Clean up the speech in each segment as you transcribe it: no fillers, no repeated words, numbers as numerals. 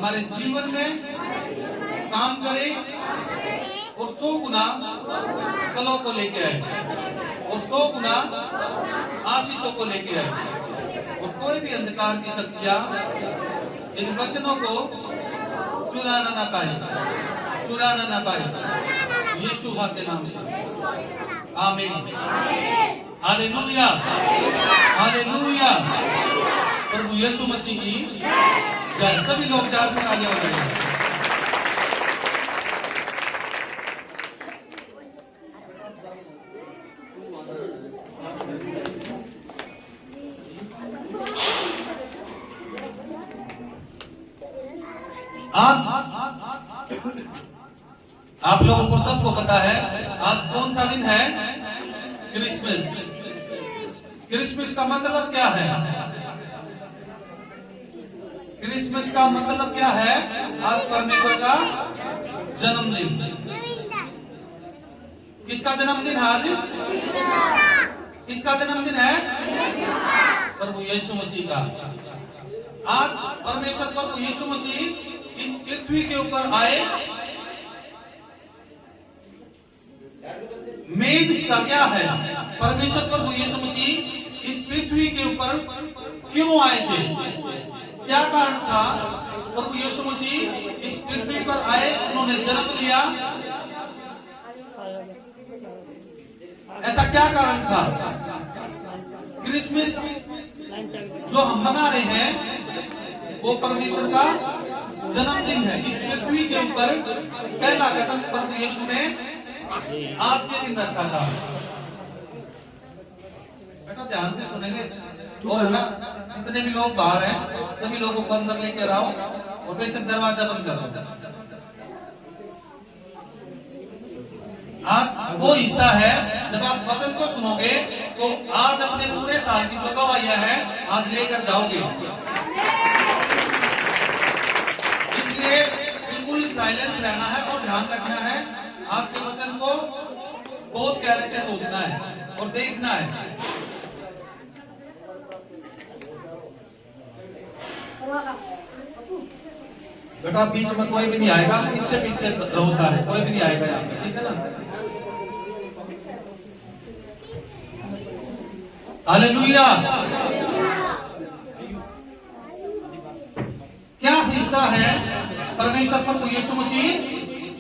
हमारे जीवन में काम करे और 100 गुना फलों को लेके आए और 100 गुना आशीषों को लेके आए। और कोई भी अंधकार की शक्तियां इन वचनों को चुराना ना पाए यीशु के नाम से। आमीन। Hallelujah, hallelujah. प्रभु यीशु मसीह की जय। सभी लोग चार से आगे बढ़ेंगे। आज आप लोगों को सबको पता है आज कौन सा दिन है? क्रिसमस। क्रिसमस का मतलब क्या है? क्रिसमस का मतलब क्या है? आज परमेश्वर का जन्मदिन। किसका जन्मदिन है आज? किसका जन्मदिन है? प्रभु यीशु मसीह का। आज परमेश्वर प्रभु यीशु मसीह इस पृथ्वी के ऊपर आए। मेन हिस्सा क्या है? परमेश्वर प्रभु यीशु मसीह इस पृथ्वी के ऊपर क्यों आए थे? क्या कारण था प्रभु यीशु मसीह इस पृथ्वी पर आए? उन्होंने जन्म लिया। ऐसा क्या कारण था? क्रिसमस जो हम मना रहे हैं वो परमेश्वर का जन्मदिन है। इस पृथ्वी के ऊपर पहला कदम प्रभु यीशु ने आज के दिन रखा था। बेटा ध्यान से सुनेंगे और है ना, जितने भी लोग बाहर हैं सभी लोगों को अंदर लेके आओ और बेशक दरवाजा बंद कर दो। आज वो हिस्सा है जब आप वचन को सुनोगे तो आज अपने पूरे साल की जो गवाहियां हैं आज लेकर जाओगे। इसलिए बिल्कुल साइलेंस रहना है और ध्यान रखना है। आज के वचन को बहुत गहरे से सोचना है और देखना है। बेटा बीच में कोई भी नहीं आएगा, पीछे पीछे रहो सारे, कोई भी नहीं आएगा यहाँ पे, ठीक है ना? हालेलुया। क्या हिस्सा है? परमेश्वर प्रभु यीशु मसीह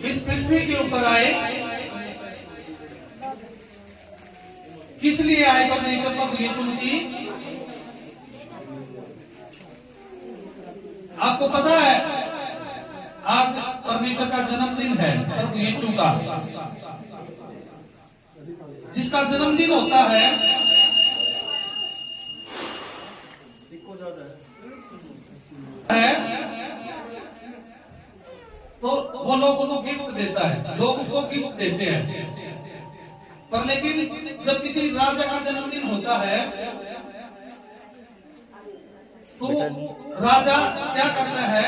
इस पृथ्वी के ऊपर आए। किस लिए आए परमेश्वर प्रभु यीशु मसीह? आपको पता है आज परमेश्वर का जन्मदिन है, प्रभु यीशु का। जिसका जन्मदिन होता है तो वो लोगों को गिफ्ट देता है, लोग उसको गिफ्ट देते हैं। पर लेकिन जब किसी राजा का जन्मदिन होता है तो राजा क्या करता है?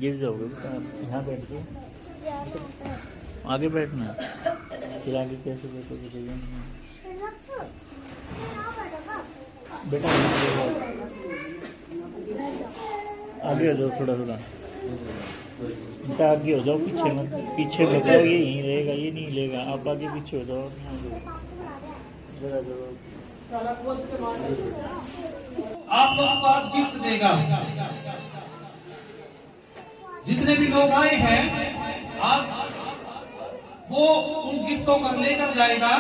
गिर जाओगे यहाँ बैठ के, आगे बैठना, फिर आगे कैसे बैठोगे? बेटा आगे हो जाओ, थोड़ा थोड़ा बेटा आगे हो जाओ, पीछे मत, पीछे बताओ, ये यहीं रहेगा, ये नहीं लेगा। आप आगे पीछे हो जाओ। आप लोगों को आज गिफ्ट देगा। जितने भी लोग आए हैं आज वो उन गिफ्टों को लेकर जाएगा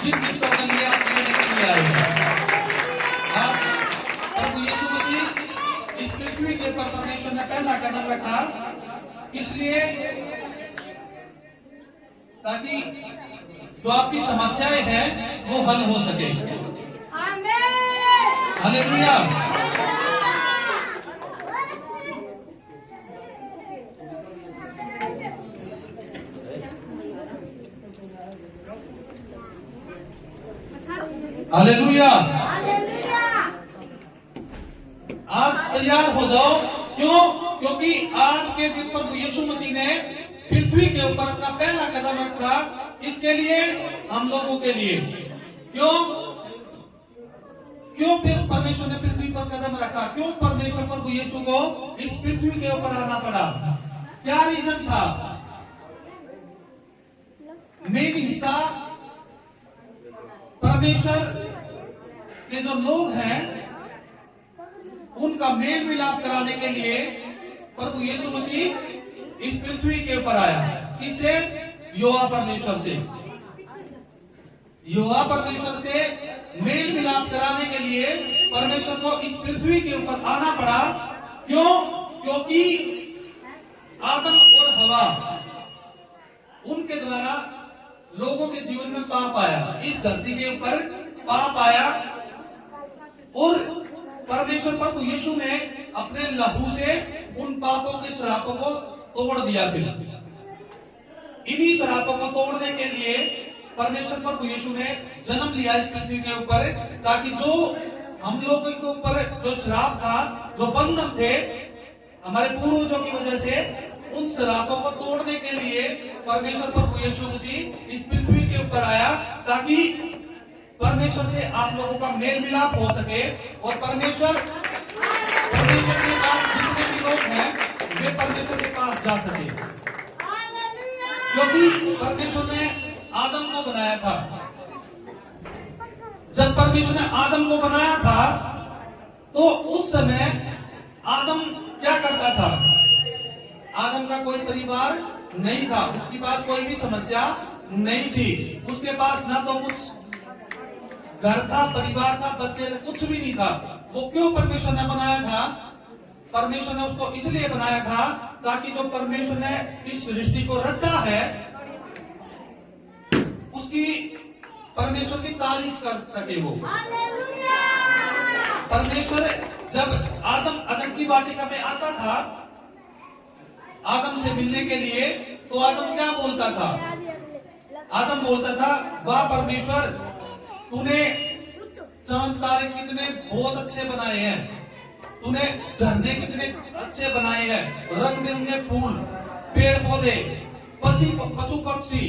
जिन गिफ्टों के लिए आप लेने के लिए आए हैं। प्रभु यीशु मसीह इस पृथ्वी के ऊपर परमेश्वर ने पहला कदम रखा, इसलिए ताकि जो आपकी समस्याएं हैं वो हल हो सके। हालेलुया। हालेलुया। आज तैयार हो जाओ। क्यों? क्योंकि आज के दिन पर यीशु मसीह ने पृथ्वी के ऊपर अपना पहला कदम रखा। इसके लिए, हम लोगों के लिए। क्यों? क्यों फिर परमेश्वर ने पृथ्वी पर कदम रखा? क्यों परमेश्वर प्रभु यीशु को इस पृथ्वी के ऊपर आना पड़ा? क्या रीजन था? मेन हिस्सा परमेश्वर के जो लोग हैं उनका मेल मिलाप कराने के लिए प्रभु यीशु मसीह इस पृथ्वी के ऊपर आया। किससे? यहोवा परमेश्वर से। यहोवा परमेश्वर से मेल मिलाप कराने के लिए परमेश्वर को इस पृथ्वी के ऊपर आना पड़ा। क्यों? क्योंकि आदम और हवा उनके द्वारा लोगों के जीवन में पाप आया, इस धरती के ऊपर पाप आया और परमेश्वर प्रभु यीशु ने अपने लहू से उन पापों के श्रापों को तोड़ दिया। फिर इन्हीं श्रापों को तोड़ने के लिए परमेश्वर प्रभु यीशु ने जन्म लिया इस पृथ्वी के ऊपर, ताकि जो हम लोगों के ऊपर जो श्राप था, जो बंधन थे हमारे पूर्वजों की वजह से, उन श्रापों को तोड़ने के लिए परमेश्वर प्रभु यीशु मसीह इस पृथ्वी के ऊपर आया, ताकि परमेश्वर से आप लोगों का मेल मिलाप हो सके और परमेश्वर के पास जितने भी लोग हैं वे परमेश्वर के पास जा सके। क्योंकि परमेश्वर ने आदम को बनाया था। जब परमेश्वर ने आदम को बनाया था तो उस समय आदम क्या करता था? आदम का कोई परिवार नहीं था, उसके पास कोई भी समस्या नहीं थी, उसके पास ना तो कुछ घर था, परिवार था, बच्चे थे, कुछ भी नहीं था। वो क्यों परमेश्वर ने बनाया था? परमेश्वर ने उसको इसलिए बनाया था ताकि जो परमेश्वर ने इस सृष्टि को रचा है उसकी परमेश्वर की तारीफ कर सके वो। परमेश्वर जब आदम अदन की वाटिका में आता था आदम से मिलने के लिए, तो आदम क्या बोलता था? आदम बोलता था, वाह परमेश्वर, तूने चांद तारे कितने बहुत अच्छे बनाए हैं, तूने झरने कितने अच्छे बनाए हैं, रंग बिरंगे फूल, पेड़ पौधे, पशु पक्षी,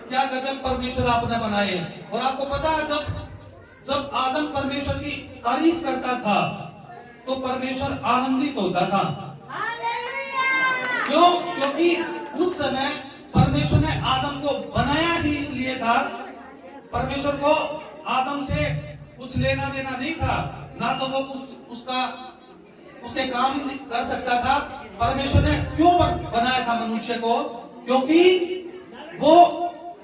क्या गजब परमेश्वर आपने बनाए। और आपको पता है जब आदम परमेश्वर की तारीफ करता था तो परमेश्वर आनंदित होता था। क्यों? क्योंकि उस समय परमेश्वर ने आदम को बनाया ही इसलिए था। परमेश्वर को आदम से कुछ लेना देना नहीं था, ना तो वो उसके काम कर सकता था। परमेश्वर ने क्यों बनाया था मनुष्य को? क्योंकि वो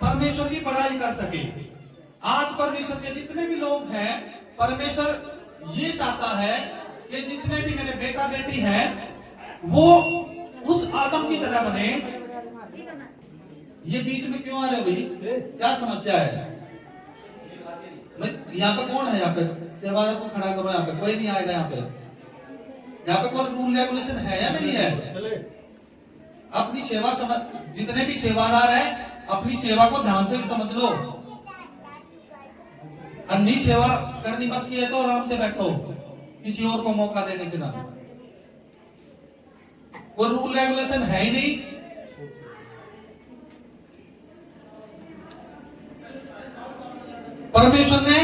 परमेश्वर की बड़ाई कर सके। आज परमेश्वर के जितने भी लोग हैं, परमेश्वर ये चाहता है कि जितने भी मेरे बेटा बेटी हैं वो उस आदम की तरह बने। ये बीच में क्यों आ रहे हो भाई? क्या समस्या है? यहाँ पे कौन है? यहाँ पे सेवादार को खड़ा करो। यहाँ पे कोई नहीं आएगा। यहाँ पे कोई रूल रेगुलेशन है या नहीं है? अपनी सेवा समझ, जितने भी सेवादार हैं अपनी सेवा को ध्यान से समझ लो। अन्य सेवा करनी बस की है तो आराम से बैठो, किसी और को मौका देने के ना। कोई रूल रेगुलेशन है ही नहीं। परमेश्वर ने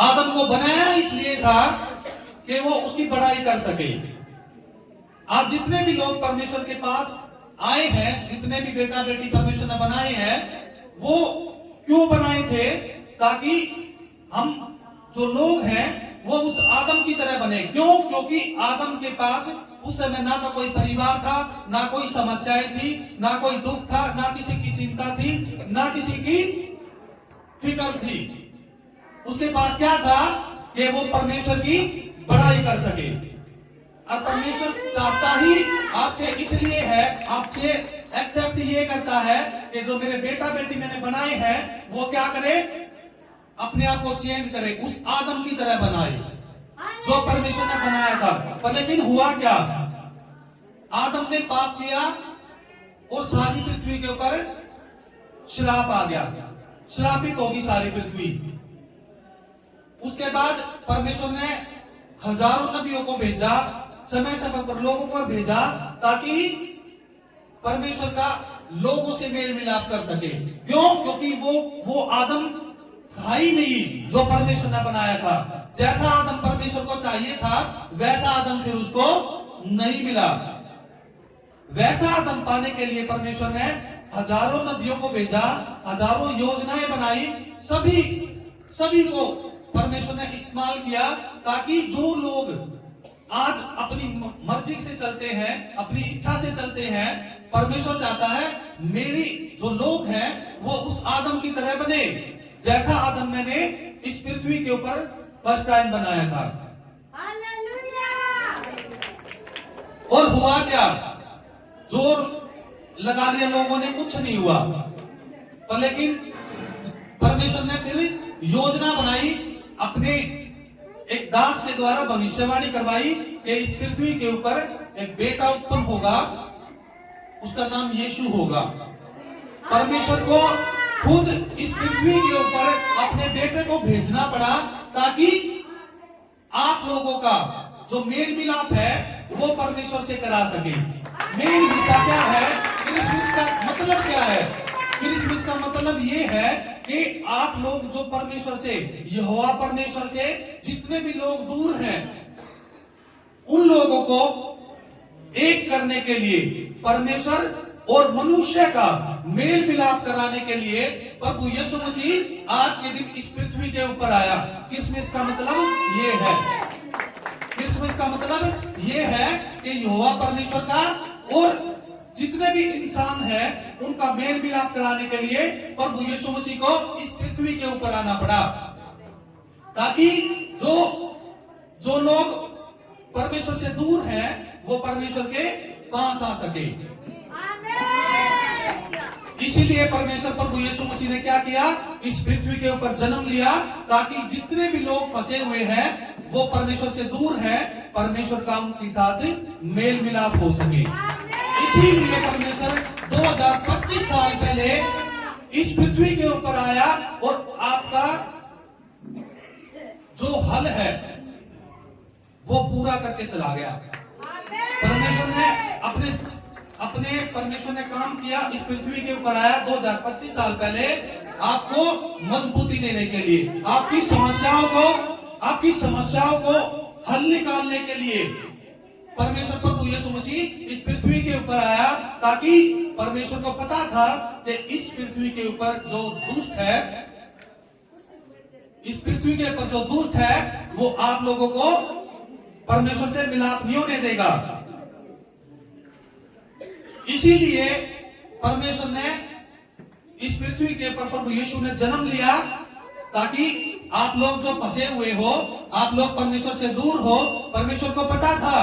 आदम को बनाया इसलिए था कि वो उसकी बड़ाई कर सके। आज जितने भी लोग परमेश्वर के पास आए हैं, जितने भी बेटा बेटी परमेश्वर ने बनाए हैं, वो क्यों बनाए थे? ताकि हम जो लोग हैं वो उस आदम की तरह बने। क्यों? क्योंकि आदम के पास उस समय ना तो कोई परिवार था, ना कोई समस्याएं थी, ना कोई दुख था, ना किसी की चिंता थी, ना किसी की फिक्र थी। उसके पास क्या था कि वो परमेश्वर की बड़ाई कर सके। और परमेश्वर चाहता ही आपसे इसलिए है, आपसे एक्सेप्ट ये करता है कि जो मेरे बेटा बेटी मैंने बनाए हैं वो क्या करे? अपने आप को चेंज करे, उस आदम की तरह बनाए जो परमेश्वर ने बनाया था। पर लेकिन हुआ क्या? आदम ने पाप किया और सारी पृथ्वी के ऊपर श्राप आ गया, श्रापित होगी सारी पृथ्वी। उसके बाद परमेश्वर ने हजारों नबियों को भेजा, समय समय पर लोगों को भेजा, ताकि परमेश्वर का लोगों से मेल मिलाप कर सके। क्यों? क्योंकि वो आदम था ही नहीं जो परमेश्वर ने बनाया था। जैसा आदम परमेश्वर को चाहिए था वैसा आदम फिर उसको नहीं मिला। वैसा आदम पाने के लिए परमेश्वर ने हजारों नबियों को भेजा, हजारों योजनाएं बनाई, सभी को परमेश्वर ने इस्तेमाल किया, ताकि जो लोग आज अपनी मर्जी से चलते हैं, अपनी इच्छा से चलते हैं, परमेश्वर चाहता है मेरी जो लोग हैं वो उस आदम की तरह बने जैसा आदम मैंने इस पृथ्वी के ऊपर फर्स्ट टाइम बनाया था। और हुआ क्या? जोर लगा दिया लोगों ने, कुछ नहीं हुआ। पर लेकिन परमेश्वर ने फिर योजना बनाई, अपने एक दास के द्वारा भविष्यवाणी करवाई कि इस पृथ्वी के ऊपर एक बेटा उत्पन्न होगा, उसका नाम यीशु होगा। परमेश्वर को खुद इस पृथ्वी के ऊपर अपने बेटे को भेजना पड़ा, ताकि आप लोगों का जो मेल मिलाप है वो परमेश्वर से करा सके। मेल हिस्सा क्या है? क्रिसमस का मतलब क्या है? क्रिसमस का मतलब ये है कि आप लोग जो परमेश्वर से, यहोवा परमेश्वर से जितने भी लोग दूर हैं, उन लोगों को एक करने के लिए, परमेश्वर और मनुष्य का मेल मिलाप कराने के लिए प्रभु यीशु मसीह आज के दिन इस पृथ्वी के ऊपर आया। क्रिसमस का मतलब ये है, क्रिसमस का मतलब ये है कि यहोवा परमेश्वर का और जितने भी इंसान हैं उनका मेल मिलाप कराने के लिए प्रभु यीशु मसीह को इस पृथ्वी के ऊपर आना पड़ा, ताकि जो लोग परमेश्वर से दूर हैं वो परमेश्वर के पास आ सके। इसीलिए परमेश्वर प्रभु यीशु मसीह ने क्या किया? इस पृथ्वी के ऊपर जन्म लिया, ताकि जितने भी लोग फंसे हुए हैं वो परमेश्वर से दूर हैं, परमेश्वर का उनके साथ मेल मिलाप हो सके। इसीलिए परमेश्वर 2025 साल पहले इस पृथ्वी के ऊपर आया और आपका जो हल है वो पूरा करके चला गया। परमेश्वर ने परमेश्वर ने काम किया, इस पृथ्वी के ऊपर आया 2025 साल पहले आपको मजबूती देने के लिए, आपकी समस्याओं को हल निकालने के लिए परमेश्वर प्रभु यीशु मसीह इस पृथ्वी के ऊपर आया, ताकि परमेश्वर को पता था कि इस पृथ्वी के ऊपर जो दुष्ट है, इस पृथ्वी के ऊपर जो दुष्ट है वो आप लोगों को परमेश्वर से मिलाप नहीं होने देगा। इसीलिए परमेश्वर ने इस पृथ्वी के ऊपर प्रभु यीशु ने जन्म लिया, ताकि आप लोग जो फंसे हुए हो, आप लोग परमेश्वर से दूर हो। परमेश्वर को पता था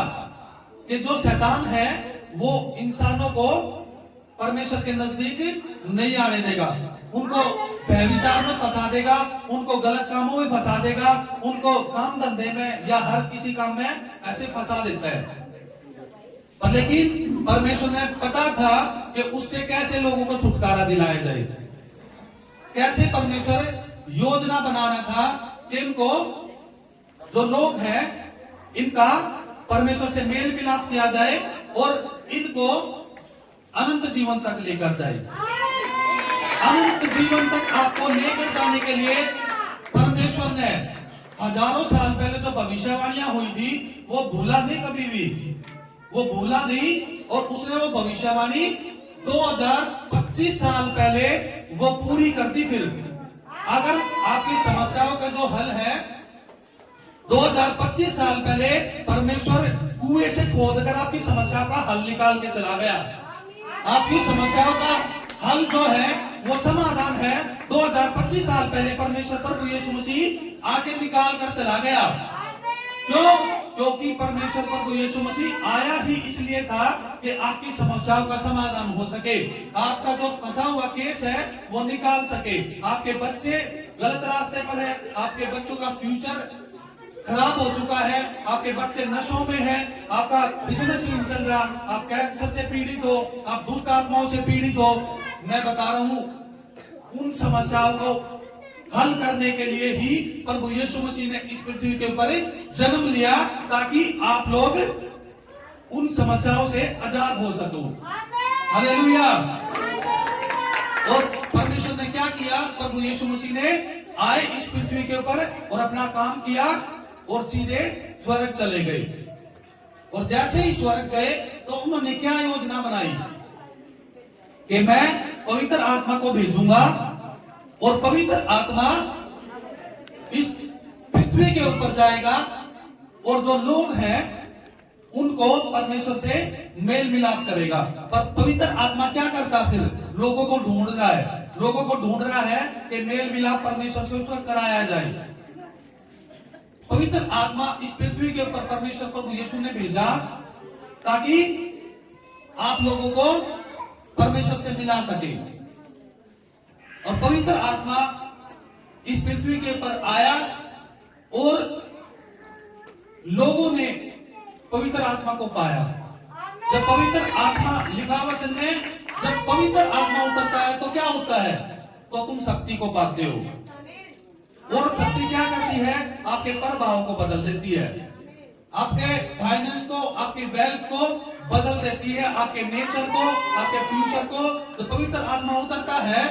कि जो शैतान है वो इंसानों को परमेश्वर के नजदीक नहीं आने देगा, उनको व्यभिचार में फंसा देगा, उनको गलत कामों में फंसा देगा, उनको काम धंधे में या हर किसी काम में ऐसे फंसा देता है। पर लेकिन परमेश्वर ने पता था कि उससे कैसे लोगों को छुटकारा दिलाया जाए, कैसे परमेश्वर योजना बनाना था कि इनको जो लोग हैं इनका परमेश्वर से मेल मिलाप किया जाए और इनको अनंत जीवन तक लेकर जाए। अनंत जीवन तक आपको लेकर जाने के लिए परमेश्वर ने हजारों साल पहले जो भविष्यवाणियां हुई थी वो भूला नहीं, कभी भी वो भूला नहीं, और उसने वो भविष्यवाणी 2025 साल पहले वो पूरी कर दी। फिर अगर आपकी समस्याओं का जो हल है 2025 साल पहले परमेश्वर कुएं से खोदकर आपकी समस्या का हल निकाल के चला गया। आपकी समस्याओं का हल जो है वो समाधान है 2025 साल पहले परमेश्वर प्रभु यीशु मसीह आके निकाल कर चला गया। क्यों? क्योंकि परमेश्वर प्रभु यीशु मसीह आया ही इसलिए था कि आपकी समस्याओं का समाधान हो सके, आपका जो फंसा हुआ केस है वो निकाल सके। आपके बच्चे गलत रास्ते पर है, आपके बच्चों का फ्यूचर खराब हो चुका है, आपके बच्चे नशों में हैं, आपका बिजनेस नहीं चल रहा, आप कैंसर से पीड़ित हो, आप दुष्ट आत्माओं से पीड़ित हो, मैं बता रहा हूं उन समस्याओं को हल करने के लिए ही प्रभु यीशु मसीह ने इस पृथ्वी के ऊपर जन्म लिया, ताकि आप लोग उन समस्याओं से आजाद हो सको। हालेलुया। और परमेश्वर ने क्या किया? प्रभु यीशु मसीह ने आए इस पृथ्वी के ऊपर और अपना काम किया, और सीधे स्वर्ग चले गए। और जैसे ही स्वर्ग गए तो उन्होंने क्या योजना बनाई कि मैं पवित्र आत्मा को भेजूंगा और पवित्र आत्मा इस पृथ्वी के ऊपर जाएगा और जो लोग हैं उनको परमेश्वर से मेल मिलाप करेगा। पर पवित्र आत्मा क्या करता, फिर लोगों को ढूंढ रहा है, लोगों को ढूंढ रहा है कि मेल मिलाप परमेश्वर से उसका कराया जाए। पवित्र आत्मा इस पृथ्वी के ऊपर परमेश्वर प्रभु यीशु ने भेजा ताकि आप लोगों को परमेश्वर से मिला सके। और पवित्र आत्मा इस पृथ्वी के ऊपर आया और लोगों ने पवित्र आत्मा को पाया। जब पवित्र आत्मा, लिखा वचन में, जब पवित्र आत्मा उतरता है तो क्या होता है, तो तुम शक्ति को पाते हो। और शक्ति क्या करती है, आपके प्रभाव को बदल देती है, आपके फाइनेंस को, आपकी वेल्थ को बदल देती है, आपके नेचर को, आपके फ्यूचर को। जब पवित्र आत्मा उतरता है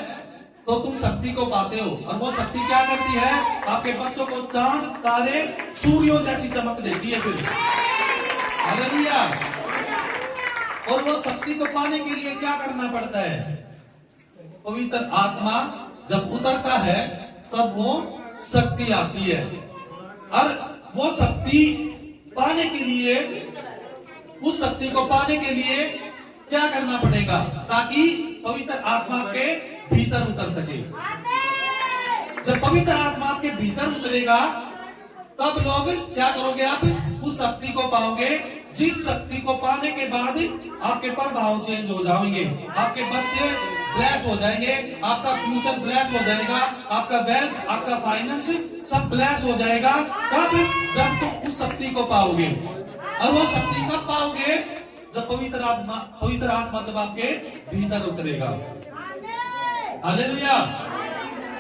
तो तुम शक्ति को पाते हो। और वो शक्ति क्या करती है, आपके बच्चों को चांद, तारे, सूर्यों जैसी चमक देती है। फिर हालेलुया। और वो शक्ति को पाने के लिए क्या करना पड़ता है, पवित्र आत्मा जब उतरता है तब वो शक्ति आती है। और वो शक्ति पाने के लिए, उस शक्ति को पाने के लिए क्या करना पड़ेगा, ताकि पवित्र आत्मा के भीतर उतर सके। जब पवित्र आत्मा आपके भीतर उतरेगा तब लोग क्या करोगे, आप उस शक्ति को पाओगे, जिस शक्ति को पाने के बाद आपके प्रभाव चेंज हो जाएंगे, आपके बच्चे ब्लेस हो जाएंगे, आपका फ्यूचर ब्लेस हो जाएगा, आपका वेल्थ, आपका फाइनेंस सब ब्लेस हो जाएगा। कब, जब तुम उस शक्ति को पाओगे। और वो शक्ति कब पाओगे, जब पवित्र आत्मा जब आपके भीतर उतरेगा। हालेलुया।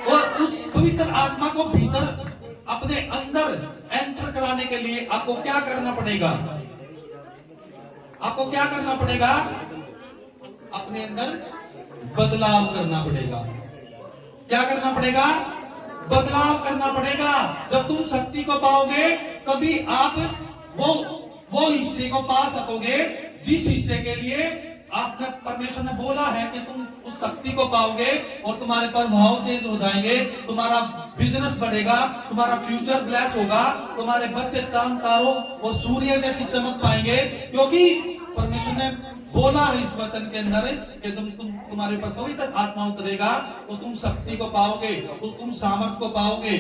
और उस पवित्र आत्मा को भीतर अपने अंदर एंटर कराने के लिए आपको क्या करना पड़ेगा, आपको क्या करना पड़ेगा, अपने अंदर बदलाव करना पड़ेगा। क्या करना पड़ेगा, बदलाव करना पड़ेगा। जब तुम शक्ति को पाओगे तभी आप वो हिस्से को पा सकोगे जिस हिस्से के लिए आपने, परमेश्वर ने बोला है कि तुम उस शक्ति को पाओगे और तुम्हारे प्रभाव चेंज हो जाएंगे, तुम्हारा बिजनेस बढ़ेगा, तुम्हारा फ्यूचर ब्लेस होगा, तुम्हारे बच्चे चांद, तारों और सूर्य जैसी चमक पाएंगे। क्योंकि परमेश्वर ने बोला है इस वचन के अंदर कि जब तुम्हारे पर पवित्र आत्मा उतरेगा तो तुम शक्ति को पाओगे, तो तुम सामर्थ को पाओगे।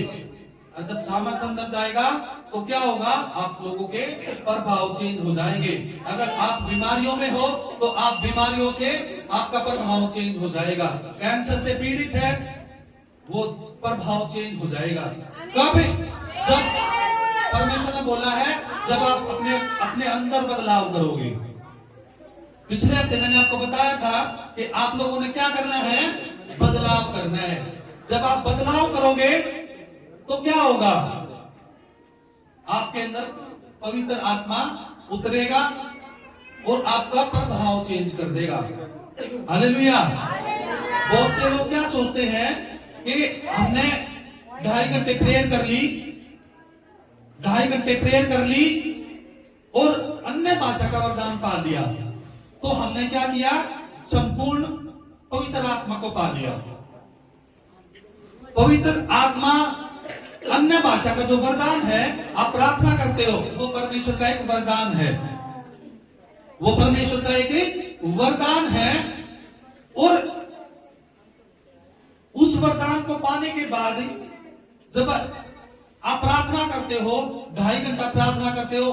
और जब सामर्थ अंदर जाएगा तो क्या होगा, आप लोगों के प्रभाव चेंज हो जाएंगे। अगर आप बीमारियों में हो तो आप बीमारियों से आपका प्रभाव चेंज हो जाएगा। कैंसर से पीड़ित है, वो प्रभाव चेंज हो जाएगा। कब, जब परमेश्वर ने बोला है, जब आप अपने अंदर बदलाव करोगे। पिछले हफ्ते मैंने आपको बताया था कि आप लोगों ने क्या करना है, बदलाव करना है। जब आप बदलाव करोगे तो क्या होगा, आपके अंदर पवित्र आत्मा उतरेगा और आपका प्रभाव चेंज कर देगा। हालेलुया। बहुत से लोग क्या सोचते हैं कि हमने 2.5 घंटे प्रेयर कर ली, 2.5 घंटे प्रेयर कर ली और अन्य भाषा का वरदान पा लिया, तो हमने क्या किया, संपूर्ण पवित्र आत्मा को पा लिया। पवित्र आत्मा, अन्य भाषा का जो वरदान है, आप प्रार्थना करते हो, वो परमेश्वर का एक वरदान है, वो परमेश्वर का एक वरदान है। और उस वरदान को पाने के बाद जब आप प्रार्थना करते हो, 2.5 घंटा प्रार्थना करते हो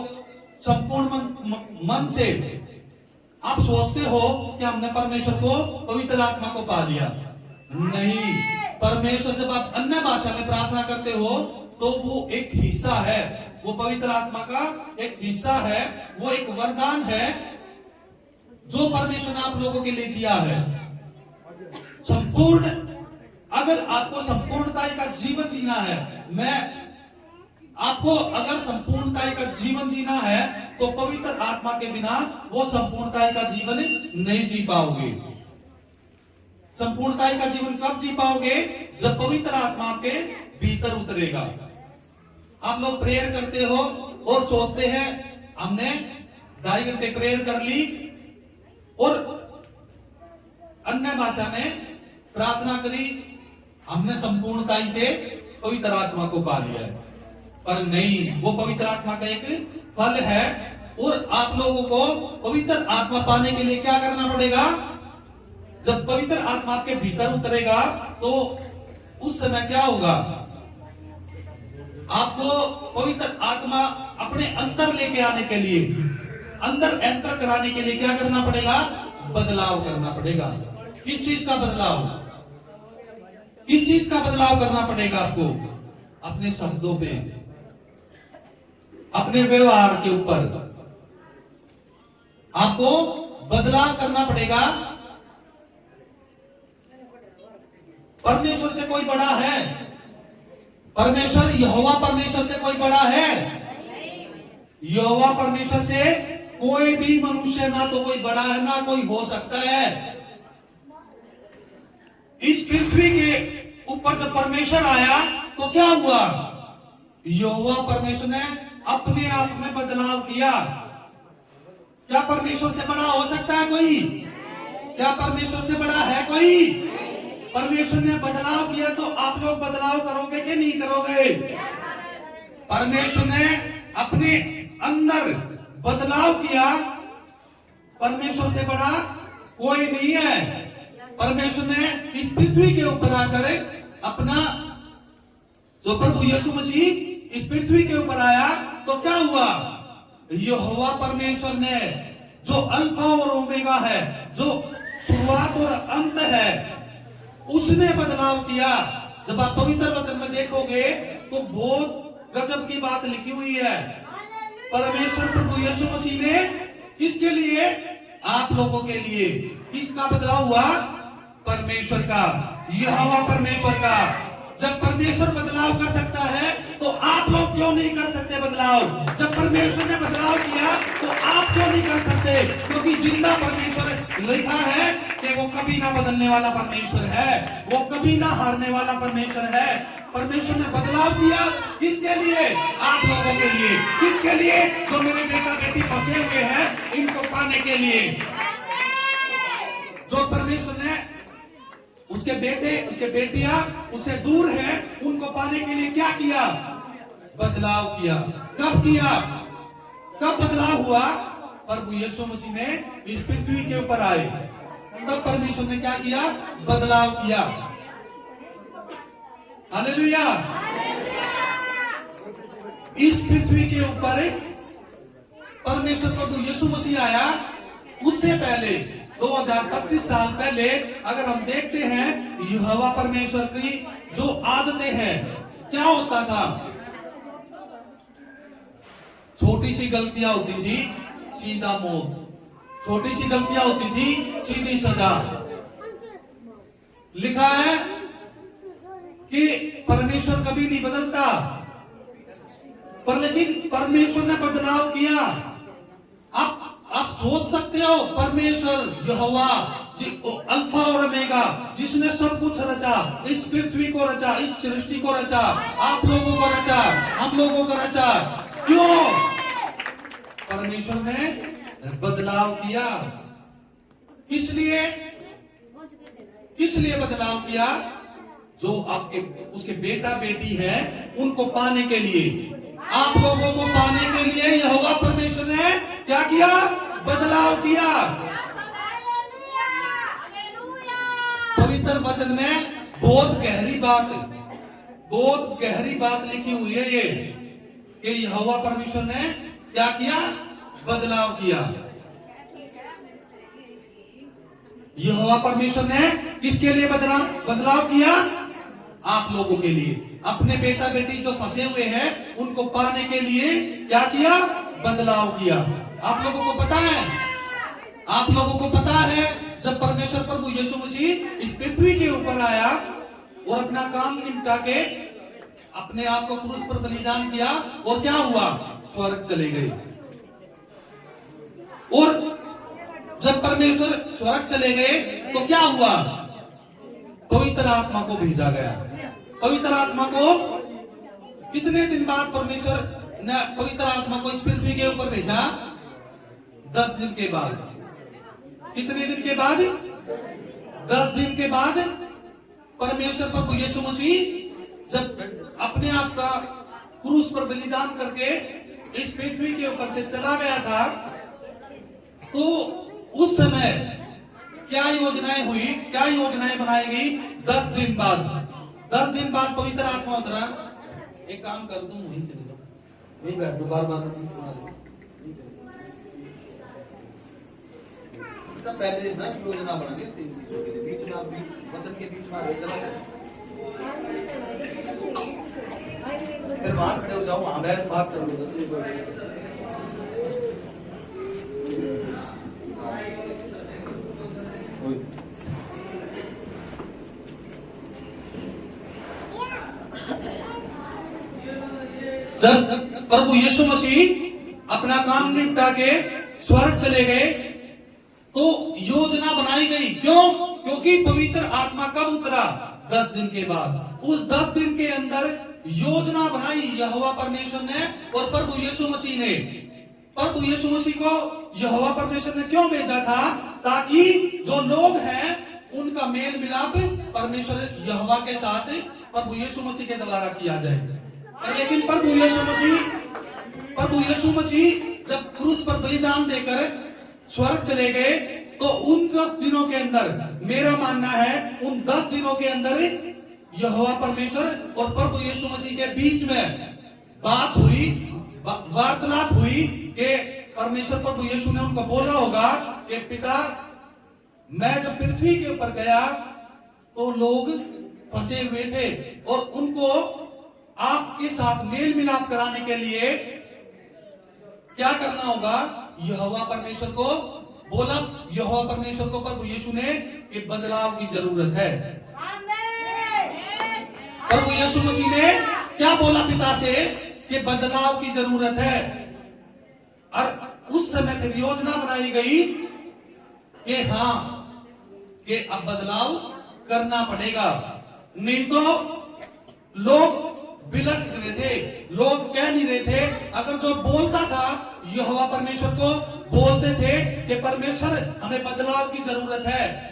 संपूर्ण मन से, आप सोचते हो कि हमने परमेश्वर को, पवित्र आत्मा को पा लिया। नहीं, परमेश्वर, जब आप अन्य भाषा में प्रार्थना करते हो तो वो एक हिस्सा है, वो पवित्र आत्मा का एक हिस्सा है, वो एक वरदान है जो परमेश्वर ने आप लोगों के लिए दिया है। संपूर्ण, अगर आपको संपूर्णता का जीवन जीना है, आपको अगर संपूर्णता का जीवन जीना है तो पवित्र आत्मा के बिना वो संपूर्णता का जीवन नहीं जी पाओगे। संपूर्णता का जीवन कब जी पाओगे, जब पवित्र आत्मा के भीतर उतरेगा। आप लोग प्रेयर करते हो और सोचते हैं हमने 2.5 घंटे प्रेयर कर ली और अन्य भाषा में प्रार्थना करी, हमने संपूर्णता से पवित्र आत्मा को पा लिया है। पर नहीं, वो पवित्र आत्मा का एक फल है और आप लोगों को पवित्र आत्मा पाने के लिए क्या करना पड़ेगा? जब पवित्र आत्मा के भीतर उतरेगा तो उस समय क्या होगा? आपको पवित्र आत्मा अपने अंदर लेके आने के लिए, अंदर एंटर कराने के लिए क्या करना पड़ेगा? बदलाव करना पड़ेगा। किस चीज का बदलाव? किस चीज का बदलाव करना पड़ेगा आपको? अपने शब्दों पे, अपने व्यवहार के ऊपर आपको बदलाव करना पड़ेगा। परमेश्वर से कोई बड़ा है? परमेश्वर यहोवा परमेश्वर से कोई बड़ा है? यहोवा परमेश्वर से कोई भी मनुष्य ना तो कोई बड़ा है ना कोई हो सकता है। इस पृथ्वी के ऊपर जब परमेश्वर आया तो क्या हुआ? यहोवा परमेश्वर ने अपने आप में बदलाव किया। क्या परमेश्वर से बड़ा हो सकता है कोई? क्या परमेश्वर से बड़ा है कोई? परमेश्वर ने बदलाव किया तो आप लोग बदलाव करोगे कि नहीं करोगे? परमेश्वर ने अपने अंदर बदलाव किया। परमेश्वर से बड़ा कोई नहीं है। परमेश्वर ने इस पृथ्वी के ऊपर आकर अपना, जो प्रभु यीशु मसीह इस पृथ्वी के ऊपर आया तो क्या हुआ? यहोवा परमेश्वर ने, जो अल्फा और ओमेगा है, जो शुरुआत और अंत है, उसने बदलाव किया। जब आप पवित्र वचन में देखोगे तो बहुत गजब की बात लिखी हुई है। परमेश्वर प्रभु यीशु मसीह ने किसके लिए? आप लोगों के लिए। किसका बदलाव हुआ? परमेश्वर का, यहोवा परमेश्वर का। जब परमेश्वर बदलाव कर सकता है तो आप लोग क्यों नहीं कर सकते बदलाव? जब परमेश्वर ने बदलाव किया तो आप क्यों नहीं कर सकते? क्योंकि जिंदा परमेश्वर लिखा है कि वो कभी ना बदलने वाला परमेश्वर है, वो कभी ना हारने वाला परमेश्वर है। परमेश्वर ने बदलाव किया किसके लिए? आप लोगों के लिए। किसके लिए? जो मेरे बेटा बेटी फंसे हुए हैं, इनको पाने के लिए। जो परमेश्वर ने उसके बेटे, उसके बेटियां उससे दूर है, उनको पाने के लिए क्या किया? बदलाव किया। कब किया? कब बदलाव हुआ? प्रभु यीशु मसीह ने इस पृथ्वी के ऊपर आए तब परमेश्वर ने क्या किया? बदलाव किया। हालेलुया। इस पृथ्वी के ऊपर परमेश्वर प्रभु यीशु मसीह आया। उससे पहले 2025 साल पहले अगर हम देखते हैं यहोवा परमेश्वर की जो आदतें हैं, क्या होता था? छोटी सी गलतियां होती थी, सीधा मौत। छोटी सी गलतियां होती थी, सीधी सजा। लिखा है कि परमेश्वर कभी नहीं बदलता, पर लेकिन परमेश्वर ने बदलाव किया। आप सोच सकते हो, परमेश्वर यहोवा अल्फा और ओमेगा, जिसने सब कुछ रचा, इस पृथ्वी को रचा, इस सृष्टि को रचा, आप लोगों को रचा, हम लोगों को रचा, क्यों? परमेश्वर ने बदलाव किया। किस लिए? किस लिए बदलाव किया? जो आपके उसके बेटा बेटी है उनको पाने के लिए, आप लोगों को पाने के लिए यहोवा परमेश्वर ने क्या किया? बदलाव किया। पवित्र वचन में बहुत गहरी बात लिखी हुई है ये, कि यहोवा परमेश्वर ने क्या किया? बदलाव किया। यहोवा परमेश्वर ने किसके लिए बदलाव किया? आप लोगों के लिए। अपने बेटा बेटी जो फंसे हुए हैं उनको पाने के लिए क्या किया? बदलाव किया। आप लोगों को पता है, आप लोगों को पता है जब परमेश्वर प्रभु यीशु मसीह इस पृथ्वी के ऊपर आया और अपना काम निपटा के अपने आप को क्रूस पर बलिदान किया, और क्या हुआ? स्वर्ग चले गए। और जब परमेश्वर स्वर्ग चले गए तो क्या हुआ? पवित्र आत्मा को भेजा गया। पवित्र आत्मा को कितने दिन बाद परमेश्वर ने पवित्र आत्मा को इस पृथ्वी के ऊपर भेजा? 10 दिन के बाद। कितने दिन के बाद? 10 दिन के बाद परमेश्वर प्रभु यीशु मसीह जब अपने आप का क्रूस पर बलिदान करके इस पृथ्वी के ऊपर से चला गया था, तो उस समय क्या योजनाएं हुई, क्या योजनाएं बनाई गई? 10 दिन बाद। 10 दिन बाद पवित्र आत्मा उतरा। एक काम कर दूं, वहीं चले जाओ, वहीं बैठ जाओ, बार बार पहले ना योजना बनानी 3 चीजों के लिए, बीच में आप वचन के बीच में आगे चला जाए, फिर वहां खड़े हो जाओ, वहां बैठ बात करो। जब प्रभु यीशु मसीह अपना काम निपटा के स्वर्ग चले गए, तो योजना बनाई गई। क्यों? क्योंकि पवित्र आत्मा कब उतरा? 10 दिन के बाद। उस 10 दिन के अंदर योजना बनाई यहोवा परमेश्वर ने और प्रभु यीशु मसीह ने। प्रभु यीशु मसीह को यहोवा परमेश्वर ने क्यों भेजा था? ताकि जो लोग हैं उनका मेल मिलाप परमेश्वर यहोवा के साथ प्रभु यीशु मसीह के द्वारा किया जाए। लेकिन प्रभु यीशु मसीह जब क्रूस पर बलिदान देकर स्वर्ग चले गए, तो उन 10 दिनों के अंदर, मेरा मानना है उन 10 दिनों के अंदर यहोवा परमेश्वर और प्रभु यीशु मसीह के बीच में बात हुई, वार्तालाप हुई कि परमेश्वर प्रभु यीशु ने उनको बोला होगा कि पिता, मैं जब पृथ्वी के ऊपर गया तो लोग फंसे हुए थे और उनको आपके साथ मेल मिलाप कराने के लिए क्या करना होगा? यहोवा परमेश्वर को बोला, यहोवा परमेश्वर को प्रभु यीशु ने एक बदलाव की जरूरत है। प्रभु यीशु मसीह ने क्या बोला पिता से? कि बदलाव की जरूरत है। और उस समय फिर योजना बनाई गई कि हाँ, कि अब बदलाव करना पड़ेगा, नहीं तो लोग बिलक रहे थे, लोग कह नहीं रहे थे। अगर जो बोलता था यहोवा परमेश्वर को बोलते थे कि परमेश्वर हमें बदलाव की जरूरत है,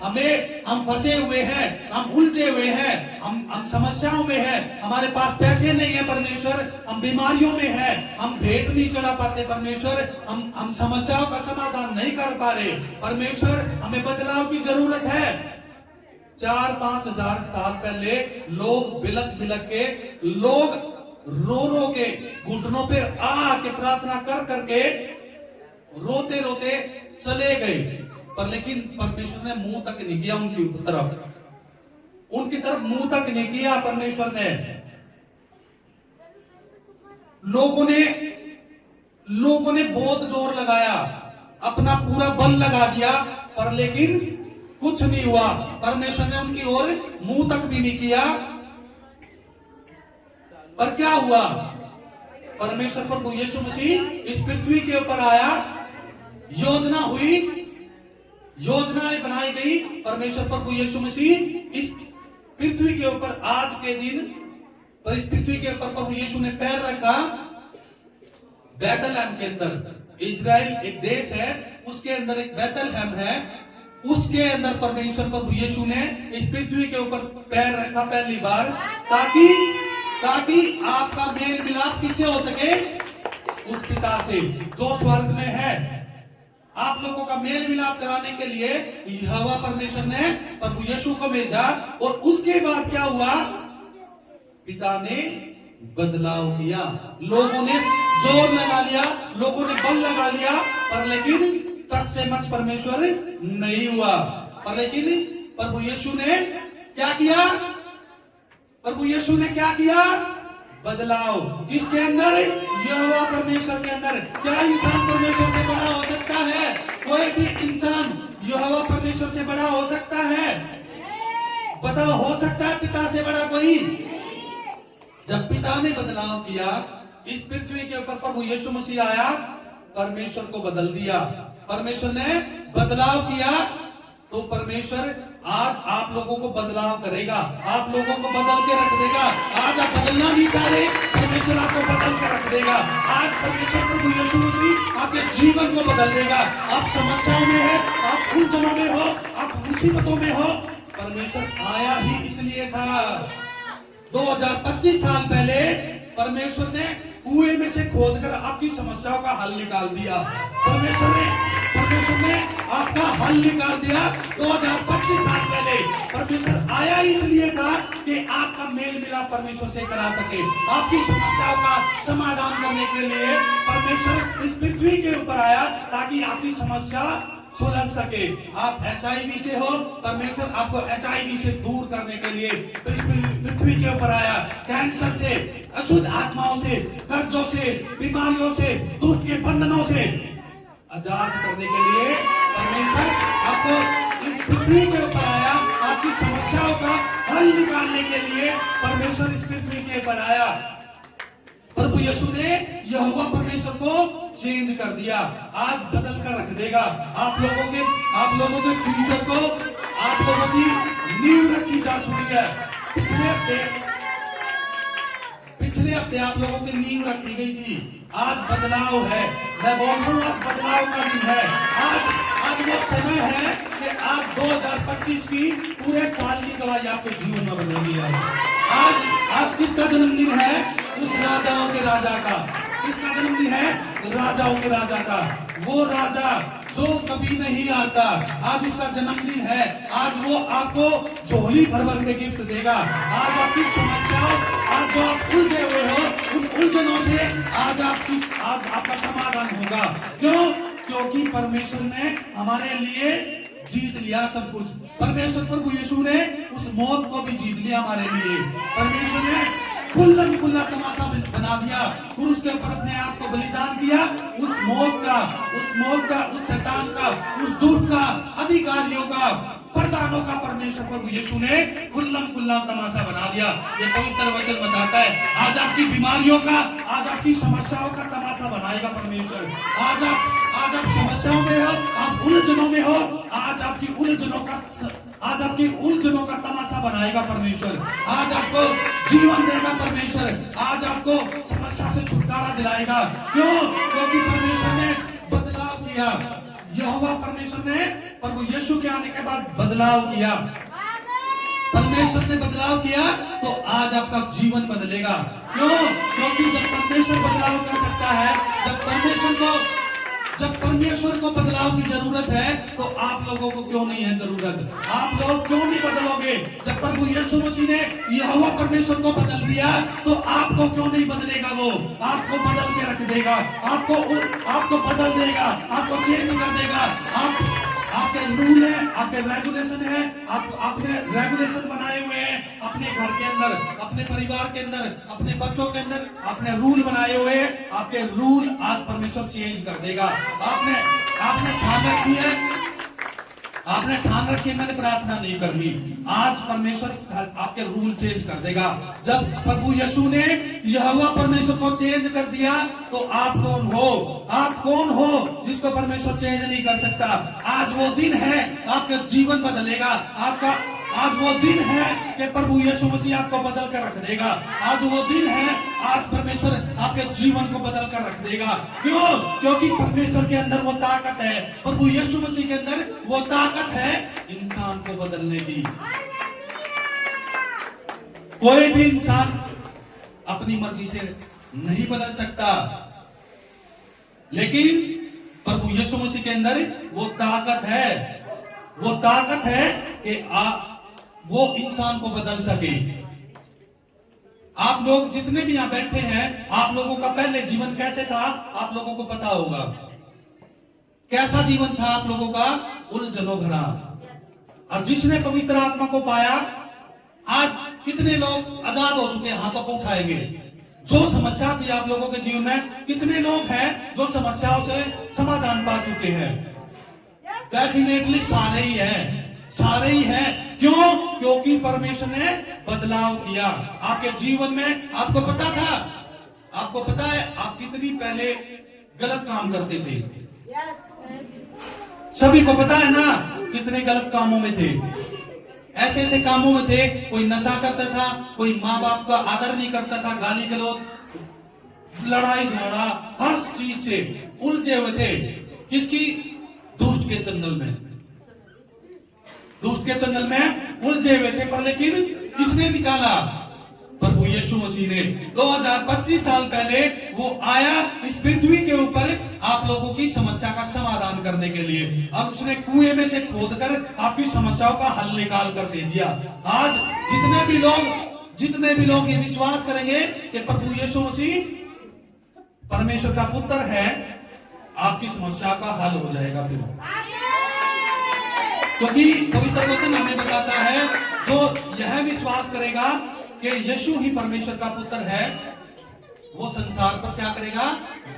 हम फंसे हुए हैं, हम उलझे हुए हैं, हम समस्याओं में हैं, हमारे पास पैसे नहीं है परमेश्वर, हम बीमारियों में हैं, हम भेंट नहीं चढ़ा पाते परमेश्वर, हम समस्याओं का समाधान नहीं कर पा रहे परमेश्वर, हमें बदलाव की जरूरत है। 4-5 हजार साल पहले लोग बिलक के, लोग रो के घुटनों पे आके प्रार्थना कर करके रोते रोते चले गए, पर लेकिन परमेश्वर ने मुंह तक नहीं किया उनकी तरफ मुंह तक नहीं किया परमेश्वर ने। लोगों ने बहुत जोर लगाया, अपना पूरा बल लगा दिया, पर लेकिन कुछ नहीं हुआ। परमेश्वर ने उनकी ओर मुंह तक भी नहीं किया। पर क्या हुआ? परमेश्वर प्रभु यीशु मसीह इस पृथ्वी के ऊपर आया, योजना हुई, योजनाएं बनाई गई। परमेश्वर प्रभु यीशु मसीह इस पृथ्वी के ऊपर आज के दिन पृथ्वी के ऊपर प्रभु यीशु ने पैर रखा। बैतलहम के अंदर, इजराइल एक देश है, उसके अंदर एक बैतलहम है, उसके अंदर परमेश्वर प्रभु यीशु ने इस पृथ्वी के ऊपर पैर रखा पहली बार, ताकि आपका मेल मिलाप किससे हो सके? उस पिता से जो स्वर्ग में है। आप लोगों का मेल मिलाप कराने के लिए यहोवा परमेश्वर ने प्रभु यीशु को भेजा। और उसके बाद क्या हुआ? पिता ने बदलाव किया, लोगों ने जोर लगा लिया, लोगों ने बल लगा लिया, पर लेकिन टच से मच परमेश्वर नहीं हुआ। पर लेकिन प्रभु यीशु ने क्या किया? प्रभु यीशु ने क्या किया? बदलाव। किसके अंदर? यहोवा परमेश्वर के अंदर। क्या इंसान परमेश्वर से बड़ा हो सकता है? कोई भी इंसान यहोवा परमेश्वर से बड़ा हो सकता है? बताओ, हो सकता है पिता से बड़ा कोई? जब पिता ने बदलाव किया, इस पृथ्वी के ऊपर प्रभु यीशु मसीह आया, परमेश्वर को बदल दिया। परमेश्वर ने बदलाव किया, तो परमेश्वर आज आप लोगों को बदलाव करेगा, आप लोगों को बदल के रख देगा। आज आप बदलना नहीं चाह रहे, परमेश्वर आपको बदल कर रख देगा। आज परमेश्वर प्रभु यीशु मसीह आपके जीवन को बदल देगा। आप समस्याओं में है, आप उलझनों में हो, आप मुसीबतों में हो, परमेश्वर आया ही इसलिए था। 2025 साल पहले परमेश्वर ने कुएं में से खोदकर आपकी समस्याओं का हल निकाल दिया। परमेश्वर ने आपका हल निकाल दिया 2025 साल पहले। परमेश्वर आया इसलिए था कि आपका मेल मिलाप परमेश्वर से करा सके। आपकी समस्याओं का समाधान करने के लिए परमेश्वर इस पृथ्वी के ऊपर आया ताकि आपकी समस्या सुलझ सके। आप HIV से हो, परमेश्वर आपको HIV से दूर करने के लिए पृथ्वी के ऊपर आया। कैंसर से, अशुद्ध आत्माओं से, कर्जों से, बीमारियों से, दुष्ट के बंधनों से आजाद करने के लिए परमेश्वर आपको इस पृथ्वी के ऊपर आया। आपकी समस्याओं का हल निकालने के लिए परमेश्वर इस पृथ्वी के ऊपर आया। प्रभु यीशु ने यहोवा परमेश्वर को चेंज कर दिया। आज बदल कर रख देगा। आप लोगों के फ्यूचर को, आप लोगों की नींव रखी जा चुकी है। पिछले हफ्ते आप लोगों की नींव रखी गई थी। आज बदलाव है। मैं बोल रहा हूँ, आज बदलाव का दिन है। आज वो समय है कि आज 2025 की पूरे साल की गवाही आपके जीवन में बनेगी। आज किसका जन्मदिन है? उस राजाओं के राजा का। किसका जन्मदिन है? राजाओं के राजा का। वो राजा जो कभी नहीं आता, आज उसका जन्मदिन है। आज वो आपको झोली भर भर के गिफ्ट देगा। आज आपकी समस्याओं, आज जो आप उलझे हुए हो, उन उलझनों से आज आपका समाधान होगा। क्यों? क्योंकि परमेश्वर ने हमारे लिए जीत लिया सब कुछ। परमेश्वर प्रभु यीशु ने उस मौत को भी जीत लिया हमारे लिए। परमेश्वर ने खुल्लम खुल्ला तमाशा बना दिया। क्रूस के ऊपर अपने आप को बलिदान किया। उस मौत का, उस शैतान का, उस दुष्ट का, अधिकारियों का, प्रधानों का परमेश्वर प्रभु यीशु ने खुल्लम खुल्ला तमाशा बना दिया। ये पवित्र वचन बताता है। आज आपकी बीमारियों का, आज आपकी समस्याओं का तमाशा बनाएगा परमेश्वर। आज आप समस्याओं में हो, आप उलझनों में हो, आज आपकी उलझनों का तमाशा बनाएगा परमेश्वर। आज आपको जीवन देगा परमेश्वर। आज आपको समस्या से छुटकारा दिलाएगा। क्यों? क्योंकि परमेश्वर ने बदलाव किया। यहोवा परमेश्वर ने प्रभु यीशु के आने के बाद बदलाव किया। परमेश्वर ने बदलाव किया तो आज आपका जीवन बदलेगा। क्यों? क्योंकि जब परमेश्वर बदलाव कर सकता है, जब परमेश्वर को बदलाव की जरूरत है, तो आप लोगों को क्यों नहीं है जरूरत? आप लोग क्यों नहीं बदलोगे? जब प्रभु यीशु मसीह ने यहोवा परमेश्वर को बदल दिया, तो आपको क्यों नहीं बदलेगा? वो आपको बदल के रख देगा। आपको बदल देगा, आपको चेंज कर देगा। आपके रूल है, आपके रेगुलेशन है, आपने रेगुलेशन बनाए हुए हैं अपने घर के अंदर, अपने परिवार के अंदर, अपने बच्चों के अंदर आपने रूल बनाए हुए हैं। आपके रूल आज परमेश्वर चेंज कर देगा। आपने ठान रखी है मैंने प्रार्थना नहीं करनी, आज परमेश्वर आपके रूल चेंज कर देगा। जब प्रभु यीशु ने यहोवा परमेश्वर को चेंज कर दिया, तो आप कौन हो जिसको परमेश्वर चेंज नहीं कर सकता? आज वो दिन है, आपका जीवन बदलेगा। आज वो दिन है कि प्रभु यीशु मसीह आपको बदल कर रख देगा। आज वो दिन है, आज परमेश्वर आपके जीवन को बदल कर रख देगा। क्यों? क्योंकि परमेश्वर के अंदर वो ताकत है, प्रभु यीशु मसीह के अंदर वो ताकत है इंसान को बदलने की। कोई भी इंसान अपनी मर्जी से नहीं बदल सकता, लेकिन प्रभु यीशु मसीह के अंदर वो ताकत है कि वो इंसान को बदल सके। आप लोग जितने भी यहां बैठे हैं, आप लोगों का पहले जीवन कैसे था आप लोगों को पता होगा। कैसा जीवन था आप लोगों का? उलझनों भरा। और जिसने पवित्र आत्मा को पाया, आज कितने लोग आजाद हो चुके हैं? हाथों को उठाएंगे। जो समस्या थी आप लोगों के जीवन में, कितने लोग हैं जो समस्याओं से समाधान पा चुके हैं? डेफिनेटली सारे ही हैं। क्यों? क्योंकि परमेश्वर ने बदलाव किया आपके जीवन में। आपको पता है आप कितनी पहले गलत काम करते थे? सभी को पता है ना कितने गलत कामों में थे। ऐसे कामों में थे। कोई नशा करता था, कोई माँ बाप का आदर नहीं करता था, गाली गलौज लड़ाई झगड़ा हर चीज से उलझे हुए थे। किसकी? दुष्ट के जंगल में, दुष्ट के जंगल में उलझे हुए थे। पर लेकिन किसने निकाला? प्रभु यीशु मसीह ने। 2025 साल पहले वो आया इस पृथ्वी के ऊपर आप लोगों की समस्या का समाधान करने के लिए। अब उसने कुएं में से खोदकर आपकी समस्याओं का हल निकाल कर दे दिया। आज जितने भी लोग ये विश्वास करेंगे कि प्रभु यीशु मसीह परमेश्वर का पुत्र है, आपकी समस्या का हल हो जाएगा फिर। क्योंकि पवित्र वचन हमें बताता है जो यह विश्वास करेगा कि यीशु ही परमेश्वर का पुत्र है, वो संसार पर क्या करेगा?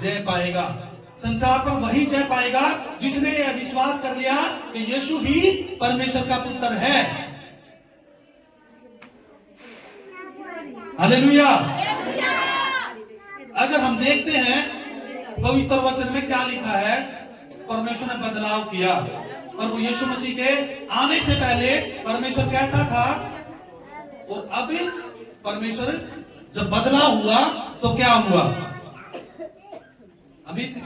जय पाएगा। संसार पर वही जय पाएगा जिसने यह विश्वास कर लिया कि यीशु ही परमेश्वर का पुत्र है। हालेलुया। अगर हम देखते हैं पवित्र वचन में क्या लिखा है, परमेश्वर ने बदलाव किया। प्रभु यीशु मसीह के आने से पहले परमेश्वर कैसा था और अब परमेश्वर जब बदलाव हुआ तो क्या हुआ? अमित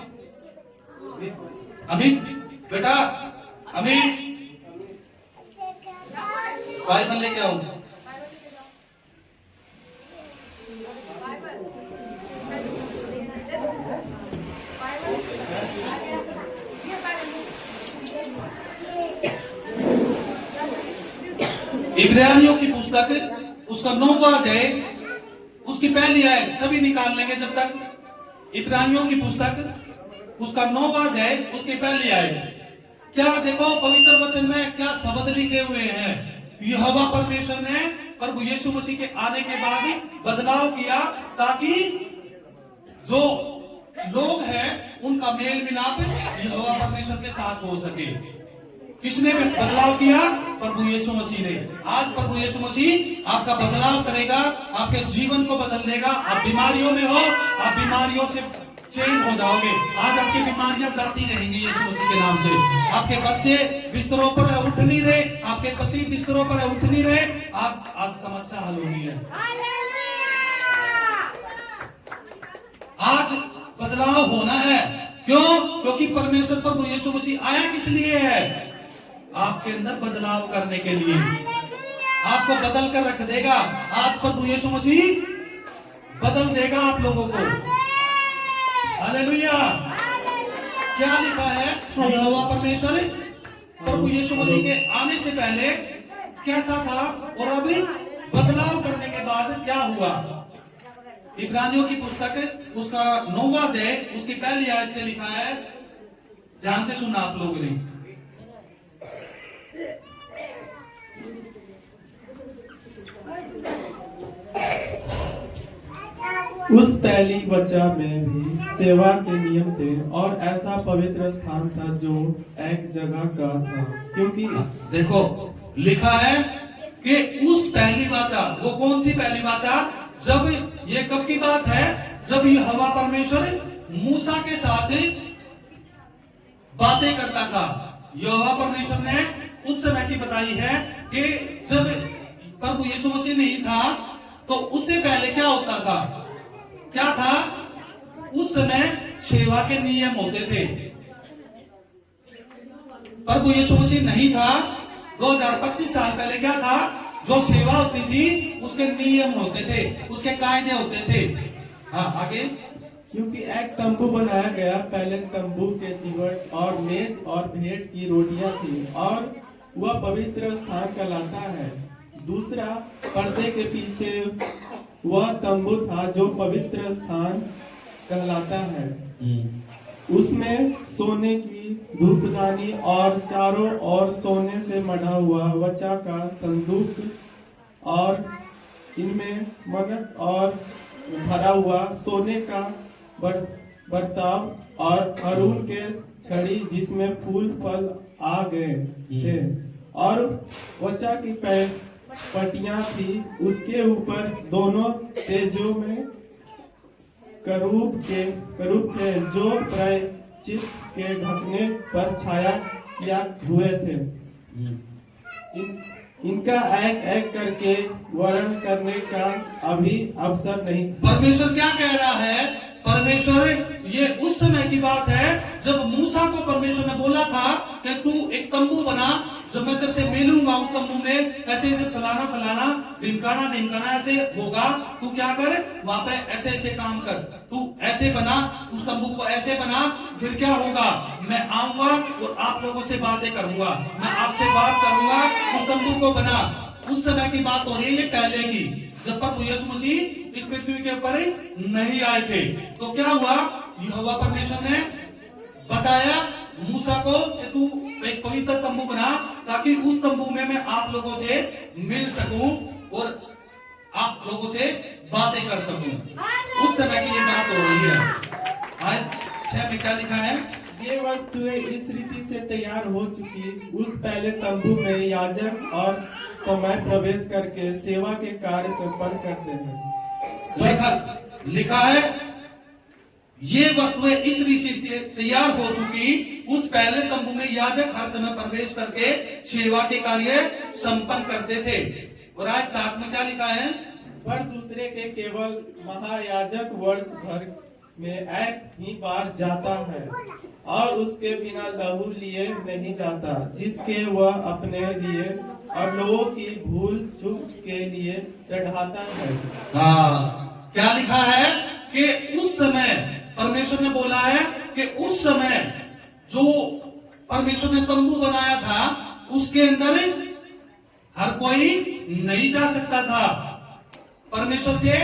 बेटा, अमित बाइबल लेके आओ। इब्रानियों की पुस्तक उसका 9वां अध्याय उसकी पहली आयत, सभी निकाल लेंगे जब तक। इब्रानियों की पुस्तक उसका 9वां अध्याय उसकी पहली आयत। क्या देखो पवित्र वचन में क्या शब्द लिखे हुए हैं। यहोवा परमेश्वर ने प्रभु यीशु मसीह के आने के बाद बदलाव किया ताकि जो लोग हैं उनका मेल मिलाप यहोवा परमेश्वर के साथ हो सके। किसने बदलाव किया? प्रभु यीशु मसीह ने। आज प्रभु यीशु मसीह आपका बदलाव करेगा, आपके जीवन को बदल देगा। आप बीमारियों में हो, आप बीमारियों से चेंज हो जाओगे। आज आपकी बीमारियां जाती रहेंगी यीशु मसीह के नाम से। आपके बच्चे बिस्तरों पर उठ नहीं रहे, आपके पति बिस्तरों पर उठ नहीं रहे, आज समस्या हल होनी है। आज बदलाव होना है। क्यों? क्योंकि परमेश्वर प्रभु यीशु मसीह आया किस लिए है? आपके अंदर बदलाव करने के लिए। आपको बदल कर रख देगा। आज प्रभु यीशु मसीह बदल देगा आप लोगों को। हालेलुया। क्या लिखा है? यहोवा परमेश्वर प्रभु यीशु मसीह के आने से पहले कैसा था और अभी बदलाव करने के बाद क्या हुआ? इब्रानियों की पुस्तक उसका 9वां अध्याय उसकी पहली आयत से लिखा है। ध्यान से सुनना आप लोगों ने। उस पहली वचा में भी सेवा के नियम थे और ऐसा पवित्र स्थान था जो एक जगह का था। क्योंकि देखो लिखा है कि उस पहली वाचा, वो कौन सी पहली वाचा? जब ये कब की बात है? जब यहोवा परमेश्वर मूसा के साथ बातें करता था। यहोवा परमेश्वर ने उस समय की बताई है कि जब प्रभु यीशु मसीह नहीं था तो उससे पहले क्या होता था? क्या था? उस समय सेवा के नियम होते थे। प्रभु यीशु मसीह नहीं था 2025 साल पहले क्या था? जो सेवा होती थी उसके नियम होते थे, उसके कायदे होते थे। हाँ आगे। क्योंकि एक तंबू बनाया गया, पहले तंबू के तिवट और मेज और भेंट की रोटियां थी और वह पवित्र स्थान कहलाता है। दूसरा पर्दे के पीछे वह तंबू था जो पवित्र स्थान कहलाता है। उसमें सोने की धूपदानी और चारों ओर सोने से मढ़ा हुआ वचा का संदूक और इनमें मगज और भरा हुआ सोने का बर्ताव और अरूल के छड़ी जिसमें फूल फल आ गए थे और वचा की पटियां थी। उसके ऊपर दोनों तेजों में करूब थे जो प्रायश्चित के ढकने पर छाया किया हुए थे। इनका एक एक करके वर्णन करने का अभी अवसर नहीं। परमेश्वर क्या कह रहा है? परमेश्वर, ये उस समय की बात है जब मूसा को परमेश्वर ने बोला था कि तू एक तंबू बना, जब मैं तेरे से मिलूंगा उस तंबू में ऐसे ऐसे फलाना फलाना ढिमकाना ढिमकाना ऐसे होगा, तू क्या कर वहां पे ऐसे ऐसे काम कर, तू ऐसे बना, उस तंबू को ऐसे बना, फिर क्या होगा, मैं आऊंगा और आप लोगों से बातें करूंगा, मैं आपसे बात करूंगा, उस तंबू को बना। उस समय की बात हो रही है, ये पहले की, जब प्रभु यीशु मसीह इस पृथ्वी के ऊपर नहीं आए थे। तो क्या हुआ, यहोवा परमेश्वर ने बताया मूसा को कि तू एक पवित्र तंबू बना, ताकि उस तंबू में मैं आप लोगों से मिल सकूं और आप लोगों से बातें कर सकूं। उस समय की ये बात हो रही है। आयत 6 में क्या लिखा है, ये वस्तुएं इस रीति से तैयार हो चुकी, उस पहले तंबू में याजक और समय प्रवेश करके सेवा के कार्य संपन्न करते हैं। लिखा है ये वस्तुएं इस रीति से तैयार हो चुकी, उस पहले तंबू में याजक हर समय प्रवेश करके सेवा के कार्य संपन्न करते थे। और आज 7 में क्या लिखा है, पर दूसरे के केवल महायाजक वर्ष भर में एक ही बार जाता है और उसके बिना लहू लिए नहीं जाता, जिसके वह अपने लिए और लोगों की भूल चूक के लिए चढ़ाता है। हाँ, क्या लिखा है कि उस समय परमेश्वर ने बोला है कि उस समय जो परमेश्वर ने तंबू बनाया था उसके अंदर हर कोई नहीं जा सकता था, परमेश्वर से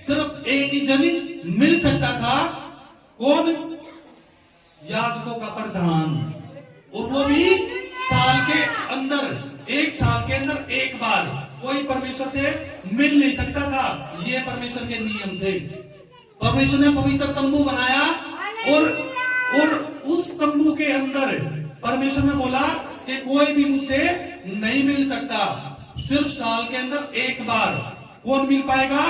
सिर्फ एक ही जन मिल सकता था। कौन, याजकों का प्रधान, और वो भी साल के अंदर, एक साल के अंदर एक बार, कोई परमेश्वर से मिल नहीं सकता था। ये परमेश्वर के नियम थे। परमेश्वर ने पवित्र तंबू बनाया और उस तंबू के अंदर परमेश्वर ने बोला कि कोई भी मुझसे नहीं मिल सकता, सिर्फ साल के अंदर एक बार। कौन मिल पाएगा,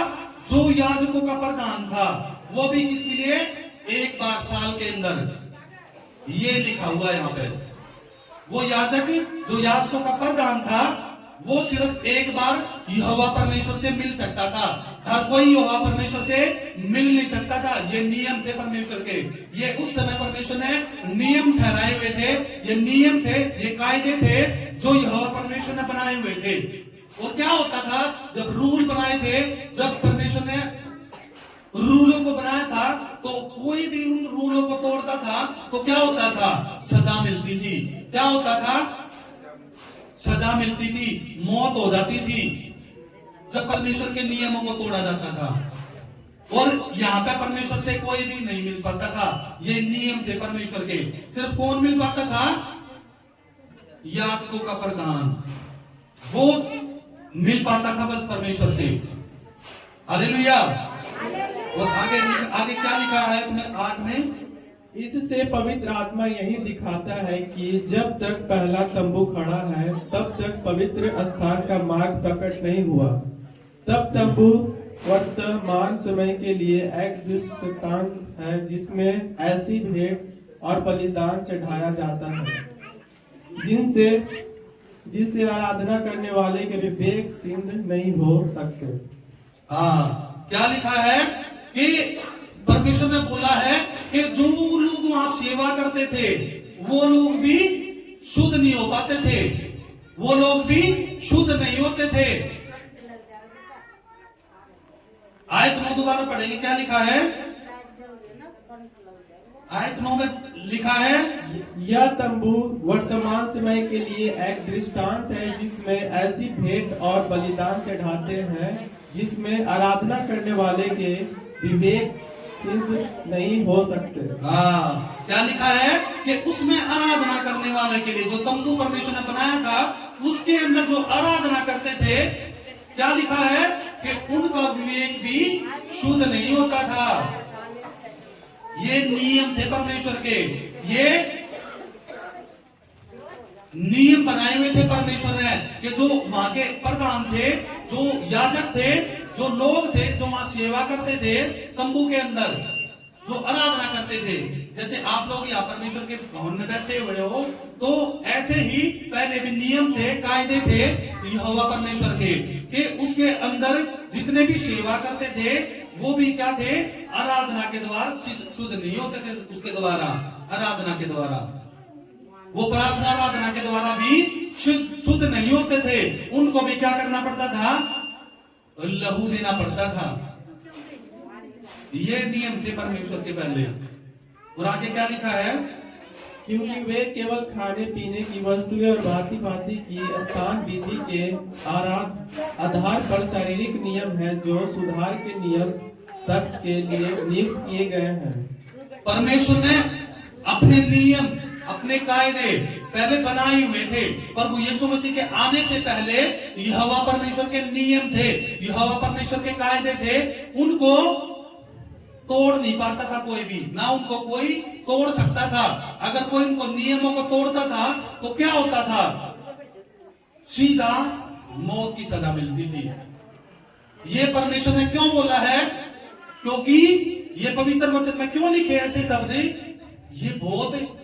जो याजकों का प्रधान था, वो भी किसके लिए, एक बार साल के अंदर। ये लिखा हुआ है यहाँ पे, वो याजक जो याजकों का प्रधान था वो सिर्फ एक बार यहोवा परमेश्वर से मिल सकता था, हर कोई यहोवा परमेश्वर से मिल नहीं सकता था। ये नियम थे परमेश्वर के, ये उस समय परमेश्वर ने नियम ठहराए हुए थे, ये नियम थे, ये कायदे थे जो यहोवा परमेश्वर ने बनाए हुए थे। और क्या होता था, जब रूल बनाए थे, जब परमेश्वर ने रूलों को बनाया था, तो कोई भी उन रूलों को तोड़ता था तो क्या होता था, सजा मिलती थी। क्या होता था, सजा मिलती थी, मौत हो जाती थी, जब परमेश्वर के नियमों को तोड़ा जाता था। और यहाँ पे परमेश्वर से कोई भी नहीं मिल पाता था, ये नियम थे परमेश्वर के। सिर्फ कौन मिल पाता था, याजकों का प्रधान, वो मिल पाता था बस परमेश्वर से। हालेलुया। और आगे क्या लिखा है तुम्हें 8 में, इससे पवित्र आत्मा यही दिखाता है कि जब तक पहला तंबू खड़ा है तब तक पवित्र स्थान का मार्ग प्रकट नहीं हुआ। तब तंबू वर्तमान समय के लिए एक दृष्टांत है, जिसमें ऐसी भेंट और बलिदान चढ़ाया जाता है जिससे आराधना करने वाले के विवेक सिद्ध नहीं हो सकते। हाँ, क्या लिखा है कि परमेश्वर ने बोला है कि जो लोग वहां सेवा करते थे वो लोग भी शुद्ध नहीं हो पाते थे, वो लोग भी शुद्ध नहीं होते थे। आयत 9 दोबारा पढ़ेंगे, क्या लिखा है, आयत 9 में लिखा है, यह तंबू वर्तमान समय के लिए एक दृष्टांत है, जिसमें ऐसी भेंट और बलिदान चढ़ाते हैं जिसमें आराधना करने वाले के विवेक सिद्ध नहीं हो सकते। हाँ, क्या लिखा है कि उसमें आराधना करने वाले के लिए, जो तंबू परमेश्वर ने बनाया था उसके अंदर जो आराधना करते थे, क्या लिखा है कि उनका विवेक भी शुद्ध नहीं होता था। ये नियम थे परमेश्वर के, ये नियम बनाए हुए थे परमेश्वर ने कि जो वहां के प्रधान थे, जो याजक थे, जो लोग थे, जो वहां सेवा करते थे तंबू के अंदर, जो आराधना करते थे। जैसे आप लोग यहाँ परमेश्वर के भवन में बैठे हुए हो, तो ऐसे ही पहले भी नियम थे, कायदे थे यहोवा परमेश्वर के, कि उसके अंदर जितने भी सेवा करते थे वो भी क्या थे, आराधना के द्वारा शुद्ध नहीं होते थे, उसके द्वारा आराधना के द्वारा वो प्रार्थना आराधना के द्वारा भी शुद्ध नहीं होते थे। उनको भी क्या करना पड़ता था, लहू देना पड़ता था। ये नियम थे परमेश्वर के पहले। और आगे क्या लिखा है, क्योंकि वे केवल खाने पीने की वस्तुएं और भांति भांति की स्थान विधि के आधार पर शारीरिक नियम है, जो सुधार के नियम तक के लिए नियुक्त किए गए हैं। परमेश्वर ने अपने नियम, अपने कायदे पहले बनाए हुए थे। प्रभु यीशु मसीह के आने से पहले यहोवा परमेश्वर के नियम थे, यहोवा परमेश्वर के कायदे थे, उनको तोड़ नहीं पाता था कोई भी, ना उनको कोई तोड़ सकता था। अगर कोई उनको नियमों को तोड़ता था तो क्या होता था, सीधा मौत की सजा मिलती थी। ये परमेश्वर ने क्यों बोला है, क्योंकि ये पवित्र वचन में क्यों लिखे ऐसे शब्द, ये बहुत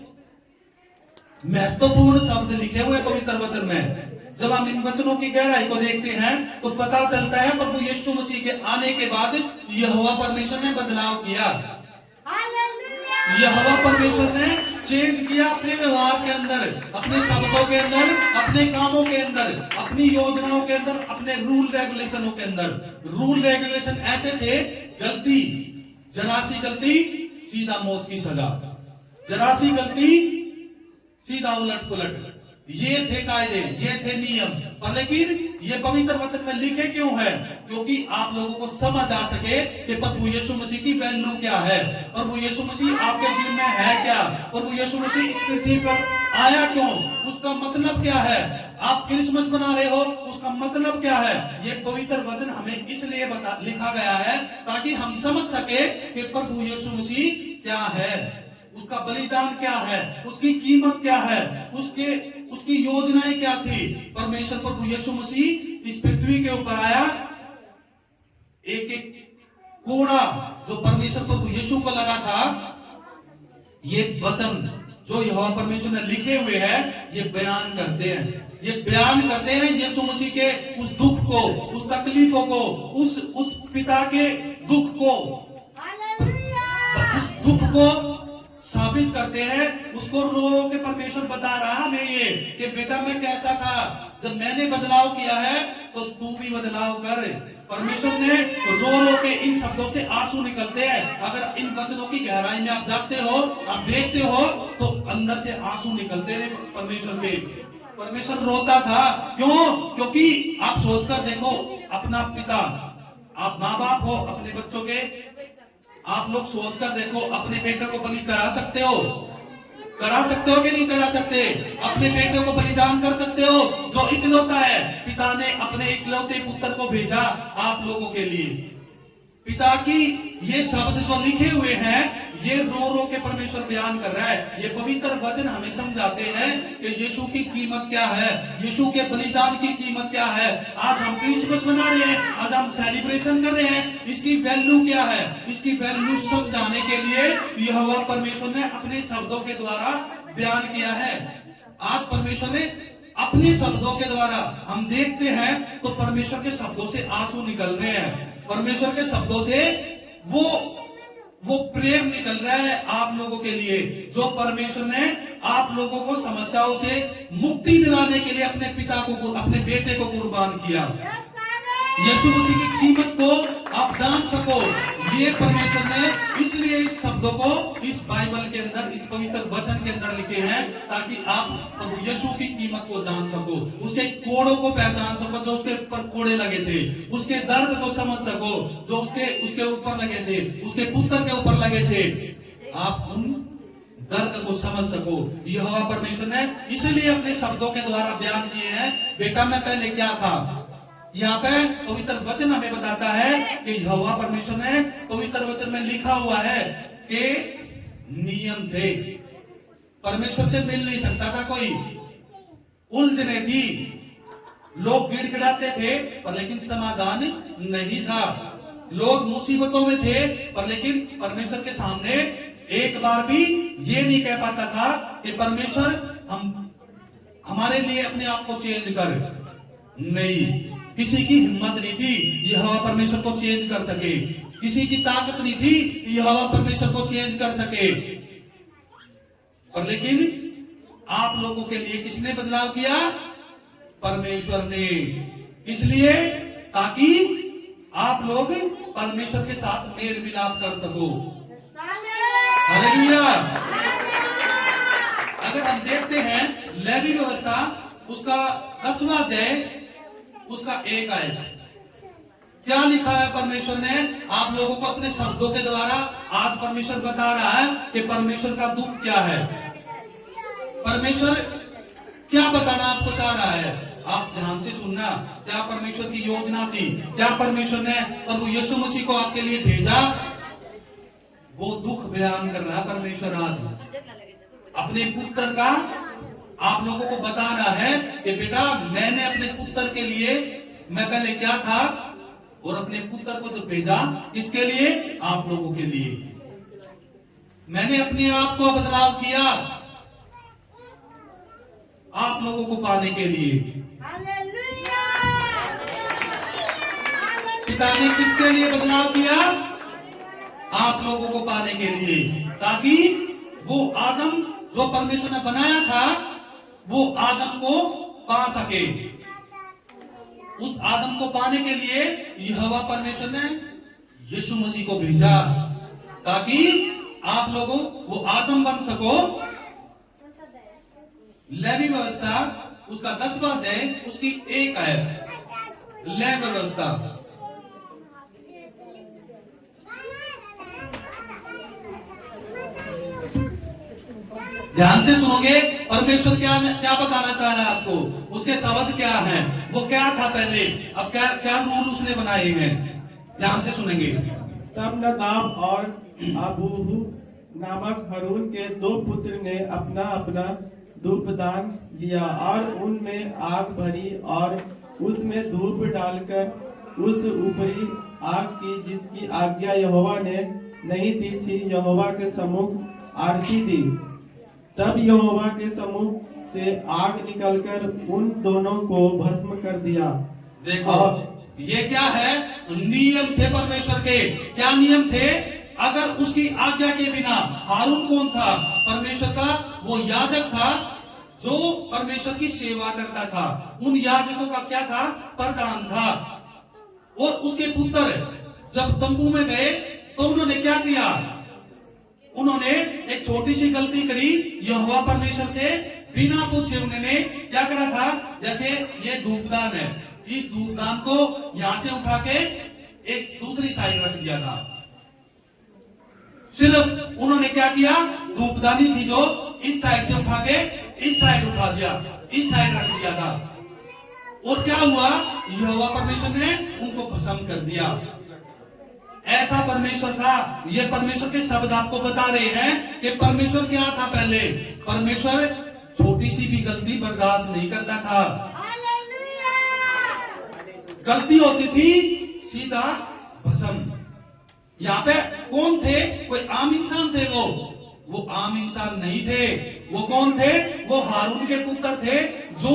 महत्वपूर्ण शब्द लिखे हुए पवित्र वचन में। जब हम इन वचनों की गहराई को देखते हैं तो पता चलता है प्रभु यीशु मसीह के आने के बाद यहोवा परमेश्वर ने बदलाव किया। यहोवा परमेश्वर ने चेंज किया अपने व्यवहार के अंदर, अपने शब्दों के अंदर, अपने कामों के अंदर, अपनी योजनाओं के अंदर, अपने रूल रेगुलेशनों के अंदर। रूल रेगुलेशन ऐसे थे, गलती, जरा सी गलती सीधा मौत की सजा, जरा सी गलती सीधा उलट पुलट। ये थे कायदे, ये थे नियम। पर लेकिन ये पवित्र वचन में लिखे क्यों है, क्योंकि आप लोगों को समझ आ सके कि प्रभु यीशु मसीह की वैल्यू क्या है, प्रभु यीशु मसीह आपके जीवन में है क्या, प्रभु यीशु मसीह इस पृथ्वी पर आया क्यों, उसका मतलब क्या है। आप क्रिसमस मना रहे हो, उसका मतलब क्या है। ये पवित्र वचन हमें इसलिए लिखा गया है ताकि हम समझ सके कि प्रभु यीशु मसीह क्या है, उसका बलिदान क्या है, उसकी कीमत क्या है, उसकी योजनाएं क्या थी। परमेश्वर प्रभु यीशु मसीह इस पृथ्वी के ऊपर आया, एक एक कोड़ा जो परमेश्वर प्रभु यीशु को लगा था, ये वचन जो यहोवा परमेश्वर ने लिखे हुए हैं, ये बयान करते हैं, ये बयान करते हैं यीशु मसीह के उस दुख को, उस तकलीफों को, उस पिता के दुख को, उस दुख को साबित करते हैं। उसको रो रो के परमेश्वर बता रहा हमें ये कि बेटा मैं कैसा था, जब मैंने बदलाव किया है तो तू भी बदलाव कर। परमेश्वर ने रो रो के इन शब्दों से आंसू निकलते हैं। अगर इन वचनों की गहराई में आप जाते हो, आप देखते हो तो अंदर से आंसू निकलते हैं परमेश्वर के। परमेश्वर रोता था, क्यों? क्योंकि आप सोचकर देखो, अपना पिता, आप माँ बाप हो अपने बच्चों के, आप लोग सोचकर देखो, अपने बेटे को बलि चढ़ा सकते हो? चढ़ा सकते हो कि नहीं चढ़ा सकते? अपने बेटे को बलिदान कर सकते हो? जो इकलौता है, पिता ने अपने इकलौते पुत्र को भेजा आप लोगों के लिए। पिता की ये शब्द जो लिखे हुए हैं, ये रो रो के परमेश्वर बयान कर रहा है। ये पवित्र वचन हमें समझाते हैं कि यीशु की कीमत क्या है, यीशु के बलिदान की कीमत क्या है। आज हम क्रिसमस मना रहे हैं, आज हम सेलिब्रेशन कर रहे हैं, इसकी वैल्यू क्या है, इसकी वैल्यू समझाने के लिए यहोवा परमेश्वर ने अपने शब्दों के द्वारा बयान किया है। आज परमेश्वर ने अपने शब्दों के द्वारा, हम देखते हैं तो परमेश्वर के शब्दों से आंसू निकल रहे हैं, परमेश्वर के शब्दों से वो प्रेम निकल रहा है आप लोगों के लिए, जो परमेश्वर ने आप लोगों को समस्याओं से मुक्ति दिलाने के लिए अपने पिता को, अपने बेटे को कुर्बान किया। यीशु मसीह की कीमत को आप जान सको, ये परमेश्वर ने इसलिए इस शब्दों को इस बाइबल के अंदर, इस पवित्र वचन के अंदर लिखे हैं, ताकि आप प्रभु यीशु की कीमत को जान सको, उसके कोड़ों को पहचान सको, जो उसके ऊपर कोड़े लगे थे, उसके दर्द को समझ सको, जो उसके ऊपर लगे थे, उसके पुत्र के ऊपर लगे थे, आप उन दर्द को समझ सको। यहोवा परमेश्वर ने इसलिए अपने शब्दों के द्वारा बयान किए हैं, बेटा मैं पहले क्या था। यहाँ पे पवित्र वचन हमें बताता है कि यहोवा परमेश्वर ने पवित्र वचन में लिखा हुआ है कि नियम थे, परमेश्वर से मिल नहीं सकता था कोई, उलझने थी, लोग गिड़गिड़ाते थे पर लेकिन समाधान नहीं था, लोग मुसीबतों में थे पर लेकिन परमेश्वर के सामने एक बार भी ये नहीं कह पाता था कि परमेश्वर हमारे लिए अपने आप को चेंज कर। नहीं, किसी की हिम्मत नहीं थी यहोवा परमेश्वर को चेंज कर सके। किसी की ताकत नहीं थी कि यहोवा परमेश्वर को चेंज कर सके। पर लेकिन आप लोगों के लिए किसने बदलाव किया? परमेश्वर ने। इसलिए ताकि आप लोग परमेश्वर के साथ मेल मिलाप कर सको। हालेलुया। अगर हम देखते हैं लेवी व्यवस्था उसका 10वां अध्याय उसका 1 आयत, क्या लिखा है परमेश्वर ने आप लोगों को अपने शब्दों के द्वारा आज परमेश्वर बता रहा है कि परमेश्वर का दुख क्या है, परमेश्वर क्या बताना आपको चाह रहा है। आप ध्यान से सुनना, क्या परमेश्वर की योजना थी, क्या परमेश्वर ने प्रभु यीशु मसीह को आपके लिए भेजा, वो दुख बयान कर रहा है परमेश्वर आज अपने पुत्र का आप लोगों को बता रहा है कि बेटा मैंने अपने पुत्र के लिए मैं पहले क्या था और अपने पुत्र को जो भेजा इसके लिए आप लोगों के लिए मैंने अपने आप को बदलाव किया आप लोगों को पाने के लिए। पिता ने किसके लिए बदलाव किया? आप लोगों को पाने के लिए, ताकि वो आदम जो परमेश्वर ने बनाया था वो आदम को पा सके। उस आदम को पाने के लिए यहोवा परमेश्वर ने यीशु मसीह को भेजा ताकि आप लोगों वो आदम बन सको। लेवी व्यवस्था उसका 10वां अध्याय उसकी 1 आयत, लेवी व्यवस्था। ध्यान से सुनोगे परमेश्वर क्या क्या बताना चाह रहा है आपको, उसके शब्द क्या हैं, वो क्या था पहले, अब क्या क्या रूल उसने बनाए हैं। ध्यान से सुनेंगे। तब नदाब और अबूहू नामक हरून के 2 पुत्र ने अपना अपना धूपदान लिया और उनमें आग भरी और उसमें धूप डालकर उस ऊपरी आग की जिसकी आज्ञा यहोवा ने नहीं दी थी यहोवा के सम्मुख आरती दी। तब यहोवा के सम्मुख से आग निकलकर उन दोनों को भस्म कर दिया। देखो ये क्या है, नियम थे परमेश्वर के। क्या नियम थे? अगर उसकी आज्ञा के बिना, हारून कौन था? परमेश्वर का वो याजक था जो परमेश्वर की सेवा करता था। उन याजकों का क्या था? प्रधान था। और उसके पुत्र जब तंबू में गए तो उन्होंने क्या किया? उन्होंने एक छोटी सी गलती करी। यहोवा परमेश्वर से बिना पूछे उन्होंने क्या करा था? जैसे ये धूपदान है, इस धूपदान को यहां से उठा के एक दूसरी साइड रख दिया था। सिर्फ उन्होंने क्या किया? धूपदानी थी जो इस साइड से उठा के इस साइड उठा दिया, इस साइड रख दिया था। और क्या हुआ? यहोवा परमेश्वर ने उनको भस्म कर दिया। ऐसा परमेश्वर था। ये परमेश्वर के शब्द आपको बता रहे हैं कि परमेश्वर क्या था पहले। परमेश्वर छोटी सी भी गलती बर्दाश्त नहीं करता था। गलती होती थी सीधा भस्म। यहाँ पे कौन थे? कोई आम इंसान थे। वो आम इंसान नहीं थे। वो कौन थे? वो हारून के पुत्र थे जो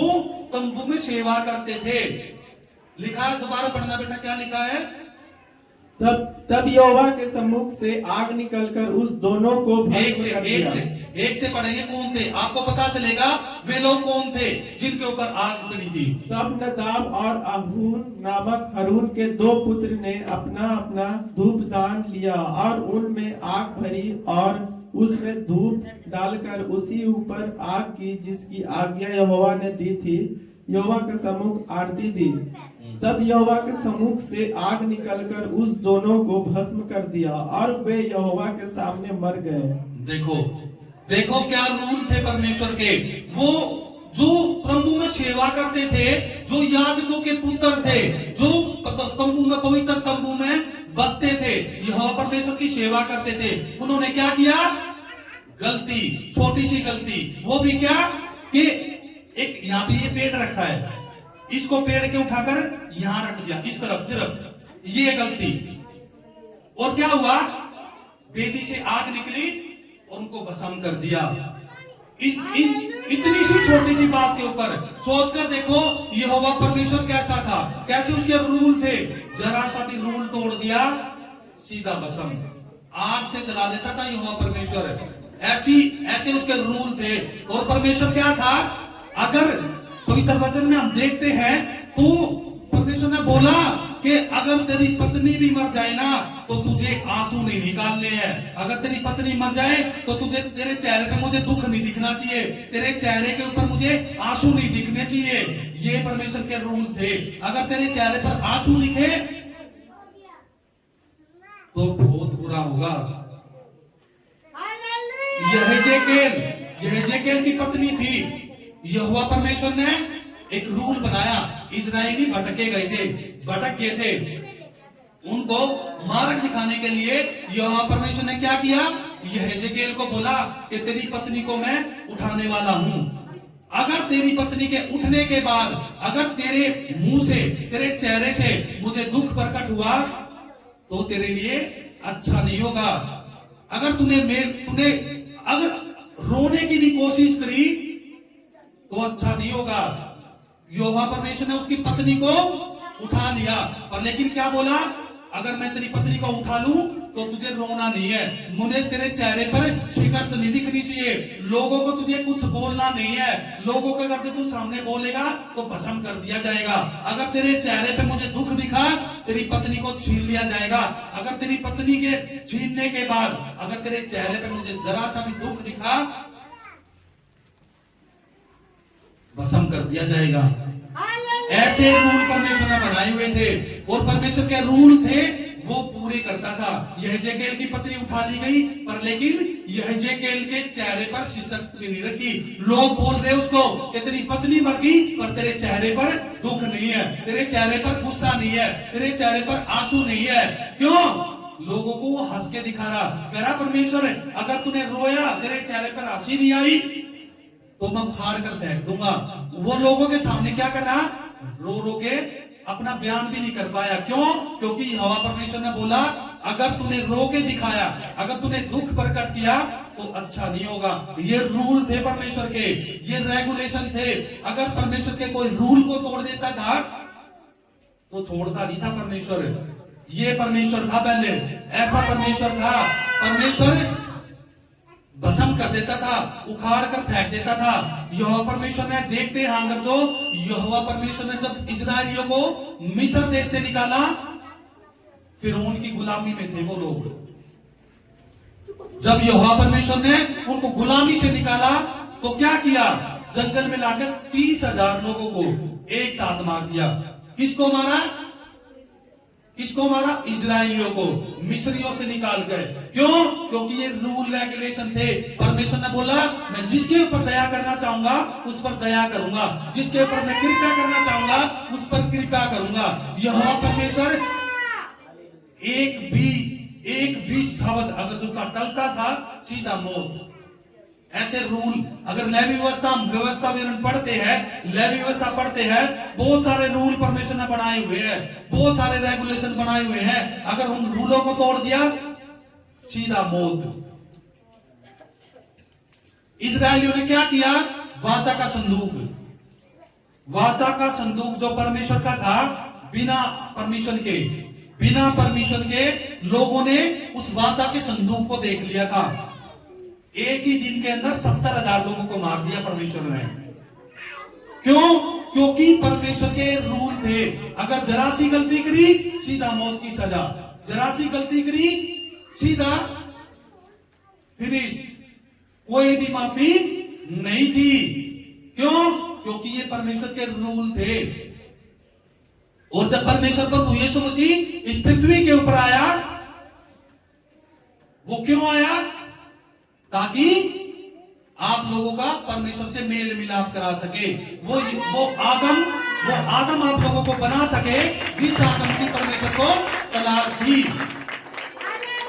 तंबू में सेवा करते थे। लिखा है, दोबारा पढ़ना बेटा, क्या लिखा है? तब यहोवा के सम्मुख से आग निकलकर उस दोनों को एक से पढ़ेंगे कौन थे, आपको पता चलेगा वे लोग कौन थे जिनके ऊपर आग पड़ी थी। तब नदाब और अबूहू नामक हरून के 2 पुत्र ने अपना अपना धूपदान लिया और उनमें आग भरी और उसमें धूप डालकर उसी ऊपर आग की जिसकी आज्ञा यहोवा ने दी थी यहोवा के सम्मुख आरती दी। तब यहोवा के सम्मुख से आग निकलकर उस दोनों को भस्म कर दिया और वे यहोवा के सामने मर गए। देखो देखो क्या रूल थे परमेश्वर के। वो जो तंबू में सेवा करते थे, जो याजकों के पुत्र थे, जो तंबू में, पवित्र तंबू में बसते थे, यहोवा परमेश्वर की सेवा करते थे, उन्होंने क्या किया? गलती, छोटी सी गलती। वो भी क्या कि एक यहाँ पे ये पेड़ रखा है, इसको पेड़ के उठाकर यहां रख दिया इस तरफ, सिर्फ ये गलती। और क्या हुआ? वेदी से आग निकली और उनको भस्म कर दिया। इतनी सी छोटी सी बात के ऊपर सोचकर देखो यहोवा परमेश्वर कैसा था, कैसे उसके रूल थे। जरा सा भी रूल तोड़ दिया, सीधा भस्म, आग से जला देता था यहोवा परमेश्वर। ऐसे उसके रूल थे। और परमेश्वर क्या था, अगर पवित्र वचन में हम देखते हैं तो परमेश्वर ने बोला कि अगर तेरी पत्नी भी मर जाए ना तो तुझे आंसू नहीं निकालने हैं। अगर तेरी पत्नी मर जाए तो तुझे, तेरे चेहरे पे मुझे दुख नहीं दिखना चाहिए, तेरे चेहरे के ऊपर मुझे आंसू नहीं दिखने चाहिए। ये परमेश्वर के रूल थे। अगर तेरे चेहरे पर आंसू दिखे तो बहुत बुरा होगा। यहेजेकेल की पत्नी थी। यहोवा परमेश्वर ने एक रूल बनाया। इजरायली भटक गए थे। उनको मार्ग दिखाने के लिए यहोवा परमेश्वर ने क्या किया, यहेजेकेल को बोला कि तेरी पत्नी को मैं उठाने वाला हूं। अगर तेरी पत्नी के उठने के बाद अगर तेरे मुंह से, तेरे चेहरे से मुझे दुख प्रकट हुआ तो तेरे लिए अच्छा नहीं होगा। अगर तूने अगर रोने की भी कोशिश करी तो अच्छा नहीं होगा। यहोवा परमेश्वर ने उसकी पत्नी को उठा लिया, पर लेकिन क्या बोला, अगर मैं तेरी पत्नी को उठा लूं तो तुझे रोना नहीं है, मुझे तेरे चेहरे पर शिकस्त नहीं दिखनी चाहिए, लोगों को तुझे कुछ बोलना नहीं है, लोगों को अगर तू सामने बोलेगा तो भस्म कर दिया जाएगा। अगर तेरे चेहरे पे मुझे दुख दिखा, तेरी पत्नी को छीन लिया जाएगा। अगर तेरी पत्नी के छीनने के बाद अगर तेरे चेहरे पे मुझे जरा सा भी दुख दिखा, भस्म कर दिया जाएगा। ऐसे रूल परमेश्वर ने बनाए हुए थे और परमेश्वर के रूल थे वो पूरे करता था। यहेजेकेल की पत्नी उठा ली गई, पर लेकिन यहेजेकेल के चेहरे पर शिकस्त भी नहीं रखी। लोग बोल रहे उसको कि तेरी पत्नी मर गई पर तेरे चेहरे पर दुख नहीं है, तेरे चेहरे पर गुस्सा नहीं है, तेरे चेहरे पर आंसू नहीं है। क्यों? लोगों को वो हंस के दिखा रहा, कह रहा परमेश्वर अगर तूने रोया, तेरे चेहरे पर हंसी नहीं आई तो मैं उखाड़ कर फेंक दूंगा। वो लोगों के सामने क्या कर रहा, रो रो के अपना बयान भी नहीं कर पाया। क्यों? क्योंकि यहोवा परमेश्वर ने बोला अगर तूने रो के दिखाया, अगर तूने दुख प्रकट किया तो अच्छा नहीं होगा। ये रूल थे परमेश्वर के, ये रेगुलेशन थे। अगर परमेश्वर के कोई रूल को तोड़ देता था तो छोड़ता नहीं था परमेश्वर। ये परमेश्वर था पहले, ऐसा परमेश्वर था। परमेश्वर भस्म कर देता था, उखाड़ कर फेंक देता था। यहोवा परमेश्वर ने, देखते हैं अगर जो यहोवा परमेश्वर ने जब इजरायलियों को मिस्र देश से निकाला, फिरौन की गुलामी में थे वो लोग। जब यहोवा परमेश्वर ने उनको गुलामी से निकाला तो क्या किया, जंगल में लाकर 30,000 लोगों को एक साथ मार दिया। किसको मारा? किसको मारा? इजरायलियों को, मिस्रियों से निकाल गए। क्यों? क्योंकि ये रूल रेगुलेशन थे। परमेश्वर ने बोला मैं जिसके ऊपर दया करना चाहूंगा उस पर दया करूंगा, जिसके ऊपर मैं कृपा करना चाहूंगा उस पर कृपा करूंगा। यहोवा परमेश्वर एक भी शब्द अगर जो का टलता था सीधा मौत। ऐसे रूल, अगर लेवी व्यवस्था विवरण पढ़ते हैं, लेवी व्यवस्था पढ़ते हैं, बहुत सारे रूल परमेश्वर ने बनाए हुए हैं, बहुत सारे रेगुलेशन बनाए हुए हैं। अगर उन रूलों को तोड़ दिया सीधा मौत। इजरायलियों ने क्या किया? वाचा का संदूक जो परमेश्वर का था, बिना परमिशन के लोगों ने उस वाचा के संदूक को देख लिया था। एक ही दिन के अंदर 70,000 लोगों को मार दिया परमेश्वर ने। क्यों? क्योंकि परमेश्वर के रूल थे। अगर जरा सी गलती करी सीधा मौत की सजा, जरा सी गलती करी सीधा फिनिश, कोई भी माफी नहीं थी। क्यों? क्योंकि ये परमेश्वर के रूल थे। और जब परमेश्वर प्रभु यीशु मसीह इस पृथ्वी के ऊपर आया, वो क्यों आया? ताकि आप लोगों का परमेश्वर से मेल मिलाप करा सके। वो आदम आप लोगों को बना सके जिस आदम की परमेश्वर को तलाश थी।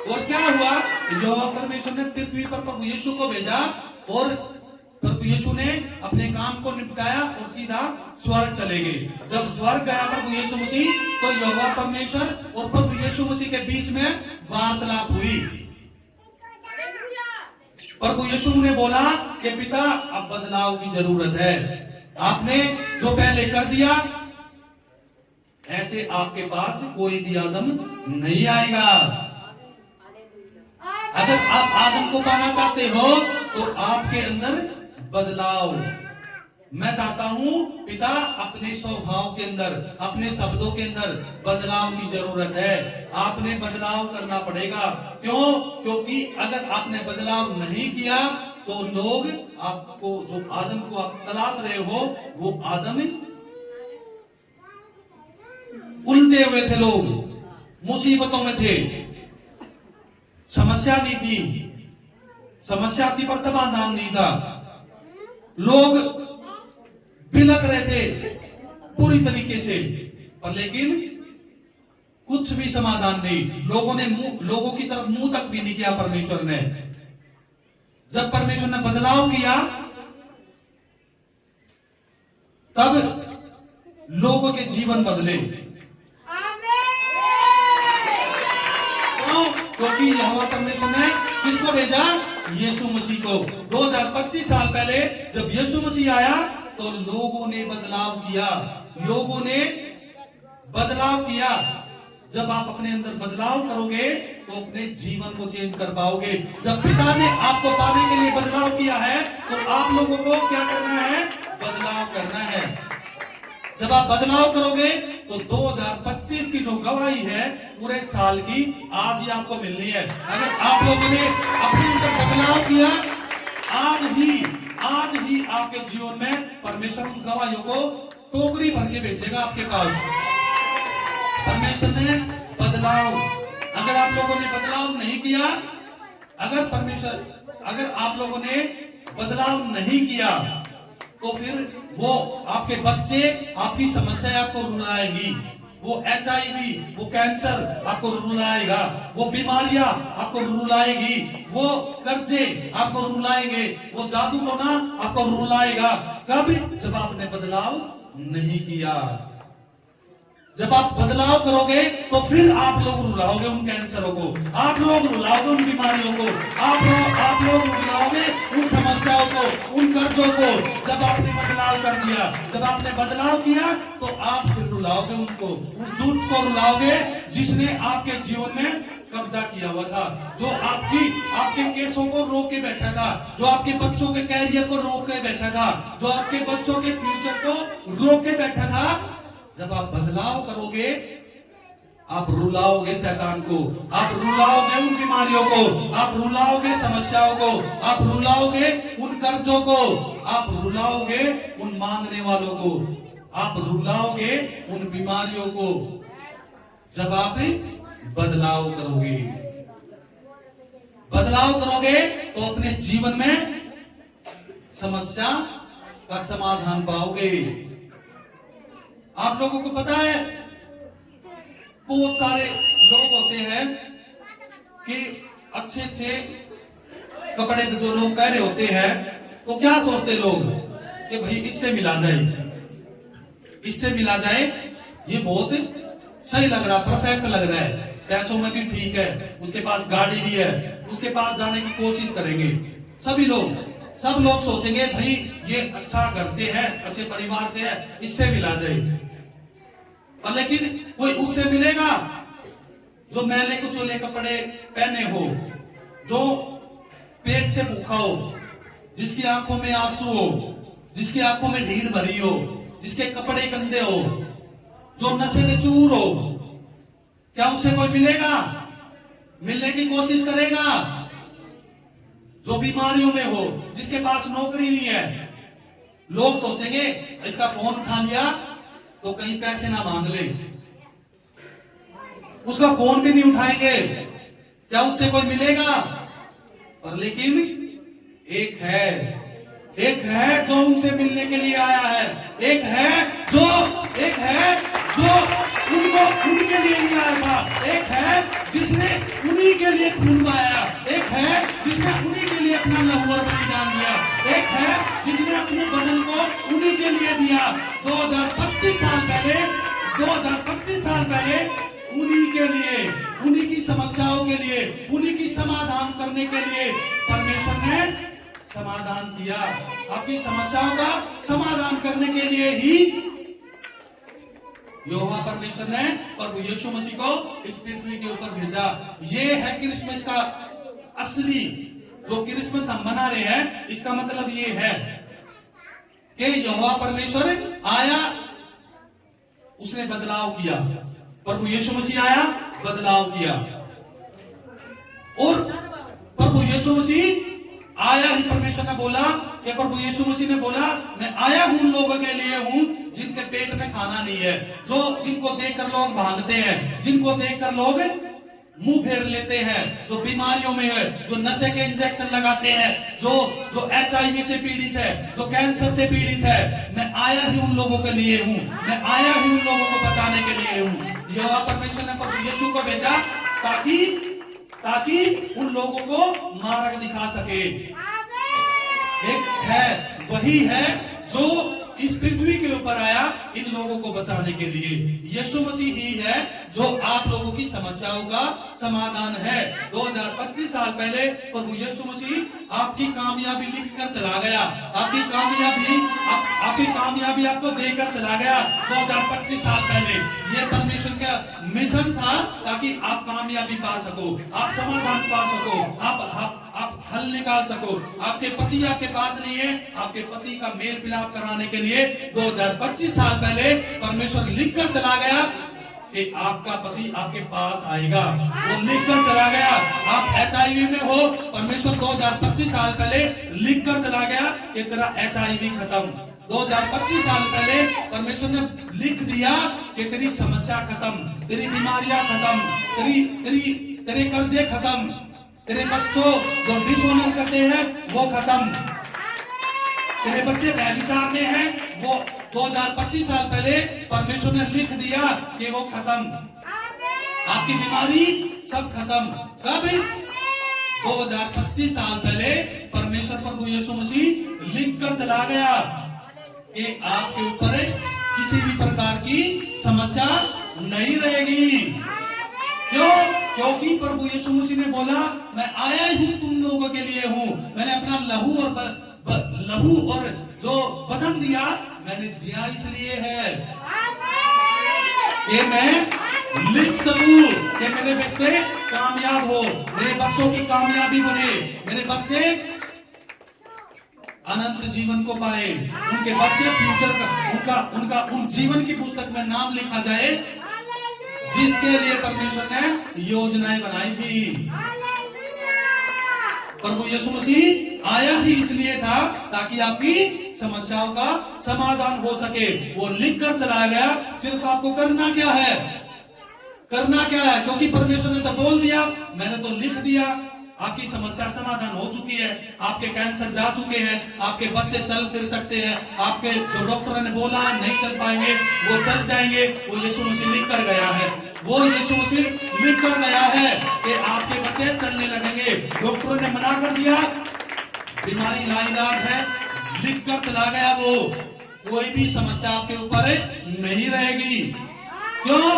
और क्या हुआ? यहोवा परमेश्वर ने पृथ्वी पर प्रभु यीशु को भेजा और प्रभु यीशु ने अपने काम को निपटाया और सीधा स्वर्ग चले गए। जब स्वर्ग गया प्रभु यीशु मसीह, तो यहोवा परमेश्वर और प्रभु यीशु मसीह के बीच में वार्तालाप हुई। प्रभु यीशु ने बोला कि पिता अब बदलाव की जरूरत है, आपने जो पहले कर दिया ऐसे आपके पास कोई भी आदम नहीं आएगा। अगर आप आदम को पाना चाहते हो तो आपके अंदर बदलाव। मैं चाहता हूं पिता अपने स्वभाव के अंदर, अपने शब्दों के अंदर बदलाव की जरूरत है। आपने बदलाव करना पड़ेगा। क्यों? क्योंकि अगर आपने बदलाव नहीं किया तो लोग आपको, जो आदम को आप तलाश रहे हो, वो आदम उलझे हुए थे, लोग मुसीबतों में थे। समस्या नहीं थी, समस्या थी पर समाधान नहीं था। लोग बिलक रहे थे पूरी तरीके से, पर लेकिन कुछ भी समाधान नहीं। लोगों की तरफ मुंह तक भी नहीं किया परमेश्वर ने। जब परमेश्वर ने बदलाव किया तब लोगों के जीवन बदले। क्योंकि यहोवा परमेश्वर ने किसको भेजा? यीशु मसीह को। 2025 साल पहले जब यीशु मसीह आया तो लोगों ने बदलाव किया, लोगों ने बदलाव किया। जब आप अपने अंदर बदलाव करोगे तो अपने जीवन को चेंज कर पाओगे। जब पिता ने आपको पाने के लिए बदलाव किया है तो आप लोगों को क्या करना है? बदलाव करना है। जब आप बदलाव करोगे तो 2025 की जो गवाही है पूरे साल की आज ही आपको मिलनी है। अगर आप लोगों ने अपने अंदर बदलाव किया, आज ही आपके जीवन में परमेश्वर की गवाहियों को टोकरी भर के भेजेगा आपके पास। परमेश्वर ने बदलाव, अगर आप लोगों ने बदलाव नहीं किया, अगर आप लोगों ने बदलाव नहीं किया तो फिर वो आपके बच्चे, आपकी समस्या आपको रुलाएगी। वो HIV, वो कैंसर आपको रुलाएगा, वो बीमारियां आपको रुलाएगी, वो कर्जे आपको रुलाएंगे, वो जादू टोना आपको रुलाएगा। कब? जब आपने बदलाव नहीं किया। जब आप बदलाव करोगे तो फिर आप लोग रुलाओगे उन कैंसरों को, आप लोग रुलाओगे उन बीमारियों को, आप लोग रुलाओगे उन समस्याओं को, उन कर्जों को। जब आपने बदलाव कर दिया, जब आपने बदलाव किया तो आप फिर रुलाओगे उनको, उस दूत को रुलाओगे जिसने आपके जीवन में कब्जा किया हुआ था, जो आपके केसों को रोक के बैठा था, जो आपके बच्चों के कैरियर को रोक के बैठा था, जो आपके बच्चों के फ्यूचर को रोक के बैठा था। जब आप बदलाव करोगे आप रुलाओगे शैतान को, आप रुलाओगे उन बीमारियों को, आप रुलाओगे समस्याओं को, आप रुलाओगे उन कर्जों को, आप रुलाओगे उन मांगने वालों को, आप रुलाओगे उन बीमारियों को। जब आप बदलाव करोगे तो अपने जीवन में समस्या का समाधान पाओगे। आप लोगों को पता है बहुत सारे लोग होते हैं कि अच्छे कपड़े जो लोग पहने होते हैं तो क्या सोचते लोग कि भाई इससे मिला जाए, ये बहुत सही लग रहा, परफेक्ट लग रहा है, पैसों में भी ठीक है, उसके पास गाड़ी भी है, उसके पास जाने की कोशिश करेंगे। सब लोग सोचेंगे भाई ये अच्छा घर से है, अच्छे परिवार से है, इससे मिला जाए। और लेकिन कोई उससे मिलेगा जो मैले कुचले कपड़े पहने हो, जो पेट से भूखा हो, जिसकी आंखों में आंसू हो, जिसकी आंखों में ढीठ भरी हो, जिसके कपड़े गंदे हो, जो नशे में चूर हो। क्या उससे कोई मिलेगा? मिलने की कोशिश करेगा। जो बीमारियों में हो, जिसके पास नौकरी नहीं है, लोग सोचेंगे इसका फोन उठा लिया तो कहीं पैसे ना मांग ले, उसका फोन भी नहीं उठाएंगे। क्या उससे कोई मिलेगा? पर लेकिन एक है जो उनसे मिलने के लिए आया है, एक है जो उनको उनके लिए ही आया था, एक है जिसने उन्हीं के लिए खून बहाया, एक है जिसने उन्हीं के लिए अपना लहू और बलिदान दिया, एक है जिसने अपने बदन को उन्हीं के लिए दिया। 2025 साल पहले उन्हीं के लिए, उन्हीं की समस्याओं के लिए, उन्हीं की समाधान करने के लिए परमेश्वर ने समाधान किया। आपकी समस्याओं का समाधान करने के लिए ही यहोवा परमेश्वर ने प्रभु यीशु मसीह को इस पृथ्वी के ऊपर भेजा। ये है क्रिसमस का असली जो क्रिसमस हम मना रहे हैं, इसका मतलब ये है कि यहोवा परमेश्वर आया, उसने बदलाव किया। प्रभु यीशु मसीह आया, बदलाव किया। और प्रभु यीशु मसीह आया ही, परमेश्वर ने बोला कि प्रभु यीशु मसीह ने बोला, मैं आया हूं उन लोगों के लिए हूं जिनके पेट में खाना नहीं है, जो जिनको देखकर लोग भागते हैं, जिनको देखकर लोग मुंह फेर लेते हैं, जो बीमारियों में है, जो नशे के इंजेक्शन लगाते हैं, जो HIV से पीड़ित है, जो कैंसर से पीड़ित है। मैं आया ही उन लोगों के लिए हूं, मैं आया ही उन लोगों को बचाने के लिए हूं। यहोवा परमेश्वर ने प्रभु यीशु को भेजा ताकि उन लोगों को मार्ग दिखा सके। एक है, वही है जो इस पृथ्वी के ऊपर आया इन लोगों को बचाने के लिए। यीशु मसीह ही है जो आप लोगों की समस्याओं का समाधान है। 2025 साल पहले प्रभु यीशु मसीह आपकी कामयाबी लिख कर चला गया, आपकी कामयाबी आपको देकर चला गया 2025 साल पहले। ये परमेश्वर का मिशन था ताकि आप कामयाबी पा सको, आप समाधान पा सको, आप हल निकाल सको। आपके पति आपके पास नहीं है, आपके पति का मेल मिलाप कराने के लिए 2025 साल पहले परमेश्वर लिख कर चला गया कि आपका पति आपके पास आएगा। वो लिख कर चला गया। आप HIV में हो, परमेश्वर 2025 साल पहले लिख कर चला गया कि तेरा HIV खत्म। 2025 साल पहले परमेश्वर ने लिख दिया कि तेरी समस्या खत्म, तेरी बीमारियां खत्म, तेरे कर्जे खत्म, तेरे बच्चों जो डिसऑनर करते हैं वो खत्म, तेरे बच्चे व्यभिचार में हैं, वो 2025 साल पहले परमेश्वर ने लिख दिया कि वो खत्म। आपकी बीमारी सब खत्म। कब? 2025 साल पहले परमेश्वर प्रभु यीशु मसीह लिख कर चला गया कि आपके ऊपर किसी भी प्रकार की समस्या नहीं रहेगी। क्यों? क्योंकि प्रभु यीशु मसीह ने बोला, मैं आया ही तुम लोगों के लिए हूं। मैंने अपना लहू और जो बदन दिया, मैंने दिया इसलिए है कि मैं लिख सकूं कि मेरे बच्चे कामयाब हो, मेरे बच्चों की कामयाबी बने, मेरे बच्चे अनंत जीवन को पाए, उनके बच्चे फ्यूचर का उन जीवन की पुस्तक में नाम लिखा जाए जिसके लिए परमेश्वर ने योजनाएं बनाई थी। प्रभु यीशु मसीह आया ही इसलिए था ताकि आपकी समस्याओं का समाधान हो सके। वो लिख कर चला गया। सिर्फ आपको करना क्या है? क्योंकि परमेश्वर ने तो बोल दिया, मैंने तो लिख दिया। आपकी समस्या समाधान हो चुकी है, आपके कैंसर जा चुके हैं, आपके बच्चे चल फिर सकते हैं, आपके जो डॉक्टर ने बोला नहीं चल पाएंगे वो चल जाएंगे। वो यीशु मसीह लिख कर गया है, वो यीशु मसीह लिख कर गया है कि आपके बच्चे चलने लगेंगे। डॉक्टरों ने मना कर दिया, बीमारी लाइलाज है, लिख कर चला गया। वो कोई भी समस्या आपके ऊपर नहीं रहेगी। क्यों?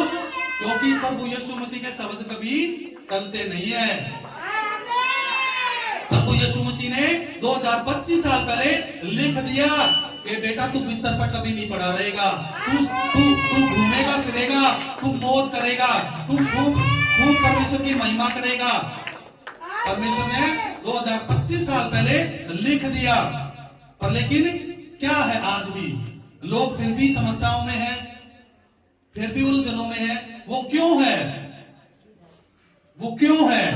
क्योंकि प्रभु यीशु मसीह के शब्द कभी टलते नहीं है। प्रभु यीशु मसीह ने 2025 साल पहले लिख दिया कि बेटा तू बिस्तर पर कभी नहीं पड़ा रहेगा, तू घूमेगा फिरेगा, तू मौज करेगा, तू खूब परमेश्वर की महिमा करेगा। परमेश्वर ने 2025 साल पहले लिख दिया। पर लेकिन क्या है, आज भी लोग फिर भी समस्याओं में हैं, फिर भी उलझनों में हैं। वो क्यों है?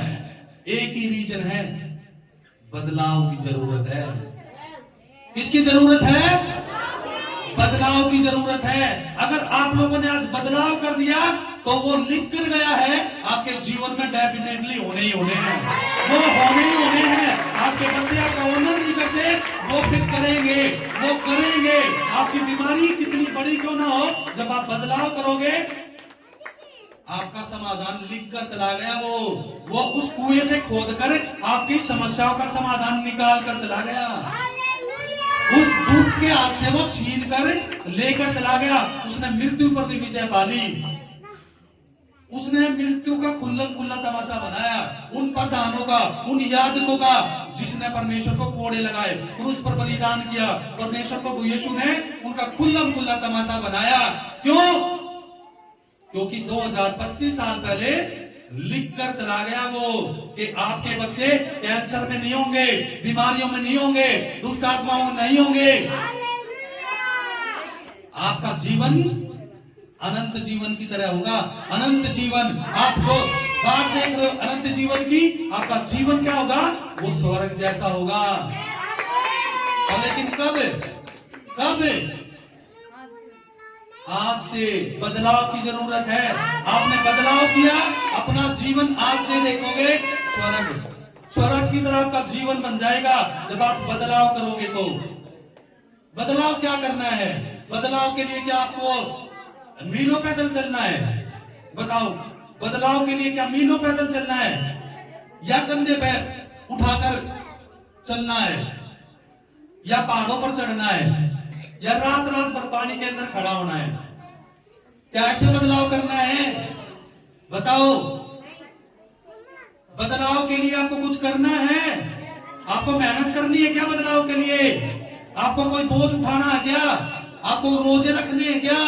एक ही रीजन है, बदलाव की जरूरत है। किसकी जरूरत है? बदलाव की जरूरत है। अगर आप लोगों ने आज बदलाव कर दिया तो वो लिख कर गया है, आपके जीवन में डेफिनेटली होने ही होने हैं, वो होने ही होने हैं। आपके बच्चे आपका ऑनर नहीं करते, वो फिर करेंगे, वो करेंगे। आपकी बीमारी कितनी बड़ी क्यों ना हो, जब आप बदलाव करोगे आपका समाधान लिख कर चला गया। वो उस कुएं से खोदकर आपकी समस्याओं का समाधान निकाल कर चला गया। उस दूत के हाथ से वो छीन कर लेकर चला गया। उसने मृत्यु पर भी विजय पाली। उसने मृत्यु का खुल्ला तमाशा बनाया। उन प्रधानों का, उन याजकों का, जिसने परमेश्वर को कोड़े लगाए, क्रूस पर बलिदान किया, परमेश्वर प्रभु यीशु ने उनका खुल्ला तमाशा बनाया। क्यों? क्योंकि 2025 साल पहले लिख कर चला गया वो कि आपके बच्चे कैंसर में नहीं होंगे, बीमारियों में नहीं होंगे, दुष्ट आत्माओं में नहीं होंगे। आपका जीवन अनंत जीवन की तरह होगा। अनंत जीवन, आप जो बात देख रहे हो अनंत जीवन की, आपका जीवन क्या होगा? वो स्वर्ग जैसा होगा। और लेकिन कब कब? आज से बदलाव की जरूरत है। आपने बदलाव किया, अपना जीवन आज से देखोगे स्वर्ग की तरह आपका जीवन बन जाएगा जब आप बदलाव करोगे। तो बदलाव क्या करना है? बदलाव के लिए क्या आपको मीलों पैदल चलना है? बताओ, बदलाव के लिए क्या मीलों पैदल चलना है या कंधे पे उठाकर चलना है या पहाड़ों पर चढ़ना है या रात भर पानी के अंदर खड़ा होना है? क्या ऐसे बदलाव करना है? बताओ, बदलाव के लिए आपको कुछ करना है? आपको मेहनत करनी है क्या बदलाव के लिए? आपको कोई बोझ उठाना है क्या? आपको रोजे रखने हैं क्या?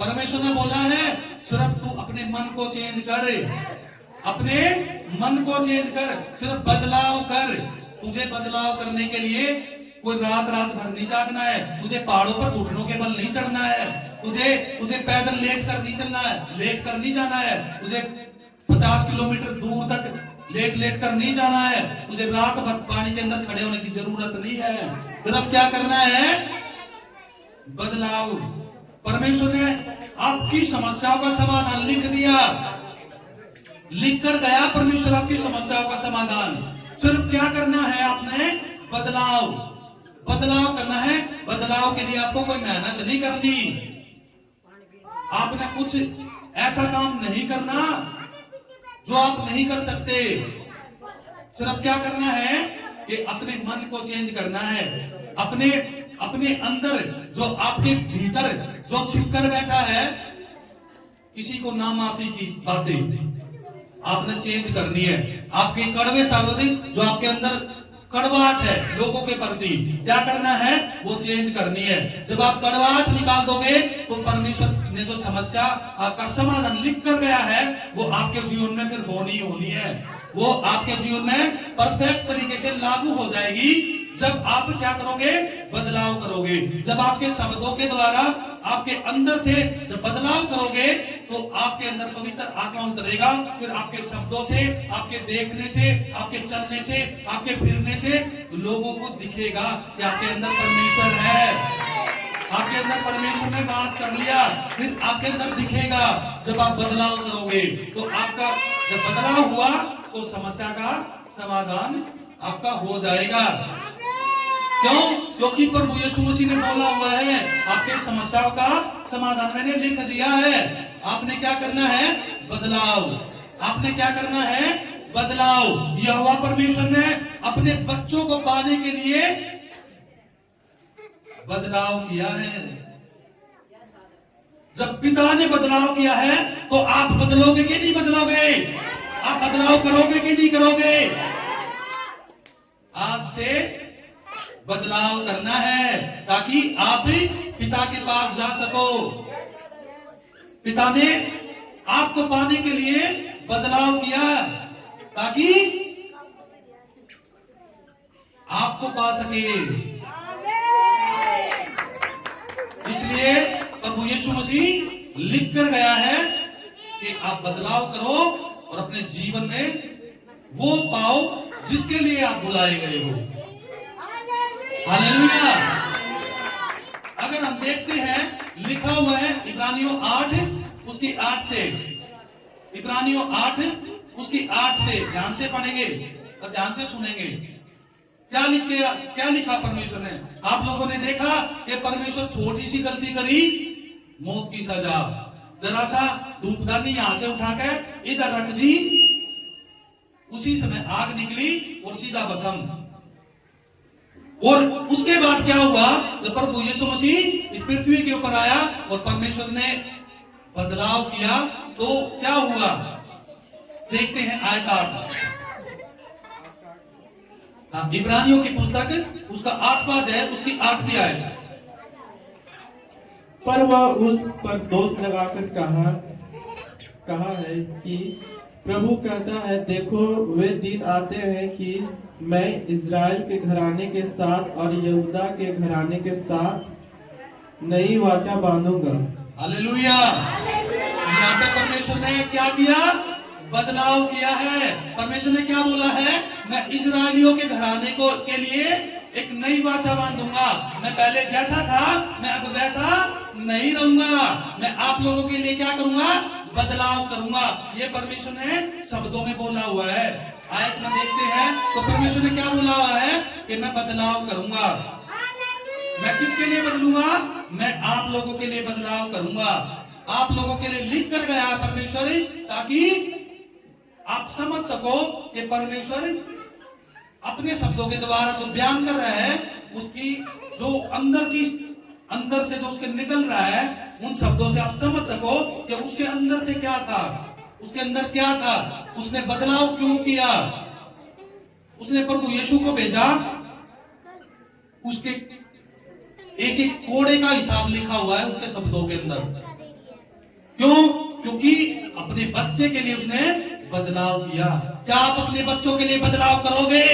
परमेश्वर ने बोला है सिर्फ तू अपने मन को चेंज कर, अपने मन को चेंज कर, सिर्फ बदलाव कर। तुझे बदलाव करने के लिए कोई रात भर नहीं जागना है, तुझे पहाड़ों पर घुटनों के बल नहीं चढ़ना है, तुझे पैदल लेट कर नहीं चलना है, लेट कर नहीं जाना है, तुझे 50 किलोमीटर दूर तक लेट कर नहीं जाना है, तुझे रात भर पानी के अंदर खड़े होने की जरूरत नहीं है। सिर्फ क्या करना है? बदलाव। परमेश्वर ने आपकी समस्याओं का समाधान लिख दिया, लिख कर गया परमेश्वर आपकी समस्याओं का समाधान। सिर्फ क्या करना है? आपने बदलाव करना है। बदलाव के लिए आपको कोई मेहनत नहीं करनी, आपने कुछ ऐसा काम नहीं करना जो आप नहीं कर सकते। सिर्फ क्या करना है कि अपने मन को चेंज करना है। अपने अंदर जो आपके भीतर जो छिपकर बैठा है, किसी को ना माफी की बातें आपने चेंज करनी है। आपके कड़वे शब्द जो आपके अंदर कड़वाहट है लोगों के प्रति, क्या करना है? वो चेंज करनी है। जब आप कड़वाहट निकाल दोगे तो परमेश्वर ने जो समस्या आपका समाधान लिख कर गया है वो आपके जीवन में फिर होनी है। वो आपके जीवन में परफेक्ट तरीके से लागू हो जाएगी जब आप क्या करोगे? बदलाव करोगे। जब आपके शब्दों के द्वारा आपके अंदर से जब बदलाव करोगे तो आपके अंदर पवित्र आत्मा उतरेगा। फिर आपके शब्दों से, आपके देखने से, आपके चलने से, आपके फिरने से लोगों को दिखेगा कि आपके अंदर परमेश्वर है, आपके अंदर परमेश्वर ने वास कर लिया। फिर आपके अंदर दिखेगा जब आप बदलाव करोगे। तो आपका जब बदलाव हुआ तो समस्या का समाधान आपका हो जाएगा। क्यों? क्योंकि प्रभु यीशु मसीह ने बोला हुआ है आपके समस्याओं का समाधान मैंने लिख दिया है। आपने क्या करना है? बदलाव। आपने क्या करना है? बदलाव। यहोवा परमेश्वर ने अपने बच्चों को पाने के लिए बदलाव किया है। जब पिता ने बदलाव किया है तो आप बदलोगे कि नहीं बदलोगे? आप बदलाव करोगे कि नहीं करोगे? आज से बदलाव करना है ताकि आप पिता के पास जा सको। पिता ने आपको पाने के लिए बदलाव किया ताकि आपको पा सके। इसलिए प्रभु यीशु मसीह लिख कर गया है कि आप बदलाव करो और अपने जीवन में वो पाओ जिसके लिए आप बुलाए गए हो। हालेलुया। अगर हम देखते हैं लिखा हुआ है इब्रानियों 8 उसकी 8 से, इब्रानियों 8 उसकी 8 से ध्यान से पढ़ेंगे और ध्यान से सुनेंगे। क्या लिखा परमेश्वर ने? आप लोगों ने देखा कि परमेश्वर छोटी सी गलती करी, मौत की सजा। जरा सा धूपदानी यहां से उठाकर इधर रख दी, उसी समय आग निकली और सीधा भस्म। और उसके बाद क्या हुआ? जब प्रभु यीशु मसीह इस पृथ्वी के ऊपर आया और परमेश्वर ने बदलाव किया तो क्या हुआ? देखते हैं आयत 8। इब्रानियों की पुस्तक उसका 8वां अध्याय उसकी 8वीं आयत। पर वह उस पर दोष लगाकर कहा है कि प्रभु कहता है, देखो वे दिन आते हैं कि मैं इज़राइल के घराने के साथ और यहूदा के घराने के साथ नई वाचा बांधूंगा। हालेलुया। यहाँ पे परमेश्वर ने क्या किया? बदलाव किया है। परमेश्वर ने क्या बोला है? मैं इजरायलियों के घराने को के लिए एक नई वाचा बांधूंगा। मैं पहले जैसा था मैं अब वैसा नहीं रहूंगा। मैं आप लोगों के लिए क्या करूंगा? बदलाव करूंगा। ये परमेश्वर ने शब्दों में बोला हुआ है। आयत में देखते हैं तो परमेश्वर ने क्या बोला हुआ है कि मैं बदलाव करूंगा। मैं किसके लिए बदलूंगा? मैं आप लोगों के लिए बदलाव करूंगा। आप लोगों के लिए लिख कर गया परमेश्वर, ताकि आप समझ सको कि परमेश्वर अपने शब्दों के द्वारा जो बयान कर रहा है, उसकी जो अंदर से जो उसके निकल रहा है, उन शब्दों से आप समझ सको कि उसके अंदर से क्या था, उसके अंदर क्या था, उसने बदलाव क्यों किया। उसने प्रभु यीशु को भेजा, उसके एक एक कोड़े का हिसाब लिखा हुआ है उसके शब्दों के अंदर। क्यों? क्योंकि अपने बच्चे के लिए उसने बदलाव किया। क्या आप अपने बच्चों के लिए बदलाव करोगे?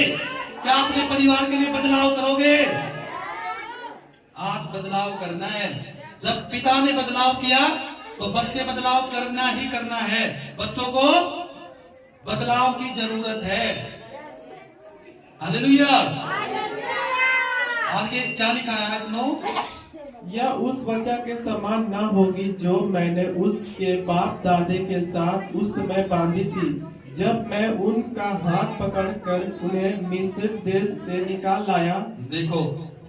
क्या अपने परिवार के लिए बदलाव करोगे? आज बदलाव करना है। जब पिता ने बदलाव किया तो बच्चे बदलाव करना ही करना है। बच्चों को बदलाव की जरूरत है। हालेलुया। आगे क्या लिखा है? 9 यह उस वचा के समान न होगी जो मैंने उसके बाप दादे के साथ उस समय बांधी थी, जब मैं उनका हाथ पकड़कर उन्हें मिस्र देश से निकाल लाया। देखो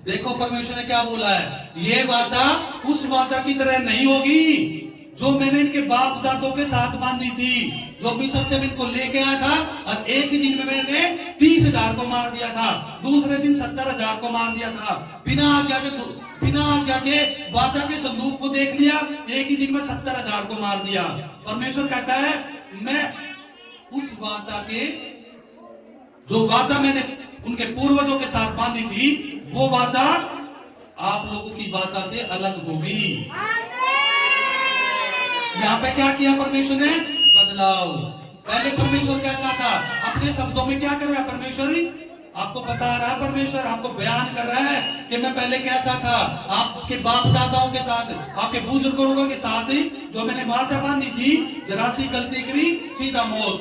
देखो परमेश्वर ने क्या बोला है? ये वाचा उस वाचा की तरह नहीं होगी जो मैंने इनके बाप दादों के साथ बांधी थी, जो मिस्र से इनको लेके आया था। और एक ही दिन में मैंने 30,000 को मार दिया था, दूसरे दिन 70,000 को मार दिया था। बिना आज्ञा के वाचा के संदूक को देख लिया, एक ही दिन में 70,000 को मार दिया। परमेश्वर कहता है, मैं उस वाचा के जो वाचा मैंने उनके पूर्वजों के साथ बांधी थी, वो वाचा आप लोगों की वाचा से अलग होगी। यहाँ पे क्या किया परमेश्वर ने? बदलाव। पहले परमेश्वर कैसा था? अपने शब्दों में क्या कर रहा है परमेश्वर? आपको बता रहा है, परमेश्वर आपको बयान कर रहा है कि मैं पहले कैसा था। आपके बाप दादाओं के साथ, आपके बुजुर्गों के साथ जो मैंने वाचा बांधी थी, जरा सी गलती करी सीधा मौत,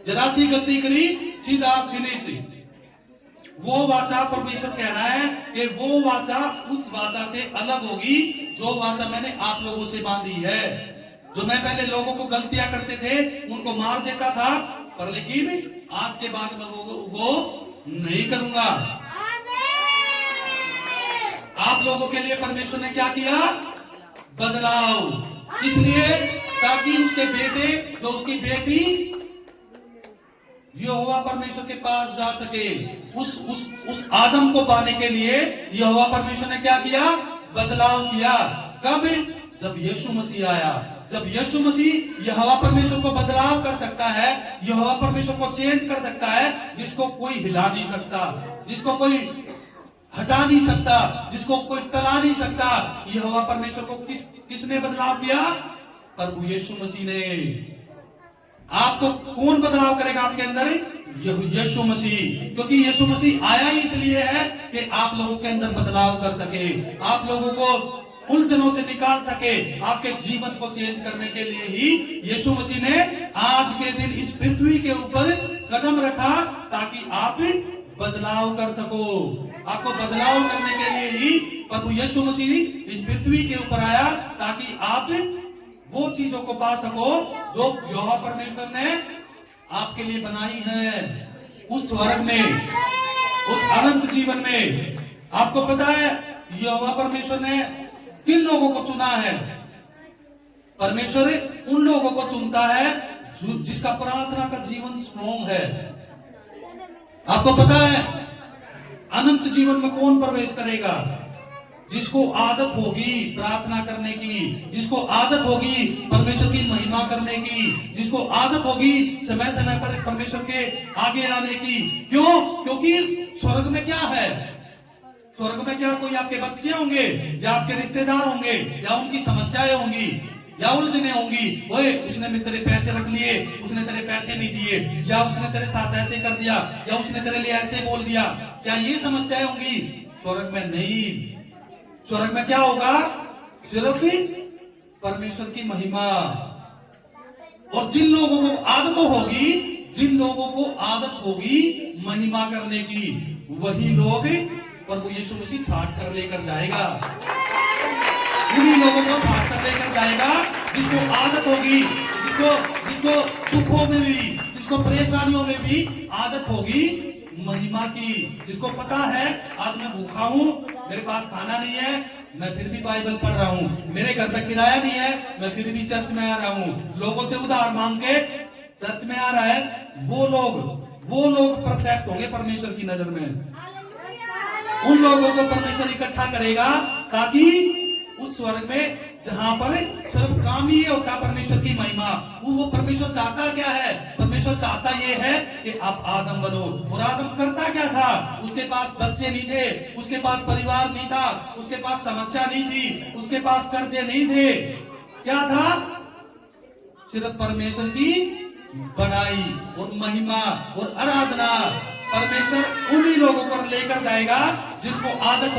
जरा सी गलती करी सीधा फिनिश। वो वाचा परमेश्वर कह रहा है कि वो वाचा उस वाचा से अलग होगी जो वाचा मैंने आप लोगों से बांधी है। जो मैं पहले लोगों को गलतियां करते थे उनको मार देता था, पर लेकिन आज के बाद मैं वो नहीं करूंगा। आप लोगों के लिए परमेश्वर ने क्या किया? बदलाव। इसलिए ताकि उसके बेटे जो उसकी बेटी यहोवा परमेश्वर के पास जा सके। उस आदम को पाने के लिए यहोवा परमेश्वर ने क्या किया? बदलाव किया। कब? जब यीशु मसीह आया। जब यीशु मसीह यहोवा परमेश्वर को बदलाव कर सकता है, यहोवा परमेश्वर को चेंज कर सकता है, जिसको कोई हिला नहीं सकता, जिसको कोई हटा नहीं सकता, जिसको कोई टला नहीं सकता। यहोवा परमेश्वर को किसने बदलाव किया? प्रभु यीशु मसीह ने। आपको कौन बदलाव करेगा आपके अंदर? यीशु मसीह। क्योंकि यीशु मसीह आया ही इसलिए है कि आप लोगों के अंदर बदलाव कर सके, आप लोगों को उलझनों से निकाल सके, आपके जीवन को चेंज करने के लिए ही यीशु मसीह ने आज के दिन इस पृथ्वी के ऊपर कदम रखा, ताकि आप बदलाव कर सको। आपको बदलाव करने के लिए ही प्रभु यीशु मसीह इस पृथ्वी के ऊपर आया, ताकि आप वो चीजों को पा सको जो यहोवा परमेश्वर ने आपके लिए बनाई है उस स्वर्ग में, उस अनंत जीवन में। आपको पता है यहोवा परमेश्वर ने किन लोगों को चुना है? परमेश्वर उन लोगों को चुनता है जिसका प्रार्थना का जीवन स्ट्रॉन्ग है। आपको पता है अनंत जीवन में कौन प्रवेश करेगा? जिसको आदत होगी प्रार्थना करने की, जिसको आदत होगी परमेश्वर की महिमा करने की, जिसको आदत होगी समय समय पर परमेश्वर के आगे आने की। क्यों? क्योंकि स्वर्ग में क्या है? स्वर्ग में क्या कोई आपके बच्चे होंगे, या आपके रिश्तेदार होंगे, या उनकी समस्याएं होंगी, या उलझने होंगी, ओए उसने तेरे पैसे रख लिए, उसने तेरे पैसे नहीं दिए, या उसने तेरे साथ ऐसे कर दिया, या उसने तेरे लिए ऐसे बोल दिया, क्या ये समस्याएं होंगी? स्वर्ग में नहीं। स्वर्ग में क्या होगा? सिर्फ ही परमेश्वर की महिमा। और जिन लोगों को आदत होगी, जिन लोगों को आदत होगी महिमा करने की, वही लोग प्रभु यीशु मसीह छाट कर लेकर जाएगा। उन्हीं लोगों को छाट कर लेकर जाएगा जिसको आदत होगी, जिसको दुखों में भी, जिसको परेशानियों में भी आदत होगी महिमा की, जिसको पता है आज मैं भूखा हूं, मेरे पास खाना नहीं है, मैं फिर भी बाइबल पढ़ रहा हूं, मेरे घर पे किराया नहीं है, मैं फिर भी चर्च में आ रहा हूं, लोगों से उधार मांग के चर्च में आ रहा है, वो लोग परफेक्ट होंगे परमेश्वर की नजर में। उन लोगों को परमेश्वर इकट्ठा करेगा ताकि उस स्वर्ग में जहां पर सिर्फ काम ही होता परमेश्वर की महिमा। वो परमेश्वर चाहता क्या है? परमेश्वर चाहता ये है कि आप आदम बनो। और आदम करता क्या था? उसके पास बच्चे नहीं थे, उसके पास परिवार नहीं था, उसके पास समस्या नहीं थी, उसके पास कर्जे नहीं थे। क्या था? सिर्फ परमेश्वर की बड़ाई और महिमा और आराधना। परमेश्वर उन्हीं लोगों को लेकर जाएगा जिनको आदत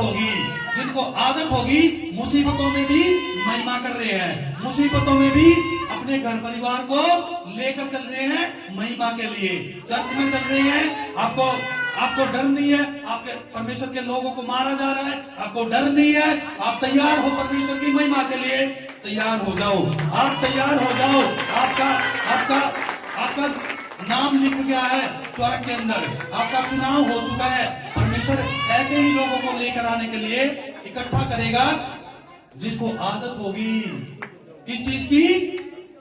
होगी मुसीबतों में भी महिमा कर रहे हैं, मुसीबतों में भी अपने घर परिवार को लेकर चल रहे हैं महिमा के लिए, चर्च में चल रहे हैं। आपको डर नहीं है, आपके परमेश्वर के लोगों को मारा जा रहा है, आपको डर नहीं है, आप तैयार हो परमेश्वर की महिमा के लिए, तैयार हो जाओ, आप तैयार हो जाओ। आपका नाम लिख गया है स्वर्ग के अंदर, आपका चुनाव हो चुका है। परमेश्वर ऐसे ही लोगों को लेकर आने के लिए इकट्ठा करेगा जिसको आदत होगी किस चीज की?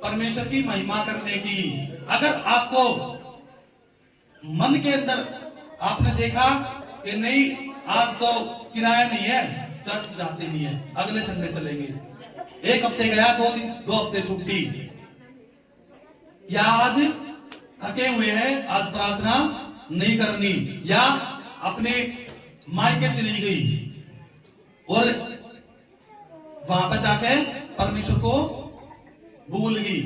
परमेश्वर की महिमा करने की। अगर आपको मन के अंदर आपने देखा कि नहीं आज तो किराया नहीं है, चर्च जाते नहीं है, अगले संडे चलेंगे, एक हफ्ते गया, 2 हफ्ते छुट्टी, या आज थके हुए हैं, आज प्रार्थना नहीं करनी, या अपने मायके चली गई और वहां पर जाके परमेश्वर को भूल गई।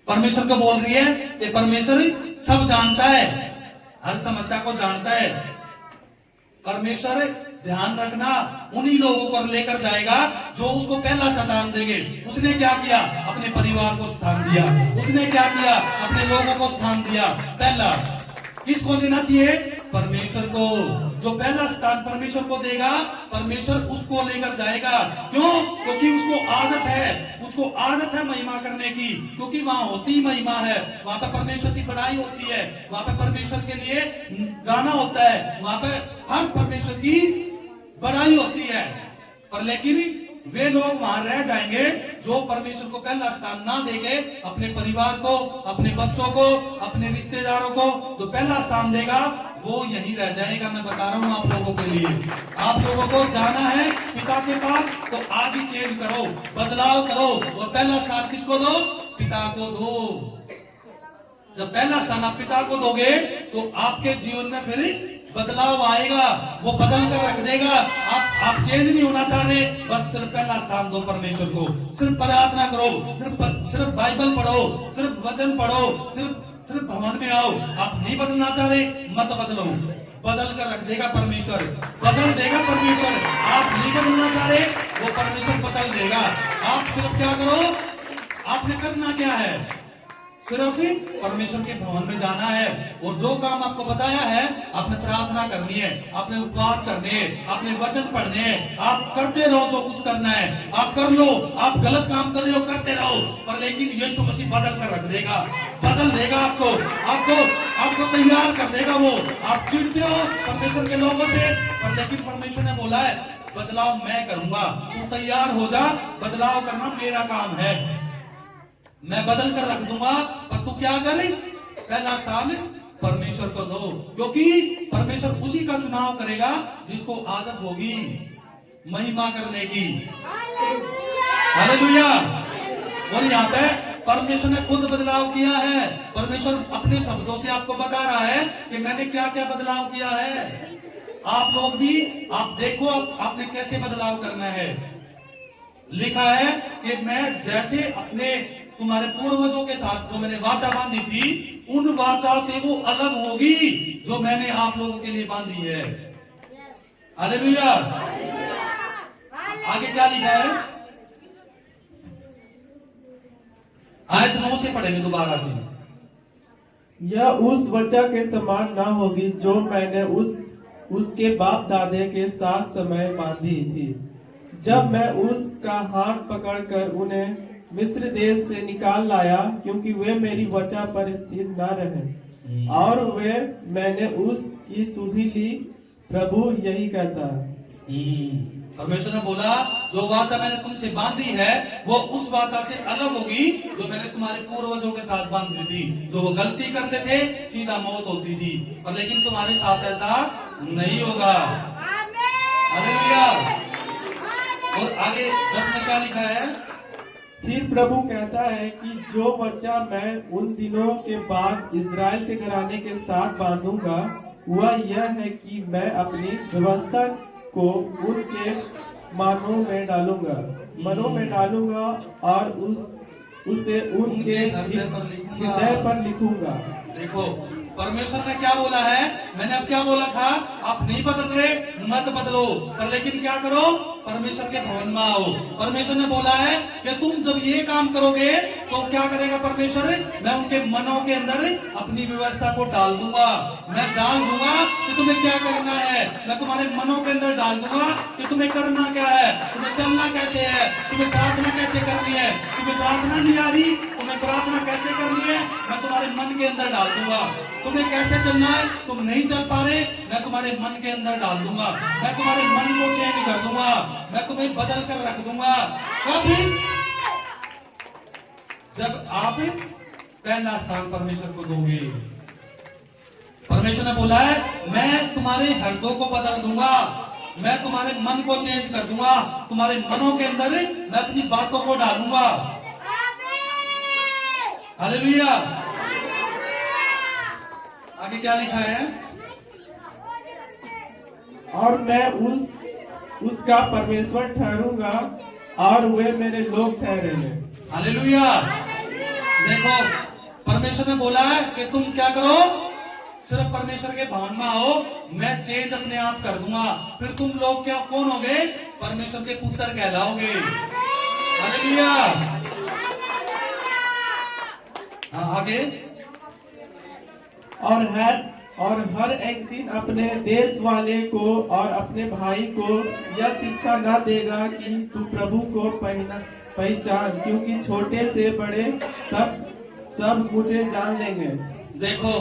परमेश्वर को बोल रही है कि परमेश्वर सब जानता है, हर समस्या को जानता है। परमेश्वर ध्यान रखना उन्हीं लोगों को लेकर जाएगा जो उसको पहला स्थान देंगे। उसने क्या किया? अपने परिवार को स्थान दिया। उसने क्या किया? अपने लोगों को स्थान दिया। पहला किसको देना चाहिए? परमेश्वर को। जो पहला स्थान परमेश्वर को देगा, परमेश्वर उसको लेकर जाएगा। क्यों? क्योंकि उसको आदत है महिमा करने की, क्योंकि वहां होती महिमा है, वहां पर परमेश्वर की बड़ाई होती है, वहां पर परमेश्वर के लिए गाना होता है, वहां पर हर परमेश्वर की बड़ाई होती है। पर लेकिन वे लोग वहां रह जाएंगे जो परमेश्वर को पहला स्थान ना देके अपने परिवार को, अपने बच्चों को, अपने रिश्तेदारों को जो पहला स्थान देगा वो यहीं रह जाएगा। मैं बता रहा हूं आप लोगों के लिए, आप लोगों को जाना है पिता के पास, तो आज ही चेंज करो, बदलाव करो और पहला स्थान किसको दो? पिता को दो। जब पहला स्थान आप पिता को दोगे तो आपके जीवन में फिर बदलाव आएगा, वो बदल कर रख देगा। आप चेंज नहीं होना चाह रहे, बस सिर्फ पहला स्थान दो परमेश्वर को, सिर्फ प्रार्थना करो, सिर्फ बाइबल पढ़ो, सिर्फ वचन पढ़ो, सिर्फ भवन में आओ। आप नहीं बदलना चाह रहे, मत बदलो, बदल कर रख देगा परमेश्वर, बदल देगा परमेश्वर। आप नहीं बदलना चाह रहे, वो परमेश्वर बदल देगा। आप सिर्फ क्या करो? आपने करना क्या है? सिर्फ ही परमेश्वर के भवन में जाना है और जो काम आपको बताया है, आपने प्रार्थना करनी है, आपने उपवास करने हैं, आपने वचन पढ़ने हैं, आप करते रहो जो कुछ करना है, आप कर लो। आप गलत काम कर रहे हो, करते रहो, पर लेकिन यीशु मसीह बदल कर रख देगा, बदल देगा आपको तैयार कर देगा। वो आप चिढ़ते हो परमेश्वर के लोगों से, पर लेकिन परमेश्वर ने बोला है बदलाव मैं करूंगा, तू तैयार हो जा, बदलाव करना मेरा काम है, मैं बदल कर रख दूंगा। पर तू क्या करे? पहला स्थान परमेश्वर को दो, क्योंकि परमेश्वर उसी का चुनाव करेगा जिसको आदत होगी महिमा करने की। हालेलुया। और यहाँ पे परमेश्वर ने खुद बदलाव किया है। परमेश्वर अपने शब्दों से आपको बता रहा है कि मैंने क्या क्या बदलाव किया है। आप लोग भी आप देखो आपने कैसे बदलाव करना है। लिखा है कि मैं जैसे अपने तुम्हारे पूर्वजों के साथ जो मैंने वाचा बांधी थी, उन वाचा से वो अलग होगी जो मैंने आप लोगों के लिए बांधी है। हालेलुया। आगे क्या लिखा है? आयत 9 से पढ़ेंगे दोबारा से। यह उस वचा के समान न होगी जो मैंने उसके बाप दादे के साथ समय बांधी थी, जब मैं उसका हाथ पकड़कर उन्हें मिस्र देश से निकाल लाया, क्योंकि वे मेरी वचा पर स्थिर न रहे और वे मैंने उसकी सुधि ली। प्रभु यही कहता है। परमेश्वर ने बोला जो वाचा मैंने तुमसे बांधी है वो उस वाचा से अलग होगी जो मैंने तुम्हारे पूर्वजों के साथ बांधी थी। जो वो गलती करते थे सीधा मौत होती थी, पर लेकिन तुम्हारे साथ ऐसा नहीं होगा। हालेलुया। और आगे 10 में क्या लिखा है? फिर प्रभु कहता है कि जो वचा मैं उन दिनों के बाद इज़राइल के घराने के साथ बांधूंगा वह यह है कि मैं अपनी व्यवस्था को उनके मनों में डालूंगा और उसे उनके हृदय पर लिखूंगा। देखो परमेश्वर ने क्या बोला है? मैंने अब क्या बोला था? आप नहीं बदल रहे, मत बदलो, पर लेकिन क्या करो? परमेश्वर के भवन में आओ। परमेश्वर ने बोला है कि तुम जब ये काम करोगे तो क्या करेगा परमेश्वर? मैं उनके मनों के अंदर अपनी व्यवस्था को डाल दूंगा। मैं डाल दूंगा कि तुम्हें क्या करना है। मैं तुम्हारे मनों के अंदर डाल दूंगा कि तुम्हें करना क्या है, तुम्हें चलना कैसे है, तुम्हें प्रार्थना कैसे करनी है। तुम्हें प्रार्थना नहीं आ रही, तुम्हें प्रार्थना कैसे करनी है, मैं तुम्हारे मन के अंदर डाल दूंगा। तुम्हें कैसे चलना है, तुम नहीं चल पा रहे, मैं तुम्हारे मन के अंदर डाल दूंगा। मैं तुम्हारे मन को चेंज कर दूंगा, मैं तुम्हें बदल कर रख दूंगा। कभी जब आप पहला स्थान परमेश्वर को दोगे। परमेश्वर ने बोला है मैं तुम्हारे हृदय को बदल दूंगा, मैं तुम्हारे मन को चेंज कर दूंगा, तुम्हारे मनों के अंदर मैं अपनी बातों को डालूंगा। हालेलुया। आगे क्या लिखा है? और मैं उसका परमेश्वर ठहरूंगा और वे मेरे लोग ठहरेंगे। हालेलुया। देखो परमेश्वर ने बोला है कि तुम क्या करो? सिर्फ परमेश्वर के भवन में आओ, मैं चेंज अपने आप कर दूंगा। फिर तुम लोग क्या कौन होगे? परमेश्वर के पुत्र कहलाओगे। हालेलुया। हाँ आगे। और हर एक दिन अपने देश वाले को और अपने भाई को यह शिक्षा न देगा कि तू प्रभु को पहचान, क्योंकि छोटे से बड़े सब मुझे जान लेंगे। देखो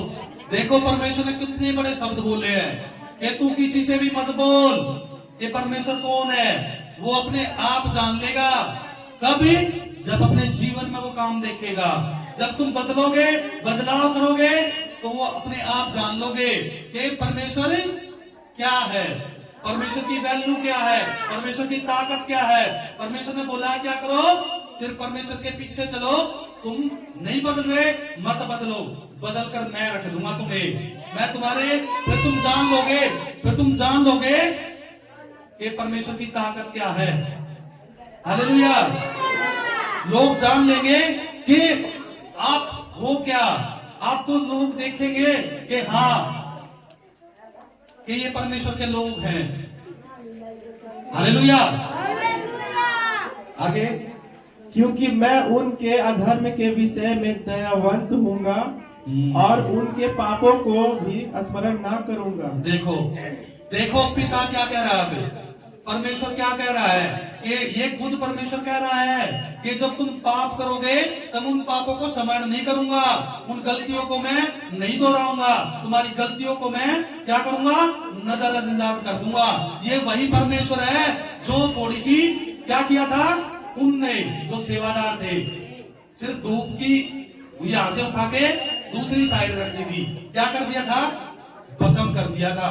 देखो परमेश्वर ने कितने बड़े शब्द बोले हैं कि तू किसी से भी मत बोल। ये परमेश्वर कौन है? वो अपने आप जान लेगा। कभी? जब अपने जीवन में वो काम देखेगा। जब तुम बदलोगे, बदलाव करोगे, तो वो अपने आप जान लोगे कि परमेश्वर क्या है, परमेश्वर की वैल्यू क्या है, परमेश्वर की ताकत क्या है। परमेश्वर ने बोला क्या करो? सिर्फ परमेश्वर के पीछे चलो। तुम नहीं बदल रहे, मत बदलो, बदल कर मैं रख दूंगा तुम्हें। मैं तुम्हारे फिर तुम जान लोगे कि परमेश्वर की ताकत क्या है। हालेलुया। लोग जान लेंगे कि आप हो क्या। आपको लोग देखेंगे कि हाँ कि ये परमेश्वर के लोग हैं। हालेलुया। आगे। क्योंकि मैं उनके अधर्म के विषय में दयावंत हूँगा और उनके पापों को भी स्मरण ना करूँगा। देखो देखो पिता क्या कह रहा है, परमेश्वर क्या कह रहा है कि ये खुद परमेश्वर कह रहा है कि जब तुम पाप करोगे तब उन पापों को स्मरण नहीं करूंगा, उन गलतियों को मैं नहीं दोहराऊंगा, तुम्हारी गलतियों को मैं क्या करूंगा? नजरअंदाज कर दूंगा। ये वही परमेश्वर है जो थोड़ी सी क्या किया था उनने, जो सेवादार थे, सिर्फ धूप की यहां से उठा के दूसरी साइड रख दी थी, क्या कर दिया था? भस्म कर दिया था।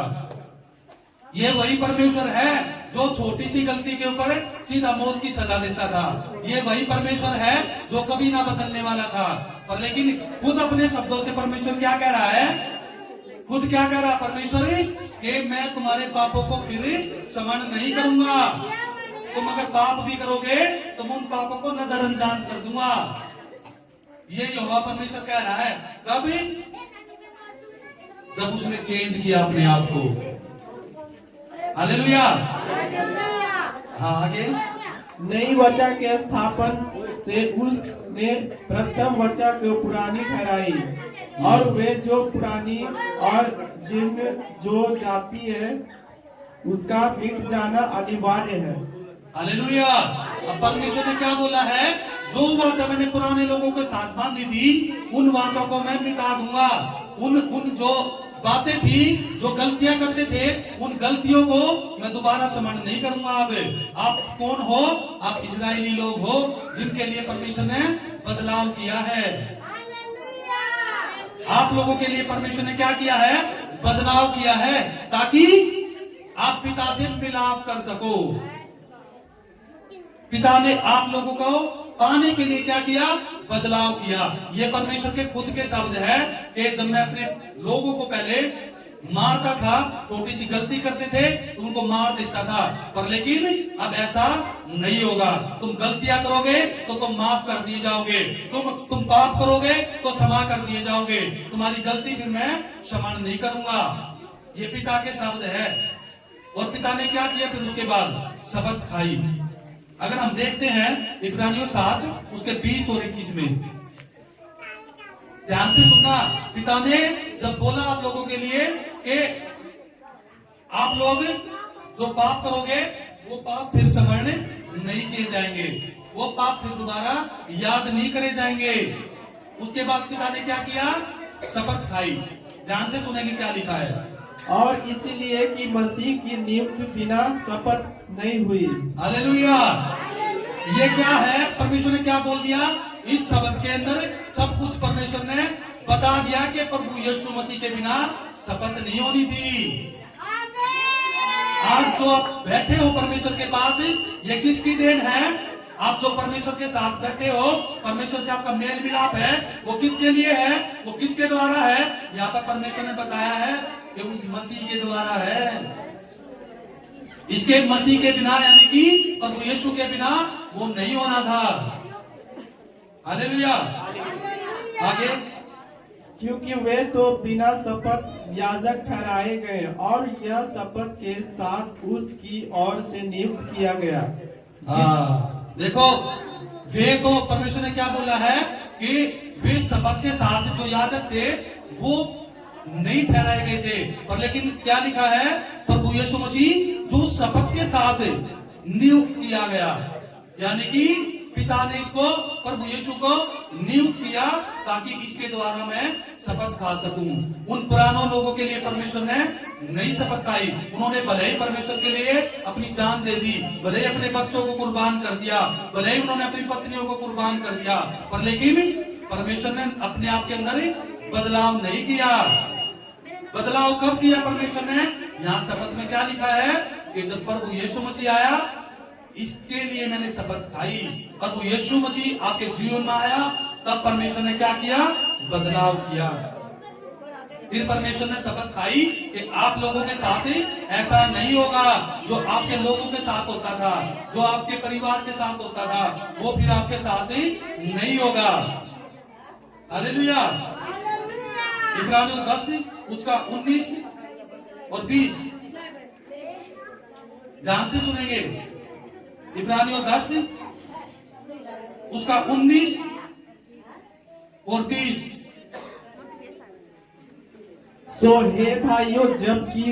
ये वही परमेश्वर है जो छोटी सी गलती के ऊपर सीधा मौत की सजा देता था। ये वही परमेश्वर है जो कभी ना बदलने वाला था। पर लेकिन खुद अपने शब्दों से परमेश्वर क्या कह रहा है? खुद क्या कह रहा परमेश्वर कि मैं तुम्हारे पापों को फिर स्मरण नहीं करूंगा। तुम अगर पाप भी करोगे तो मैं उन पापों को नजरअंदाज कर दूंगा। ये यहोवा परमेश्वर कह रहा है। कब? जब उसने चेंज किया अपने आप को। हालेलुया। हाँ, आगे। नई वचा के स्थापन से उसने प्रथम वचा को पुरानी ठहराई, और वे जो पुरानी और जीर्ण जो जाती है उसका मिट जाना अनिवार्य है। हालेलुया। अब परमेश्वर ने क्या बोला है? जो वाचा मैंने पुराने लोगों के साथ बांधी थी, उन वाचा को मैं मिटा दूंगा। उन जो बातें थी, जो गलतियां करते थे, उन गलतियों को मैं दोबारा स्मरण नहीं करूंगा। अब आप कौन हो? आप इजरायली लोग हो, जिनके लिए परमेश्वर ने बदलाव किया है। आप लोगों के लिए परमेश्वर ने क्या किया है? बदलाव किया है, ताकि आप पिता से मिलाप कर सको। पिता ने आप लोगों को पाने के लिए क्या किया? बदलाव किया। ये परमेश्वर के खुद के शब्द है कि जब मैं अपने लोगों को पहले मारता था, छोटी सी गलती करते थे तो उनको मार देता था, पर लेकिन अब ऐसा नहीं होगा। तुम गलतियां करोगे तो तुम माफ कर दिए जाओगे, तुम पाप करोगे तो क्षमा कर दिए जाओगे। तुम्हारी गलती फिर मैं क्षमा नहीं करूंगा। ये पिता के शब्द है। और पिता ने क्या किया फिर उसके बाद? शपथ खाई। अगर हम देखते हैं इब्रानियों 7 उसके 20 और 21 में, ध्यान से सुनना। पिता ने जब बोला आप लोगों के लिए कि आप लोग जो पाप करोगे वो पाप फिर स्मरण नहीं किए जाएंगे, वो पाप फिर दोबारा याद नहीं करे जाएंगे। उसके बाद पिता ने क्या किया? शपथ खाई। ध्यान से सुनेंगे क्या लिखा है। और इसलिए कि मसीह की नियुक्ति बिना शपथ नहीं हुई। हालेलुया। ये क्या है? परमेश्वर ने क्या बोल दिया? इस शब्द के अंदर सब कुछ परमेश्वर ने बता दिया कि प्रभु यीशु मसीह के बिना शपथ नहीं होनी थी। आज जो आप बैठे हो परमेश्वर के पास, ये किसकी देन है? आप जो परमेश्वर के साथ बैठे हो, परमेश्वर से आपका मेल मिलाप है, वो किसके लिए है? वो किसके द्वारा है? यहाँ पर परमेश्वर ने बताया है कि उस मसीह के द्वारा है। इसके मसीह के बिना, यानी कि प्रभु यीशु के बिना वो नहीं होना था। हालेलुया। आगे। क्योंकि वे तो बिना शपथ याजक ठहराए गए, और यह शपथ के साथ उसकी ओर से नियुक्त किया गया। हाँ, देखो, वे तो परमेश्वर ने क्या बोला है कि वे शपथ के साथ जो याजक थे वो नहीं ठहराए गए थे, पर लेकिन क्या लिखा है? प्रभु यीशु मसीह जो शपथ के साथ नियुक्त किया गया, यानी कि पिता ने इसको, प्रभु यीशु को नियुक्त किया ताकि इसके द्वारा मैं शपथ खा सकूं। उन पुरानों लोगों के लिए परमेश्वर ने नई शपथ खाई। उन्होंने भले ही परमेश्वर के लिए अपनी जान दे दी, भले ही अपने बच्चों को कुर्बान कर दिया, भले ही उन्होंने अपनी पत्नियों को कुर्बान कर दिया, पर लेकिन परमेश्वर ने अपने आप के अंदर बदलाव नहीं किया। बदलाव कब किया परमेश्वर ने? यहाँ शपथ में क्या लिखा है कि जब प्रभु यीशु मसीह आया, इसके लिए मैंने शपथ खाई। प्रभु यीशु मसीह आपके जीवन में आया, तब परमेश्वर ने क्या किया? बदलाव किया। फिर परमेश्वर ने शपथ खाई कि आप लोगों के साथ ऐसा नहीं होगा। जो आपके लोगों के साथ होता था, जो आपके परिवार के साथ होता था, वो फिर आपके साथ नहीं होगा। हालेलुया। इब्रानियों 10 उसका 19 और 20 ध्यान से सुनेंगे। इब्रानियों 10 उसका 19 और 20। सो हे भाइयों, जबकि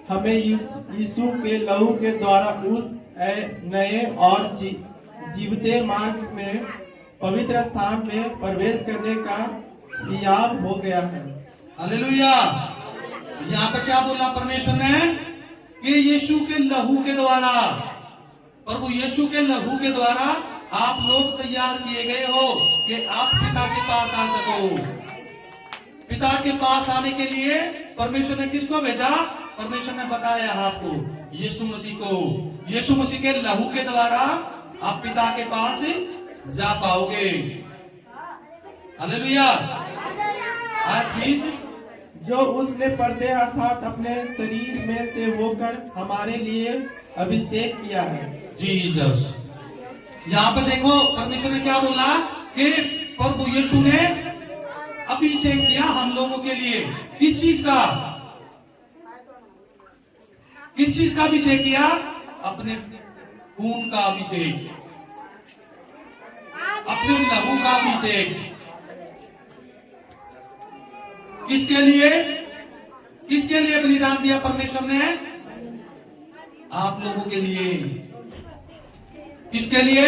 हमें यीशु के लहू के द्वारा उस नए और जीवते मार्ग में पवित्र स्थान में प्रवेश करने का प्रयास हो गया है। हालेलुया। यहाँ पे क्या बोला परमेश्वर ने? कि यीशु के लहू के द्वारा, प्रभु यीशु के लहू के द्वारा आप लोग तैयार किए गए हो कि आप पिता के पास आ सको। पिता के पास आने के लिए परमेश्वर ने किसको भेजा? परमेश्वर ने बताया आपको, यीशु मसीह को। यीशु मसीह के लहू के द्वारा आप पिता के पास जा पाओगे। हालेलुया। आज 20 जो उसने पर्दे अर्थात अपने शरीर में से होकर हमारे लिए अभिषेक किया है। जीसस। यहाँ पे देखो परमेश्वर ने क्या बोला कि प्रभु यीशु ने अभिषेक किया हम लोगों के लिए। किस चीज का? किस चीज का अभिषेक किया? अपने खून का अभिषेक, अपने लहू का अभिषेक। किसके लिए? किसके लिए बलिदान दिया परमेश्वर ने? आप लोगों के लिए। किसके लिए?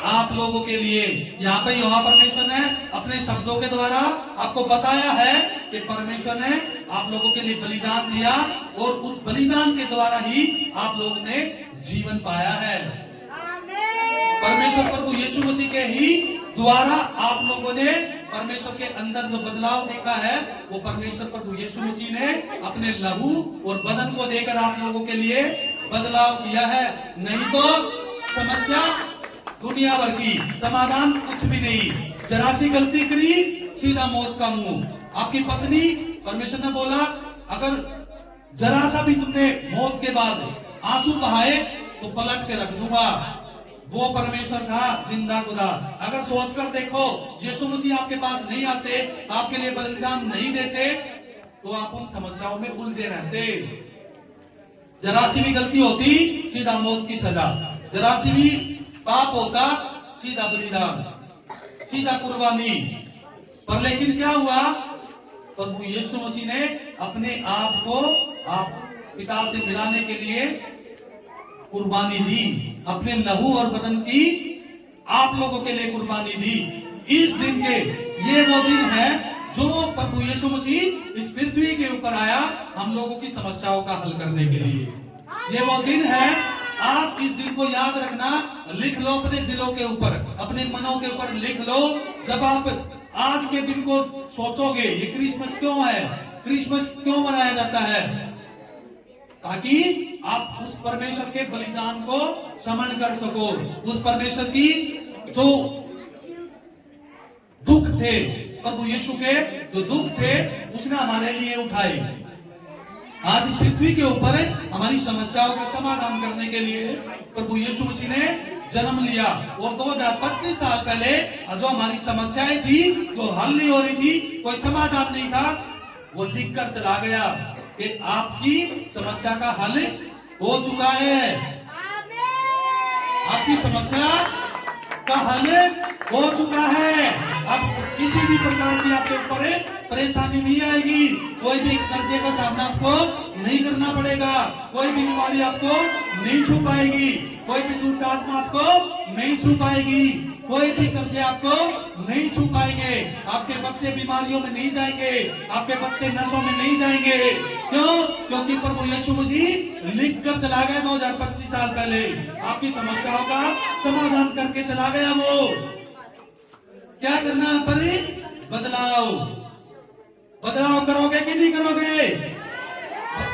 आप लोगों के लिए। यहाँ पे यहोवा परमेश्वर ने अपने शब्दों के द्वारा आपको बताया है कि परमेश्वर ने आप लोगों के लिए बलिदान दिया और उस बलिदान के द्वारा ही आप लोगों ने जीवन पाया है। परमेश्वर प्रभु यीशु मसीह के ही द्वारा आप लोगों ने परमेश्वर के अंदर जो बदलाव देखा है वो परमेश्वर प्रभु यीशु मसीह ने अपने लहू और बदन को देकर आप लोगों के लिए बदलाव किया है। नहीं तो समस्या दुनिया भर की, समाधान कुछ भी नहीं। जरा सी गलती करी सीधा मौत का मुंह। आपकी पत्नी, परमेश्वर ने बोला अगर जरा सा भी तुमने मौत के बाद आंसू बहाए तो पलट के रख दूंगा। वो परमेश्वर था जिंदा खुदा। अगर सोचकर देखो यीशु मसीह आपके पास नहीं आते, आपके लिए बलिदान नहीं देते तो आप उन समस्याओं में उलझे रहते। जरा सी भी गलती होती सीधा मौत की सजा, जरा सी भी पाप होता सीधा बलिदान, सीधा कुर्बानी। पर लेकिन क्या हुआ? प्रभु यीशु मसीह ने अपने आप को आप पिता से मिलाने के लिए कुर्बानी दी, अपने लहू और बदन की आप लोगों के लिए कुर्बानी दी। इस दिन के ये वो दिन है जो प्रभु यीशु मसीह इस पृथ्वी के ऊपर आया हम लोगों की समस्याओं का हल करने के लिए। ये वो दिन है। आप इस दिन को याद रखना, लिख लो अपने दिलों के ऊपर, अपने मनों के ऊपर लिख लो। जब आप आज के दिन को सोचोगे ये क्रिसमस क्यों है, क्रिसमस क्यों मनाया जाता है, ताकि आप उस परमेश्वर के बलिदान को स्मरण कर सको। उस परमेश्वर की जो दुख थे, प्रभु यीशु के जो दुख थे उसने हमारे लिए उठाए। आज पृथ्वी के ऊपर हमारी समस्याओं का समाधान करने के लिए प्रभु यीशु मसीह ने जन्म लिया। और 2025 साल पहले जो हमारी समस्याएं थी, जो हल नहीं हो रही थी, कोई समाधान नहीं था, वो लिख कर चला गया कि आपकी समस्या का हल हो चुका है। आपकी समस्या का हल हो चुका है। अब किसी भी प्रकार की आपके ऊपर परेशानी नहीं आएगी। कोई भी कर्जे का सामना आपको नहीं करना पड़ेगा। कोई भी बीमारी आपको नहीं छू पाएगी। कोई भी दुष्ट आत्मा आपको नहीं छू पाएगी। कोई भी कर्जे आपको नहीं छू पाएंगे। आपके बच्चे बीमारियों में नहीं जाएंगे। आपके बच्चे नशों में नहीं जाएंगे। क्यों? क्योंकि प्रभु यीशु मसीह लिख कर चला गया 2025 साल पहले। आपकी समस्याओं का समाधान करके चला गया। वो क्या करना है? पर बदलाव। बदलाव करोगे कि नहीं करोगे?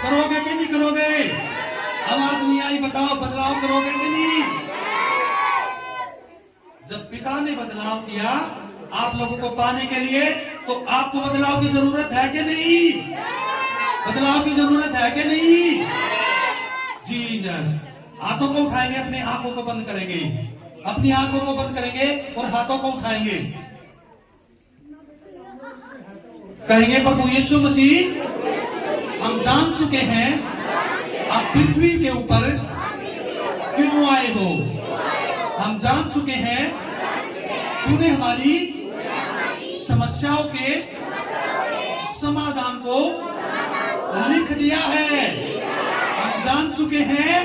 करोगे कि नहीं करोगे? आवाज नहीं आई, बताओ बदलाव करोगे कि नहीं? जब पिता ने बदलाव किया आप लोगों को पाने के लिए, तो आपको बदलाव की जरूरत है कि नहीं? बदलाव की जरूरत है कि नहीं? जी जज। हाथों को उठाएंगे, अपने आंखों को बंद करेंगे, अपनी आंखों को बंद करेंगे और हाथों को उठाएंगे। कहेंगे प्रभु यीशु मसीह, हम जान चुके हैं आप पृथ्वी के ऊपर क्यों आए हो। हम जान चुके हैं तूने हमारी समस्याओं के समाधान को लिख दिया है। हम जान चुके हैं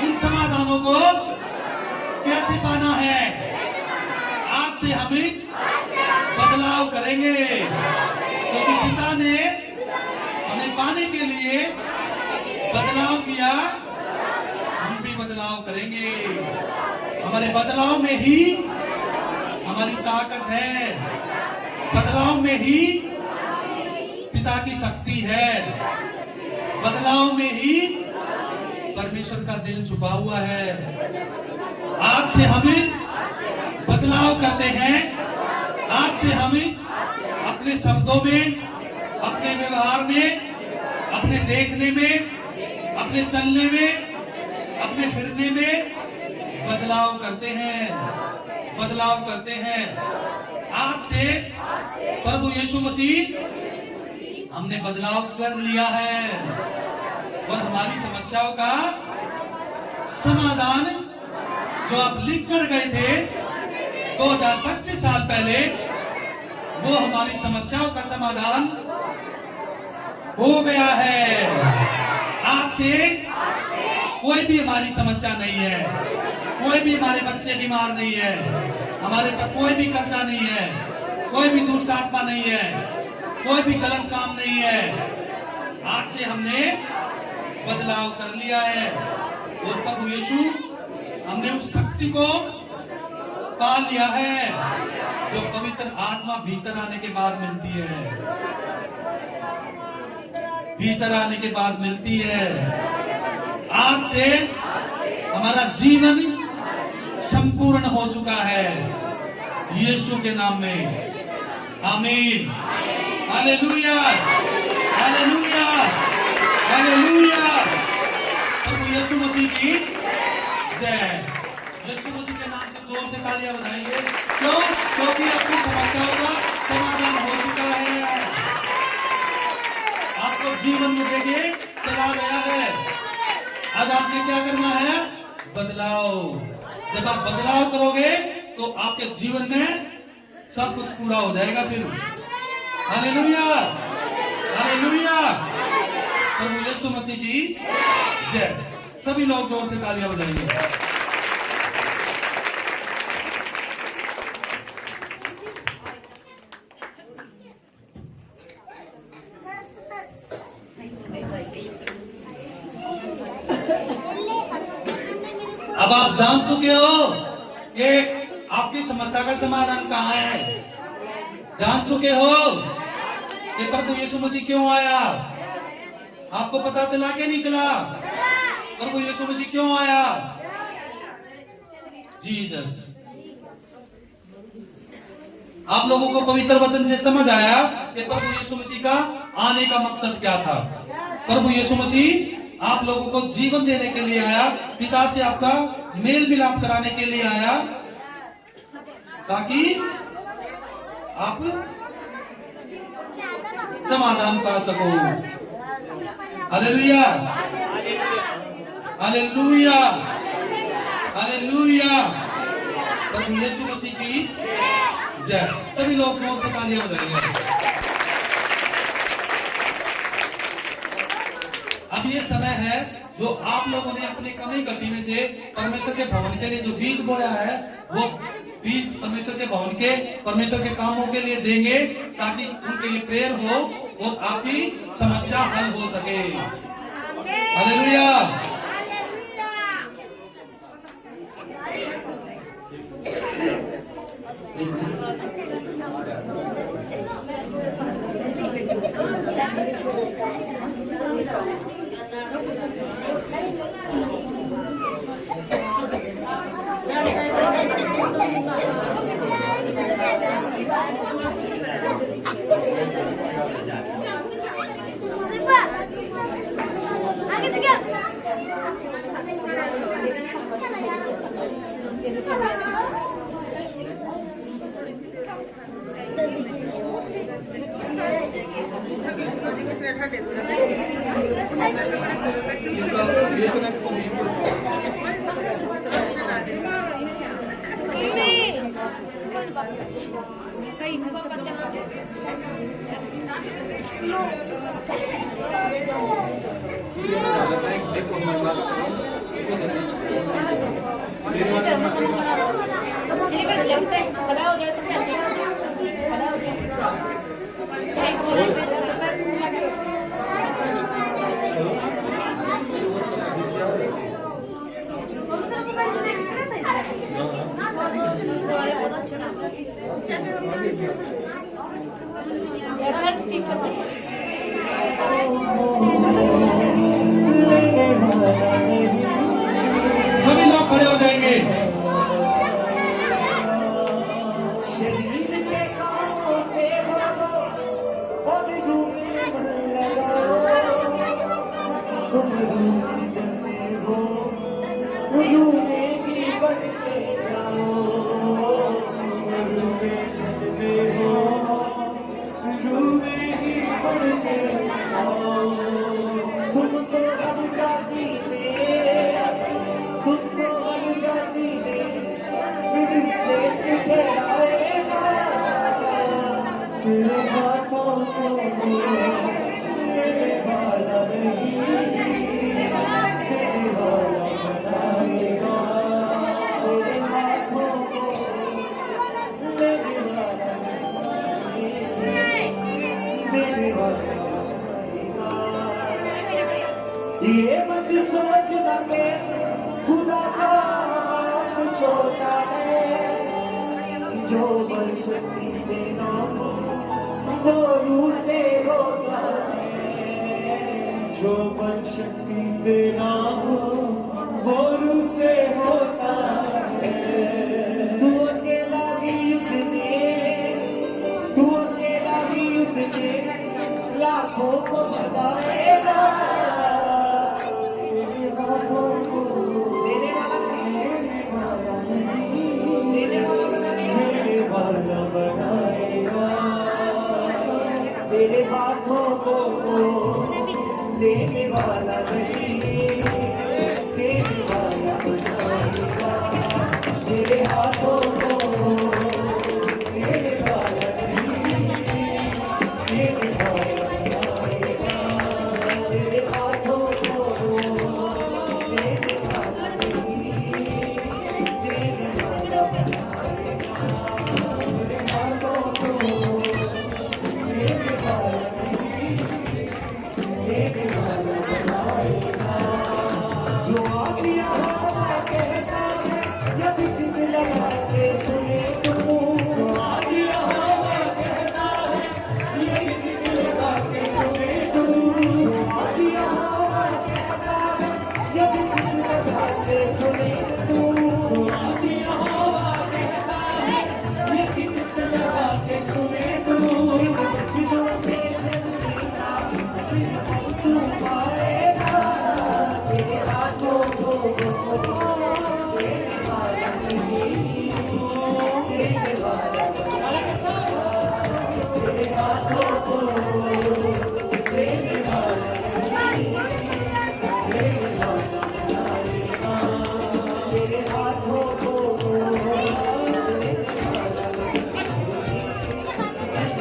उन समाधानों को कैसे पाना है। आज से हम बदलाव करेंगे, क्योंकि पिता ने हमें पाने के लिए बदलाव किया। हम भी बदलाव करेंगे। हमारे बदलाव में ही हमारी ताकत है। बदलाव में ही पिता की शक्ति है। बदलाव में ही परमेश्वर का दिल छुपा हुआ है। आज से हम बदलाव करते हैं। आज से हम अपने शब्दों में, अपने व्यवहार में, अपने देखने में, अपने चलने में, अपने फिरने में बदलाव करते हैं, बदलाव करते हैं। आज से प्रभु यीशु मसीह हमने बदलाव कर लिया है और हमारी समस्याओं का समाधान जो आप लिख कर गए थे 2025 साल पहले, वो हमारी समस्याओं का समाधान हो गया है। आज से कोई भी हमारी समस्या नहीं है, कोई भी हमारे बच्चे बीमार नहीं है, हमारे पर कोई भी कर्जा नहीं है, कोई भी दुष्ट आत्मा नहीं है, कोई भी गलत काम नहीं है। आज से हमने बदलाव कर लिया है और प्रभु यीशु हमने उस शक्ति को पा लिया है जो पवित्र आत्मा भीतर आने के बाद मिलती है, भीतर आने के बाद मिलती है। आज से हमारा जीवन संपूर्ण हो चुका है यीशु के नाम में। आमीन, हालेलुया, हालेलुया, हालेलुया। प्रभु यीशु मसीह की जय। यीशु मसीह के नाम से जोर से तालियां बजाएंगे। क्यों? क्योंकि अपनी समस्याओं का समाधान हो चुका है, आपको जीवन में देके चला गया है। अब आपने क्या करना है? बदलाव। जब आप बदलाव करोगे तो आपके जीवन में सब कुछ पूरा हो जाएगा फिर। Hallelujah, hallelujah. प्रभु यीशु मसीह की जय। सभी लोग जोर से तालियां बजाएंगे। अब आप जान चुके हो कि आपकी समस्या का समाधान कहाँ है। जान चुके हो कि प्रभु यीशु मसीह क्यों आया। आपको पता चला कि नहीं चला? प्रभु यीशु मसीह क्यों आया? जीसस। आप लोगों को पवित्र वचन से समझ आया कि प्रभु यीशु मसीह का आने का मकसद क्या था। प्रभु यीशु मसीह आप लोगों को जीवन देने के लिए आया, पिता से आपका मेल मिलाप कराने के लिए आया, ताकि आप समाधान पा सको। Hallelujah, hallelujah, hallelujah. प्रभु यीशु मसीह की जय। सभी लोग जोर से तालियां बजाएंगे। अब ये समय है जो आप लोगों ने अपनी कमी घटी में से परमेश्वर के भवन के लिए जो बीज बोया है, वो बीज परमेश्वर के भवन के, परमेश्वर के कामों के लिए देंगे, ताकि उनके लिए प्रेयर हो और आपकी समस्या हल हो सके। हालेलुया। सभी लोग खड़े हो जाएंगे। तुम रूह जलते हो, रूह में ही बढ़ते जाओ, रूह में जलते हो, रूह में ही बढ़ते जाओ। तुम तो अब जाती में, तुमको अब जाती में फिर श्रेष्ठ ठहराएगा। तेरे हाथों को मेरे वाला नहीं, तेरे वाला बनाएगा। तेरे हाथों को मेरे वाला नहीं, तेरे वाला बनाएगा। ये मत सोचना कि खुदा का हाथ छोटा है, जो बल शक्ति से ना हो वो रूह से होता है, जो बल शक्ति से ना हो वो रूह से होता है। तू अकेला भी युद्ध में, तू अकेला भी युद्ध में लाखों को भगाएगा। तेरे हाथों को देने वाला नहीं, देने वाला बनाएगा, देने वाला बनाएगा। तेरे हाथों को देने वाला नहीं, देने वाला बनाएगा। तेरे हाथों को देने वाला नहीं, देने वाला बनाएगा। तेरे हाथों को देने वाला नहीं, देने वाला बनाएगा। तेरे हाथों को देने वाला नहीं, देने वाला बनाएगा। जो आज यहाँ कहता है यदि जिद लगा के सुने तू, जो आज यहाँ कहता है यदि जिद लगा के सुने तू, जो आज यहाँ कहता है यदि जिद लगा के सुने तू, जो आज यहाँ कहता है यदि जिद लगा के सुने तू, जिदों पे चलने का फिर हम तू पाएगा। तेरे हाथों को देने वाला नहीं, देने वाला बनाएगा। तेरे हाथों को देने वाला नहीं, देने वाला बनाएगा। तेरे हाथों को देने वाला नहीं, देने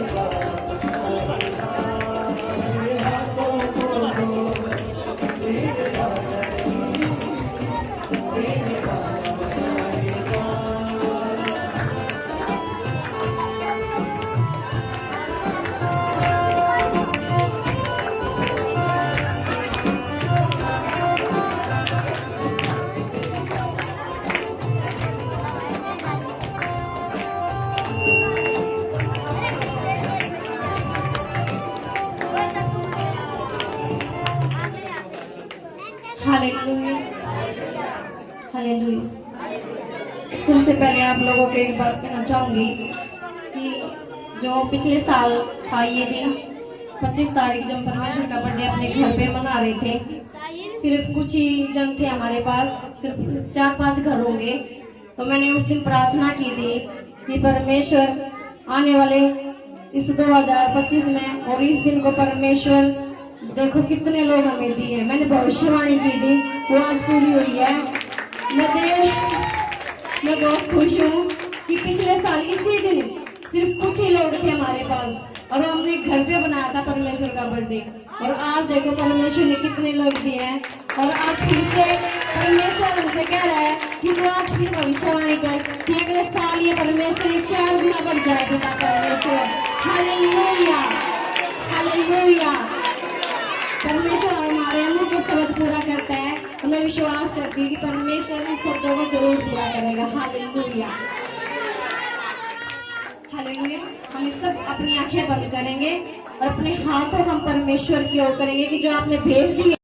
वाला बनाएगा। तेरे हाथों को देने वाला नहीं, देने वाला बनाएगा। Hallelujah, hallelujah. सबसे पहले आप लोगों को एक बात कहना चाहूँगी कि जो पिछले साल था ये दिन 25 तारीख जब परमेश्वर का बर्थडे अपने घर पे मना रहे थे, सिर्फ कुछ ही जन थे हमारे पास, सिर्फ 4-5 घर होंगे। तो मैंने उस दिन प्रार्थना की थी कि परमेश्वर आने वाले इस 2025 में और इस दिन को परमेश्वर देखो कितने लोग हमें दिए। मैंने भविष्यवाणी की थी, वो आज पूरी हुई है। मैं बहुत खुश हूँ कि पिछले साल इसी दिन सिर्फ कुछ ही लोग थे हमारे पास और हमने घर पे बनाया था परमेश्वर का बर्थडे, और आज देखो परमेश्वर ने कितने लोग दिए हैं। और आज फिर से परमेश्वर हमसे कह रहा है कि वो आज फिर भविष्यवाणी कर कि अगले साल ये परमेश्वर 4 गुना बढ़ जाए पिता परमेश्वर। Hallelujah, hallelujah. परमेश्वर हमारे मुंह के शब्द पूरा करता है, तो मैं विश्वास करती हूँ कि परमेश्वर इन शब्दों को जरूर पूरा करेगा। Hallelujah, hallelujah. हम सब अपनी आंखें बंद करेंगे और अपने हाथों को हम परमेश्वर की ओर करेंगे कि जो आपने भेंट दी